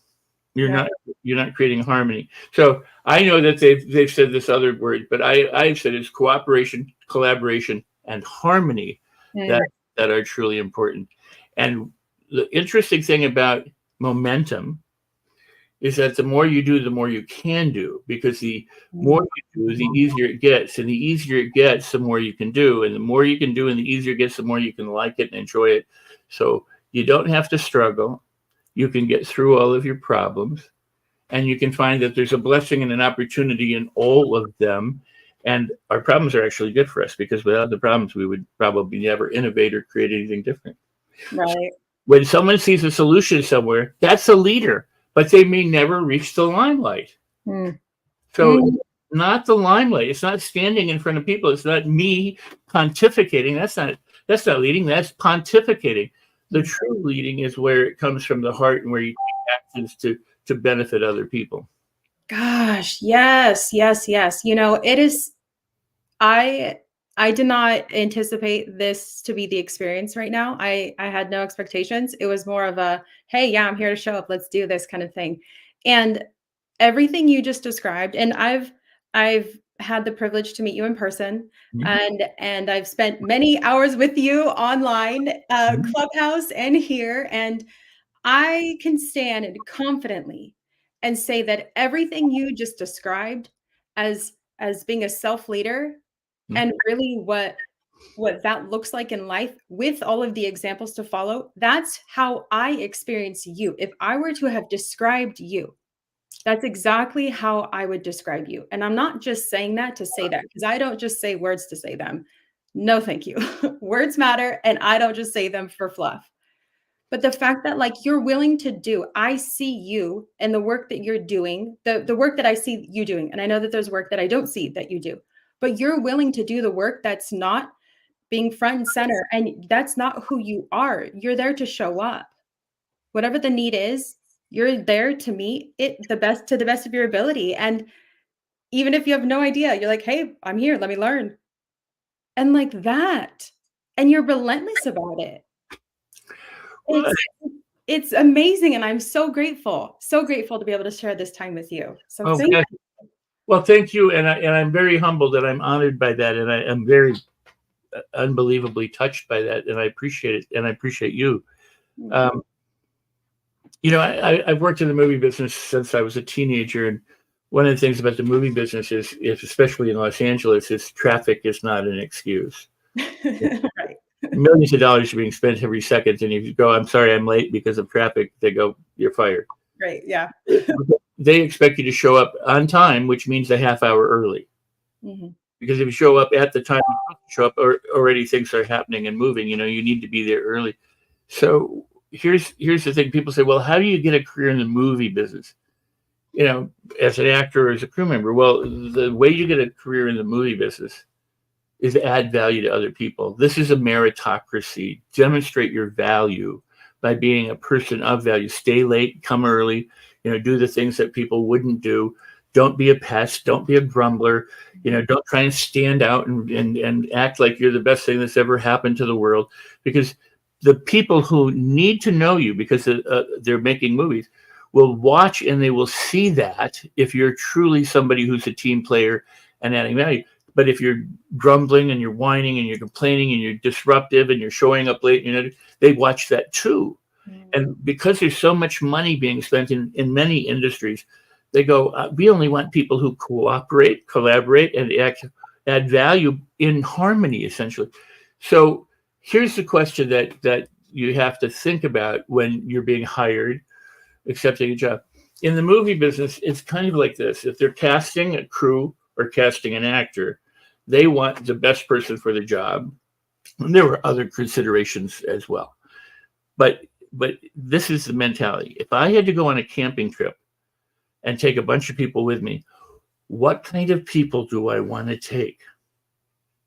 You're not creating harmony. So I know that they've said this other word, but I've said it's cooperation, collaboration, and harmony that are truly important. And the interesting thing about momentum is that the more you do, the more you can do, because the more you do, the easier it gets. And the easier it gets, the more you can do. And the more you can do and the easier it gets, the more you can like it and enjoy it. So you don't have to struggle. You can get through all of your problems, and you can find that there's a blessing and an opportunity in all of them. And our problems are actually good for us, because without the problems, we would probably never innovate or create anything different. Right. When someone sees a solution somewhere, that's a leader, but they may never reach the limelight. So not the limelight. It's not standing in front of people. It's not me pontificating. That's not leading. That's pontificating. The true leading is where it comes from the heart and where you take actions to benefit other people. Gosh, yes. It is. I I did not anticipate this to be the experience right now. I had no expectations. It was more of a, hey, yeah, I'm here to show up. Let's do this kind of thing. And everything you just described, and I've had the privilege to meet you in person, and I've spent many hours with you online, Clubhouse and here, and I can stand confidently and say that everything you just described as being a self-leader and really what that looks like in life with all of the examples to follow, that's how I experience you. If I were to have described you, that's exactly how I would describe you. And I'm not just saying that to say that, because I don't just say words to say them. No, thank you. Words matter, and I don't just say them for fluff. But the fact that like you're willing to do, I see you and the work that you're doing, the work that I see you doing. And I know that there's work that I don't see that you do, but you're willing to do the work that's not being front and center. And that's not who you are. You're there to show up. Whatever the need is, you're there to meet it to the best of your ability. And even if you have no idea, you're like, hey, I'm here, let me learn. And like that. And you're relentless about it. It's amazing, and I'm so grateful to be able to share this time with you. So thank you. Well, thank you, and I'm very humbled, and I'm honored by that, and I am very unbelievably touched by that, and I appreciate it, and I appreciate you. You know, I've worked in the movie business since I was a teenager, and one of the things about the movie business is especially in Los Angeles, is traffic is not an excuse. Right. Millions of dollars are being spent every second, and if you go, I'm sorry, I'm late because of traffic, they go, you're fired. Right. Yeah. They expect you to show up on time, which means a half hour early. Because if you show up at the time you show up, or already things are happening and moving, you know, you need to be there early. So here's the thing. People say, well, how do you get a career in the movie business? You know, as an actor or as a crew member? Well, the way you get a career in the movie business is to add value to other people. This is a meritocracy. Demonstrate your value by being a person of value. Stay late, come early, you know, do the things that people wouldn't do. Don't be a pest. Don't be a grumbler. You know, don't try and stand out and act like you're the best thing that's ever happened to the world, because the people who need to know you because they're making movies will watch, and they will see that if you're truly somebody who's a team player and adding value. But if you're grumbling and you're whining and you're complaining and you're disruptive and you're showing up late, you know, they watch that too. And because there's so much money being spent in many industries, they go, we only want people who cooperate, collaborate, and add value in harmony, essentially. So here's the question that you have to think about when you're being hired, accepting a job. In the movie business, it's kind of like this. If they're casting a crew or casting an actor, they want the best person for the job. And there were other considerations as well. But this is the mentality. If I had to go on a camping trip and take a bunch of people with me, what kind of people do I want to take?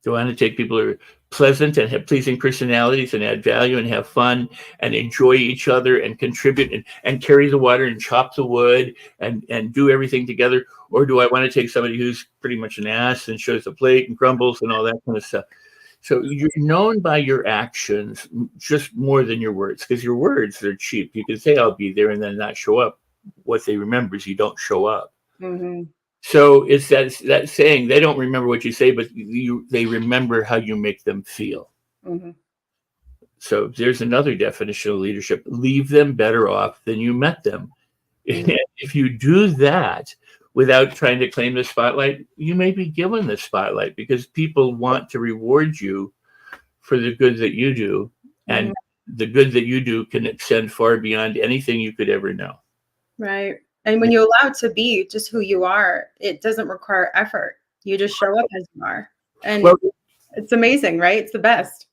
Do I want to take people who are pleasant and have pleasing personalities and add value and have fun and enjoy each other and contribute and carry the water and chop the wood and do everything together? Or do I want to take somebody who's pretty much an ass and shows the plate and grumbles and all that kind of stuff? So you're known by your actions just more than your words, because your words are cheap. You can say, I'll be there, and then not show up. What they remember is you don't show up. So it's that saying, they don't remember what you say, but they remember how you make them feel. So there's another definition of leadership. Leave them better off than you met them. If you do that without trying to claim the spotlight, you may be given the spotlight, because people want to reward you for the good that you do. And the good that you do can extend far beyond anything you could ever know. Right. And when you allow it to be just who you are, it doesn't require effort. You just show up as you are. And it's amazing, right? It's the best.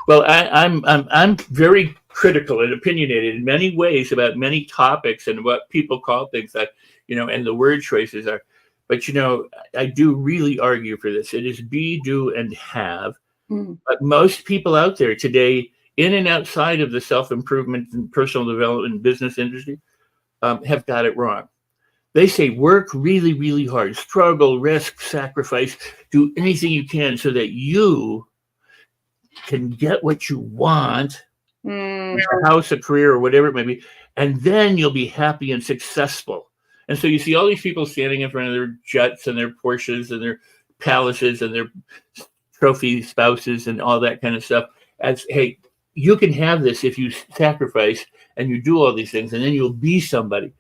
Well, I'm very critical and opinionated in many ways about many topics and what people call things, that, you know, and the word choices are. But, you know, I do really argue for this. It is be, do, and have. But most people out there today, in and outside of the self-improvement and personal development business industry, have got it wrong. They say work really, really hard, struggle, risk, sacrifice, do anything you can so that you can get what you want, a house, a career, or whatever it may be, and then you'll be happy and successful. And so you see all these people standing in front of their jets and their Porsches and their palaces and their trophy spouses and all that kind of stuff as, hey, you can have this if you sacrifice and you do all these things, and then you'll be somebody.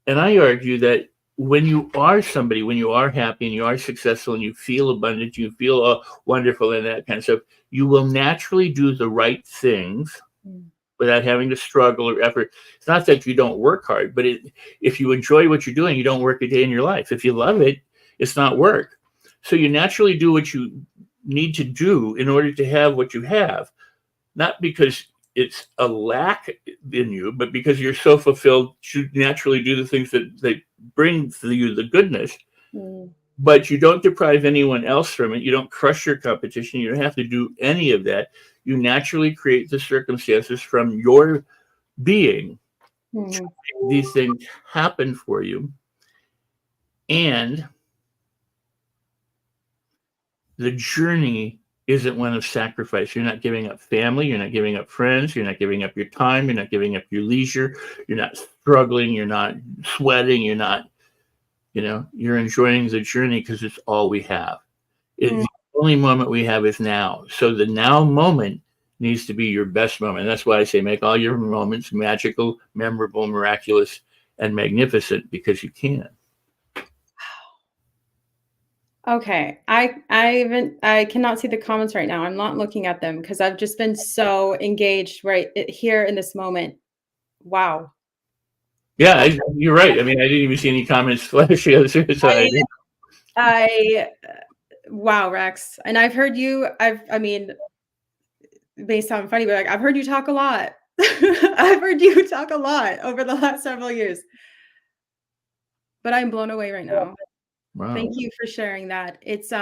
And I argue that when you are somebody, when you are happy and you are successful and you feel abundant, you feel wonderful and that kind of stuff, you will naturally do the right things without having to struggle or effort. It's not that you don't work hard, but if you enjoy what you're doing, you don't work a day in your life. If you love it, it's not work. So you naturally do what you need to do in order to have what you have, not because it's a lack in you, but because you're so fulfilled, you naturally do the things that bring to you the goodness. But you don't deprive anyone else from it. You don't crush your competition. You don't have to do any of that. You naturally create the circumstances from your being. These things happen for you. And the journey isn't one of sacrifice. You're not giving up family. You're not giving up friends. You're not giving up your time. You're not giving up your leisure. You're not struggling. You're not sweating. You're not, you're enjoying the journey because it's all we have. The only moment we have is now. So the now moment needs to be your best moment. And that's why I say make all your moments magical, memorable, miraculous, and magnificent, because you can. Okay, I cannot see the comments right now. I'm not looking at them because I've just been so engaged right here in this moment. Wow. Yeah, you're right. I mean, I didn't even see any comments flash. Wow, Rex. And I've heard you. I mean, it may sound funny, but like I've heard you talk a lot. I've heard you talk a lot over the last several years. But I'm blown away right now. Wow. Thank you for sharing that. It's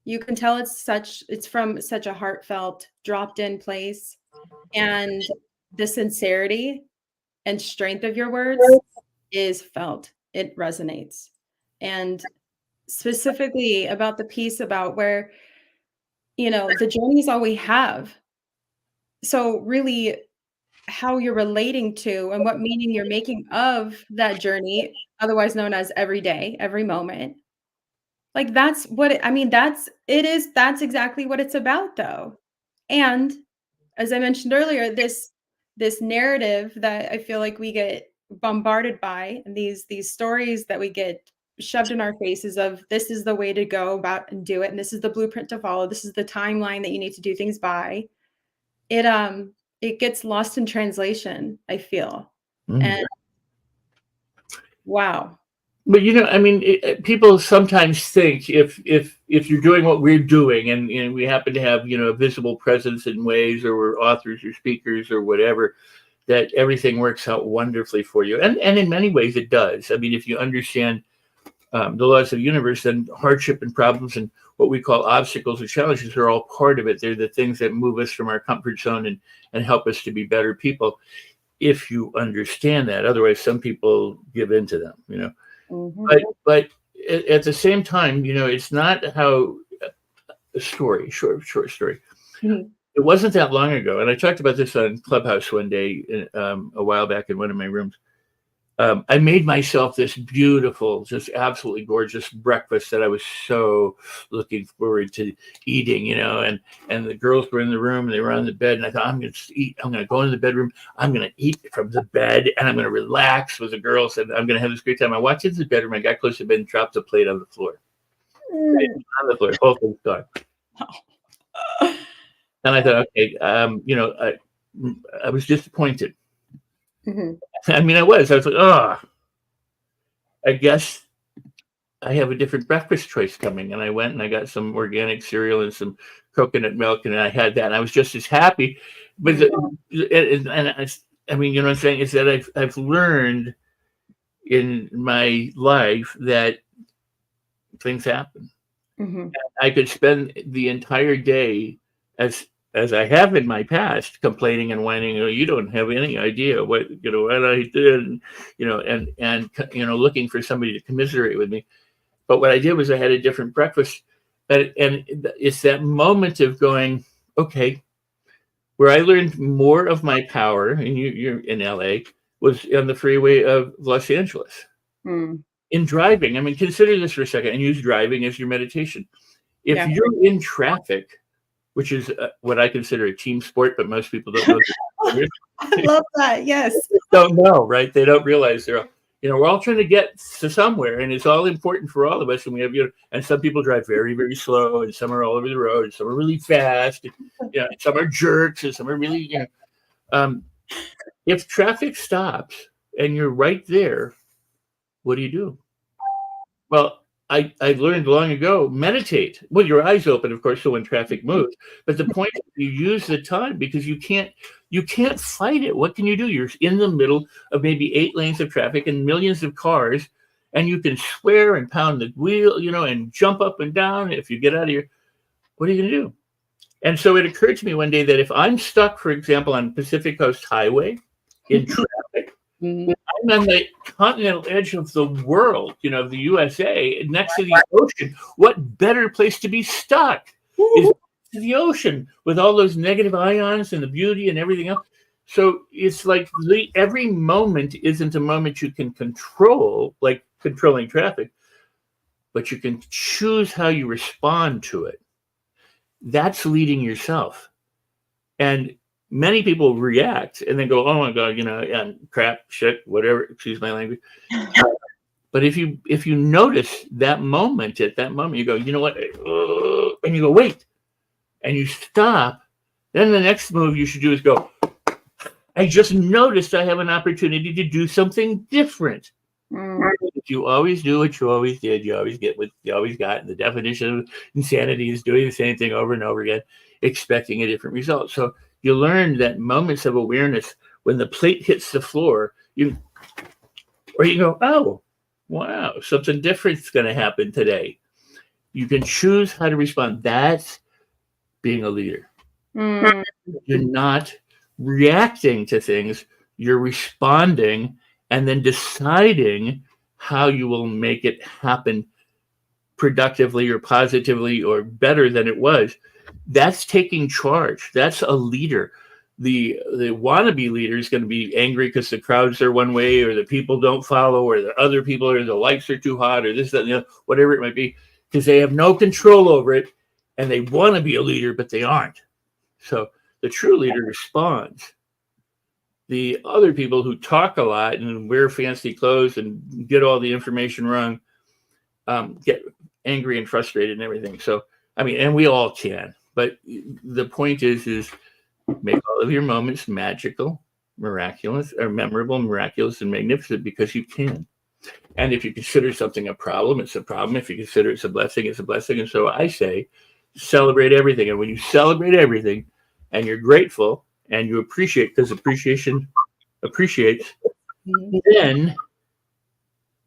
you can tell it's from such a heartfelt, dropped in place, and the sincerity and strength of your words is felt. It resonates. And specifically about the piece about where, the journey is all we have. So really how you're relating to and what meaning you're making of that journey, otherwise known as every day, every moment. Like that's exactly what it's about though. And as I mentioned earlier, this narrative that I feel like we get bombarded by, and these stories that we get shoved in our faces of this is the way to go about and do it, and this is the blueprint to follow, this is the timeline that you need to do things by. It gets lost in translation, I feel. And wow. But I mean, people sometimes think if you're doing what we're doing, and we happen to have a visible presence in ways, or we're authors or speakers or whatever, that everything works out wonderfully for you. And in many ways it does. I mean, if you understand the laws of the universe, then hardship and problems and what we call obstacles or challenges are all part of it. They're the things that move us from our comfort zone and help us to be better people, if you understand that. Otherwise, some people give in to them, But at the same time, it's not how a story, short story. It wasn't that long ago, and I talked about this on Clubhouse one day a while back in one of my rooms. I made myself this beautiful, just absolutely gorgeous breakfast that I was so looking forward to eating, and the girls were in the room and they were on the bed, and I thought, I'm going to eat. I'm going to go into the bedroom. I'm going to eat from the bed, and I'm going to relax with the girls, and I'm going to have this great time. I walked into the bedroom, I got close to the bed and dropped the plate on the floor. On the floor, whole thing's gone. And I thought, okay, I was disappointed. I mean, I was like, oh, I guess I have a different breakfast choice coming. And I went and I got some organic cereal and some coconut milk, and I had that, and I was just as happy. But I mean, you know what I'm saying, is that I've learned in my life that things happen. I could spend the entire day as as I have in my past, complaining and whining. Oh, you don't have any idea what what I did, and looking for somebody to commiserate with me. But what I did was I had a different breakfast, and it's that moment of going, okay, where I learned more of my power, and you're in LA, was on the freeway of Los Angeles. In driving, I mean, consider this for a second and use driving as your meditation. If you're in traffic, which is what I consider a team sport, but most people don't know. I love that. Yes. Don't know, right? They don't realize we're all trying to get to somewhere, and it's all important for all of us. And we have, and some people drive very, very slow, and some are all over the road, and some are really fast, and some are jerks, and some are really, if traffic stops and you're right there, what do you do? Well, I learned long ago, meditate with your eyes open, of course, so when traffic moves. But the point is you use the time, because you can't fight it. What can you do? You're in the middle of maybe 8 lanes of traffic and millions of cars, and you can swear and pound the wheel, and jump up and down. If you get out of your, what are you going to do? And so it occurred to me one day that if I'm stuck, for example, on Pacific Coast Highway in traffic, I'm on the continental edge of the world, of the USA, next to the ocean. What better place to be stuck is the ocean, with all those negative ions and the beauty and everything else. So it's like every moment isn't a moment you can control, like controlling traffic, but you can choose how you respond to it. That's leading yourself. And many people react and then go, oh my God, and crap, shit, whatever, excuse my language. But if you notice that moment, at that moment, you go, you know what? And you go, wait. And you stop. Then the next move you should do is go, I just noticed I have an opportunity to do something different. If you always do what you always did, you always get what you always got. And the definition of insanity is doing the same thing over and over again, expecting a different result. So you learn that moments of awareness, when the plate hits the floor, you go, oh, wow, something different's going to happen today. You can choose how to respond. That's being a leader. You're not reacting to things. You're responding and then deciding how you will make it happen productively or positively or better than it was. That's taking charge. That's a leader. The wannabe leader is going to be angry because the crowds are one way, or the people don't follow, or the other people, or the lights are too hot, or this, that, and the other, whatever it might be, because they have no control over it, and they want to be a leader, but they aren't. So the true leader responds. The other people who talk a lot and wear fancy clothes and get all the information wrong get angry and frustrated and everything. So, I mean, and we all can. But the point is make all of your moments magical, miraculous, or memorable, miraculous, and magnificent, because you can. And if you consider something a problem, it's a problem. If you consider it's a blessing, it's a blessing. And so I say, celebrate everything. And when you celebrate everything and you're grateful and you appreciate, because appreciation appreciates, then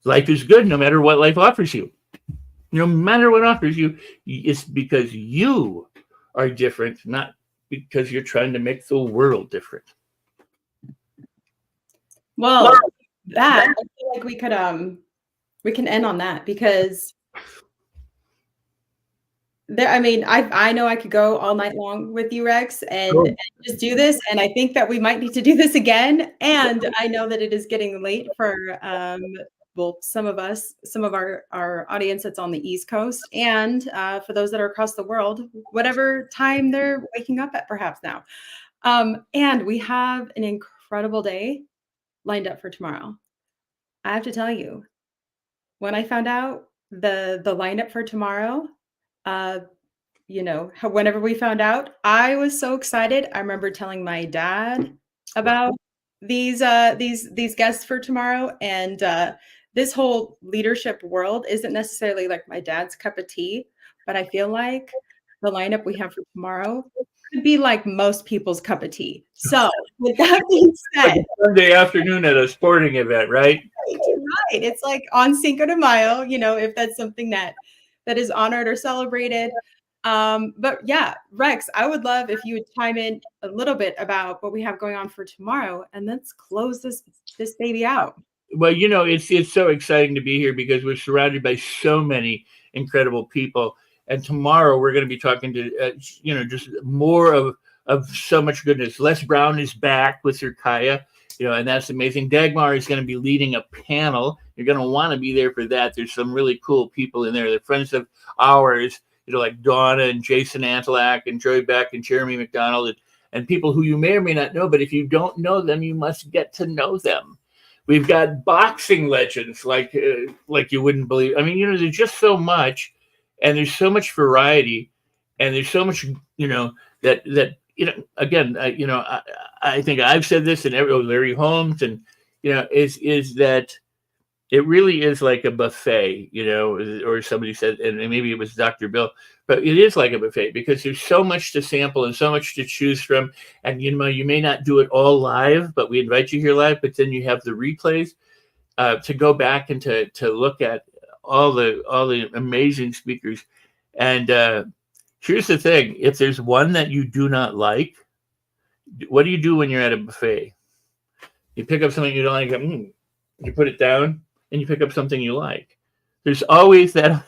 life is good no matter what life offers you. No matter what offers you, it's because you are different, not because you're trying to make the world different. Well, that I feel like we can end on that, because I know I could go all night long with you, Rex, and just do this. And I think that we might need to do this again. And I know that it is getting late for some of our audience that's on the East Coast, and for those that are across the world, whatever time they're waking up at perhaps now. And we have an incredible day lined up for tomorrow. I have to tell you, when I found out the lineup for tomorrow, whenever we found out, I was so excited. I remember telling my dad about these guests for tomorrow, and this whole leadership world isn't necessarily like my dad's cup of tea, but I feel like the lineup we have for tomorrow could be like most people's cup of tea. So with that being said, like Sunday afternoon at a sporting event, right? Right. It's like on Cinco de Mayo, if that's something that is honored or celebrated. But yeah, Rex, I would love if you would chime in a little bit about what we have going on for tomorrow, and let's close this baby out. Well, it's so exciting to be here because we're surrounded by so many incredible people. And tomorrow we're going to be talking to, just more of so much goodness. Les Brown is back with Sir Kaya, and that's amazing. Dagmar is going to be leading a panel. You're going to want to be there for that. There's some really cool people in there. They're friends of ours, like Donna and Jason Antelak and Joy Beck and Jeremy McDonald and people who you may or may not know. But if you don't know them, you must get to know them. We've got boxing legends like you wouldn't believe. I mean, there's just so much, and there's so much variety, and there's so much, that again, I think I've said this, and Larry Holmes, and is that it really is like a buffet, or somebody said, and maybe it was Dr. Bill, but it is like a buffet because there's so much to sample and so much to choose from. And, you may not do it all live, but we invite you here live, but then you have the replays to go back and to look at all the amazing speakers. And here's the thing. If there's one that you do not like, what do you do when you're at a buffet? You pick up something you don't like, you put it down, and you pick up something you like. There's always that,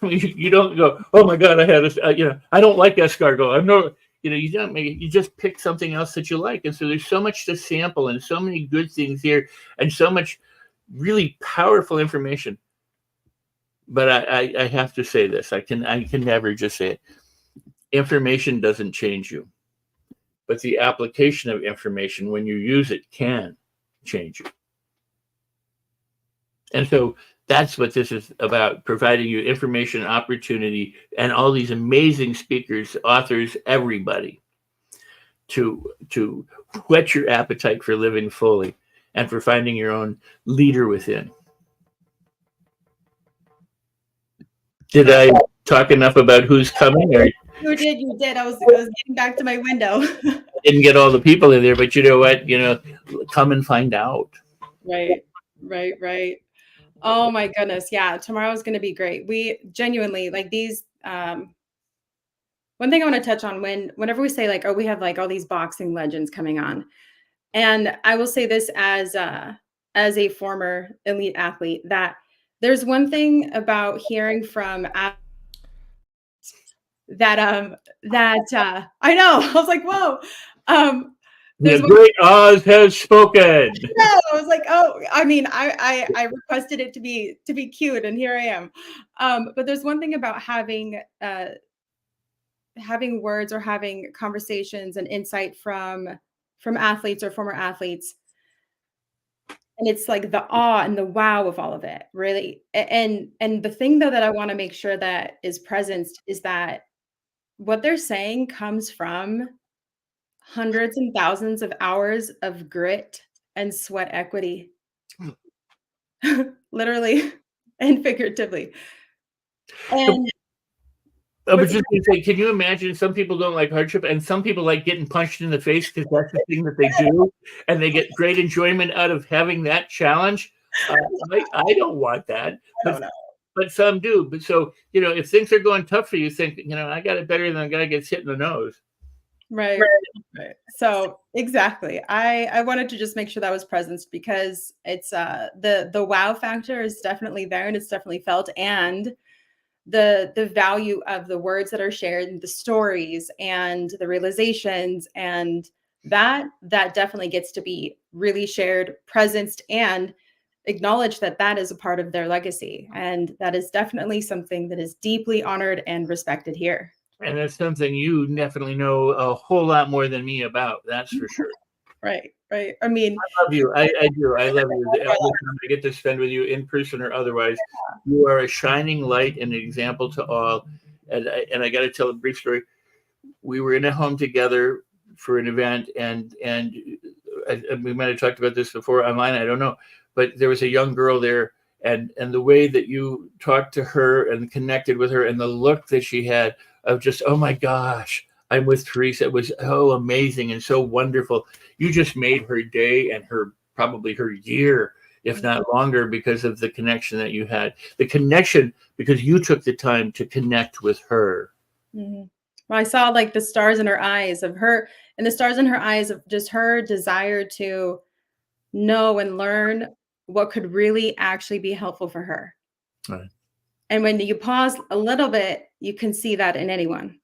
you don't go, oh my God, I had I don't like escargot. You don't make it, you just pick something else that you like. And so there's so much to sample and so many good things here and so much really powerful information. But I have to say this, I can never just say it. Information doesn't change you, but the application of information when you use it can change you. And so that's what this is about, providing you information, opportunity, and all these amazing speakers, authors, everybody to whet your appetite for living fully and for finding your own leader within. Did I talk enough about who's coming? Or? You did. I was getting back to my window. I didn't get all the people in there, but you know what? Come and find out. Right. Oh my goodness. Yeah. Tomorrow's going to be great. We genuinely like these. One thing I want to touch on whenever we say like, oh, we have like all these boxing legends coming on. And I will say this as a former elite athlete, that there's one thing about hearing from that I know. I was like, whoa. The great Oz has spoken. No, I was like, oh, I mean, I requested it to be cute, and here I am. But there's one thing about having words or having conversations and insight from athletes or former athletes, and it's like the awe and the wow of all of it, really. And the thing though that I want to make sure that is present is that what they're saying comes from hundreds and thousands of hours of grit and sweat equity, literally and figuratively. And I was just going to say, can you imagine some people don't like hardship and some people like getting punched in the face because that's the thing that they do and they get great enjoyment out of having that challenge? I don't want that. But some do. But so, if things are going tough for you, think, I got it better than a guy gets hit in the nose. Right. So exactly. I wanted to just make sure that was present because it's the wow factor is definitely there and it's definitely felt, and the value of the words that are shared and the stories and the realizations, and that definitely gets to be really shared, presenced, and acknowledge that is a part of their legacy. And that is definitely something that is deeply honored and respected here. And that's something you definitely know a whole lot more than me about. That's for sure. Right. I mean, I love you. I do. I love you. Every time I get to spend with you in person or otherwise, you are a shining light and an example to all. And I got to tell a brief story. We were in a home together for an event, and we might have talked about this before online. I don't know, but there was a young girl there, and the way that you talked to her and connected with her, and the look that she had of just, oh my gosh, I'm with Teresa. It was so amazing and so wonderful. You just made her day and probably her year, if not longer, because of the connection that you had. The connection because you took the time to connect with her. Mhm. Well, I saw like the stars in her eyes of her, and the stars in her eyes of just her desire to know and learn what could really actually be helpful for her. Right. And when you pause a little bit, you can see that in anyone.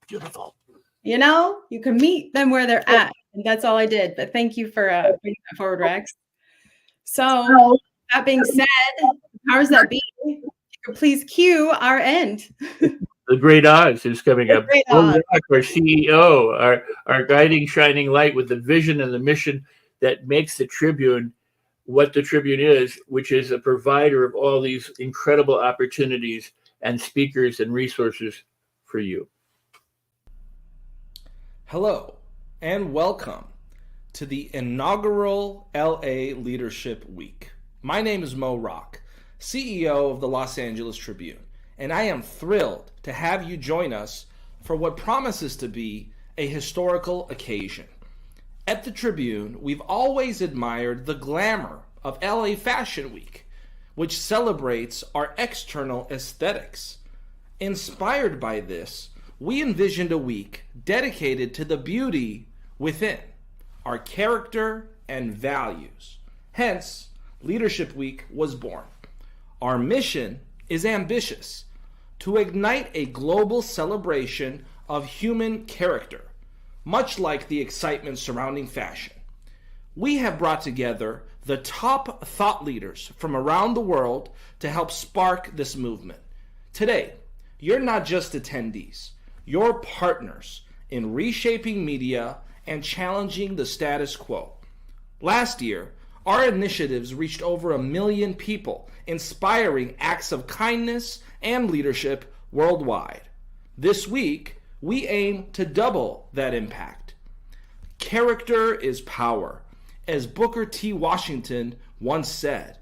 Beautiful. You know, you can meet them where they're at. And that's all I did. But thank you for bringing that forward, Rex. So that being said, powers that be, you could please cue our end. The Great Oz is coming The up. Great Mo Oz. Rock, our CEO, our guiding shining light with the vision and the mission that makes the Tribune what the Tribune is, which is a provider of all these incredible opportunities and speakers and resources for you. Hello and welcome to the inaugural LA Leadership Week. My name is Mo Rock, CEO of the Los Angeles Tribune, and I am thrilled to have you join us for what promises to be a historical occasion. At the Tribune, we've always admired the glamour of LA Fashion Week, which celebrates our external aesthetics. Inspired by this, we envisioned a week dedicated to the beauty within, our character and values. Hence, Leadership Week was born. Our mission is ambitious: to ignite a global celebration of human character, much like the excitement surrounding fashion. We have brought together the top thought leaders from around the world to help spark this movement. Today, you're not just attendees, you're partners in reshaping media and challenging the status quo. Last year, our initiatives reached over 1 million people, inspiring acts of kindness and leadership worldwide. This week, we aim to double that impact. Character is power, as Booker T. Washington once said.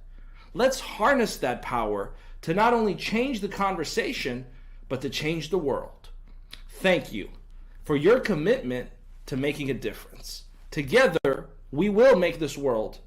Let's harness that power to not only change the conversation, but to change the world. Thank you for your commitment to making a difference. Together, we will make this world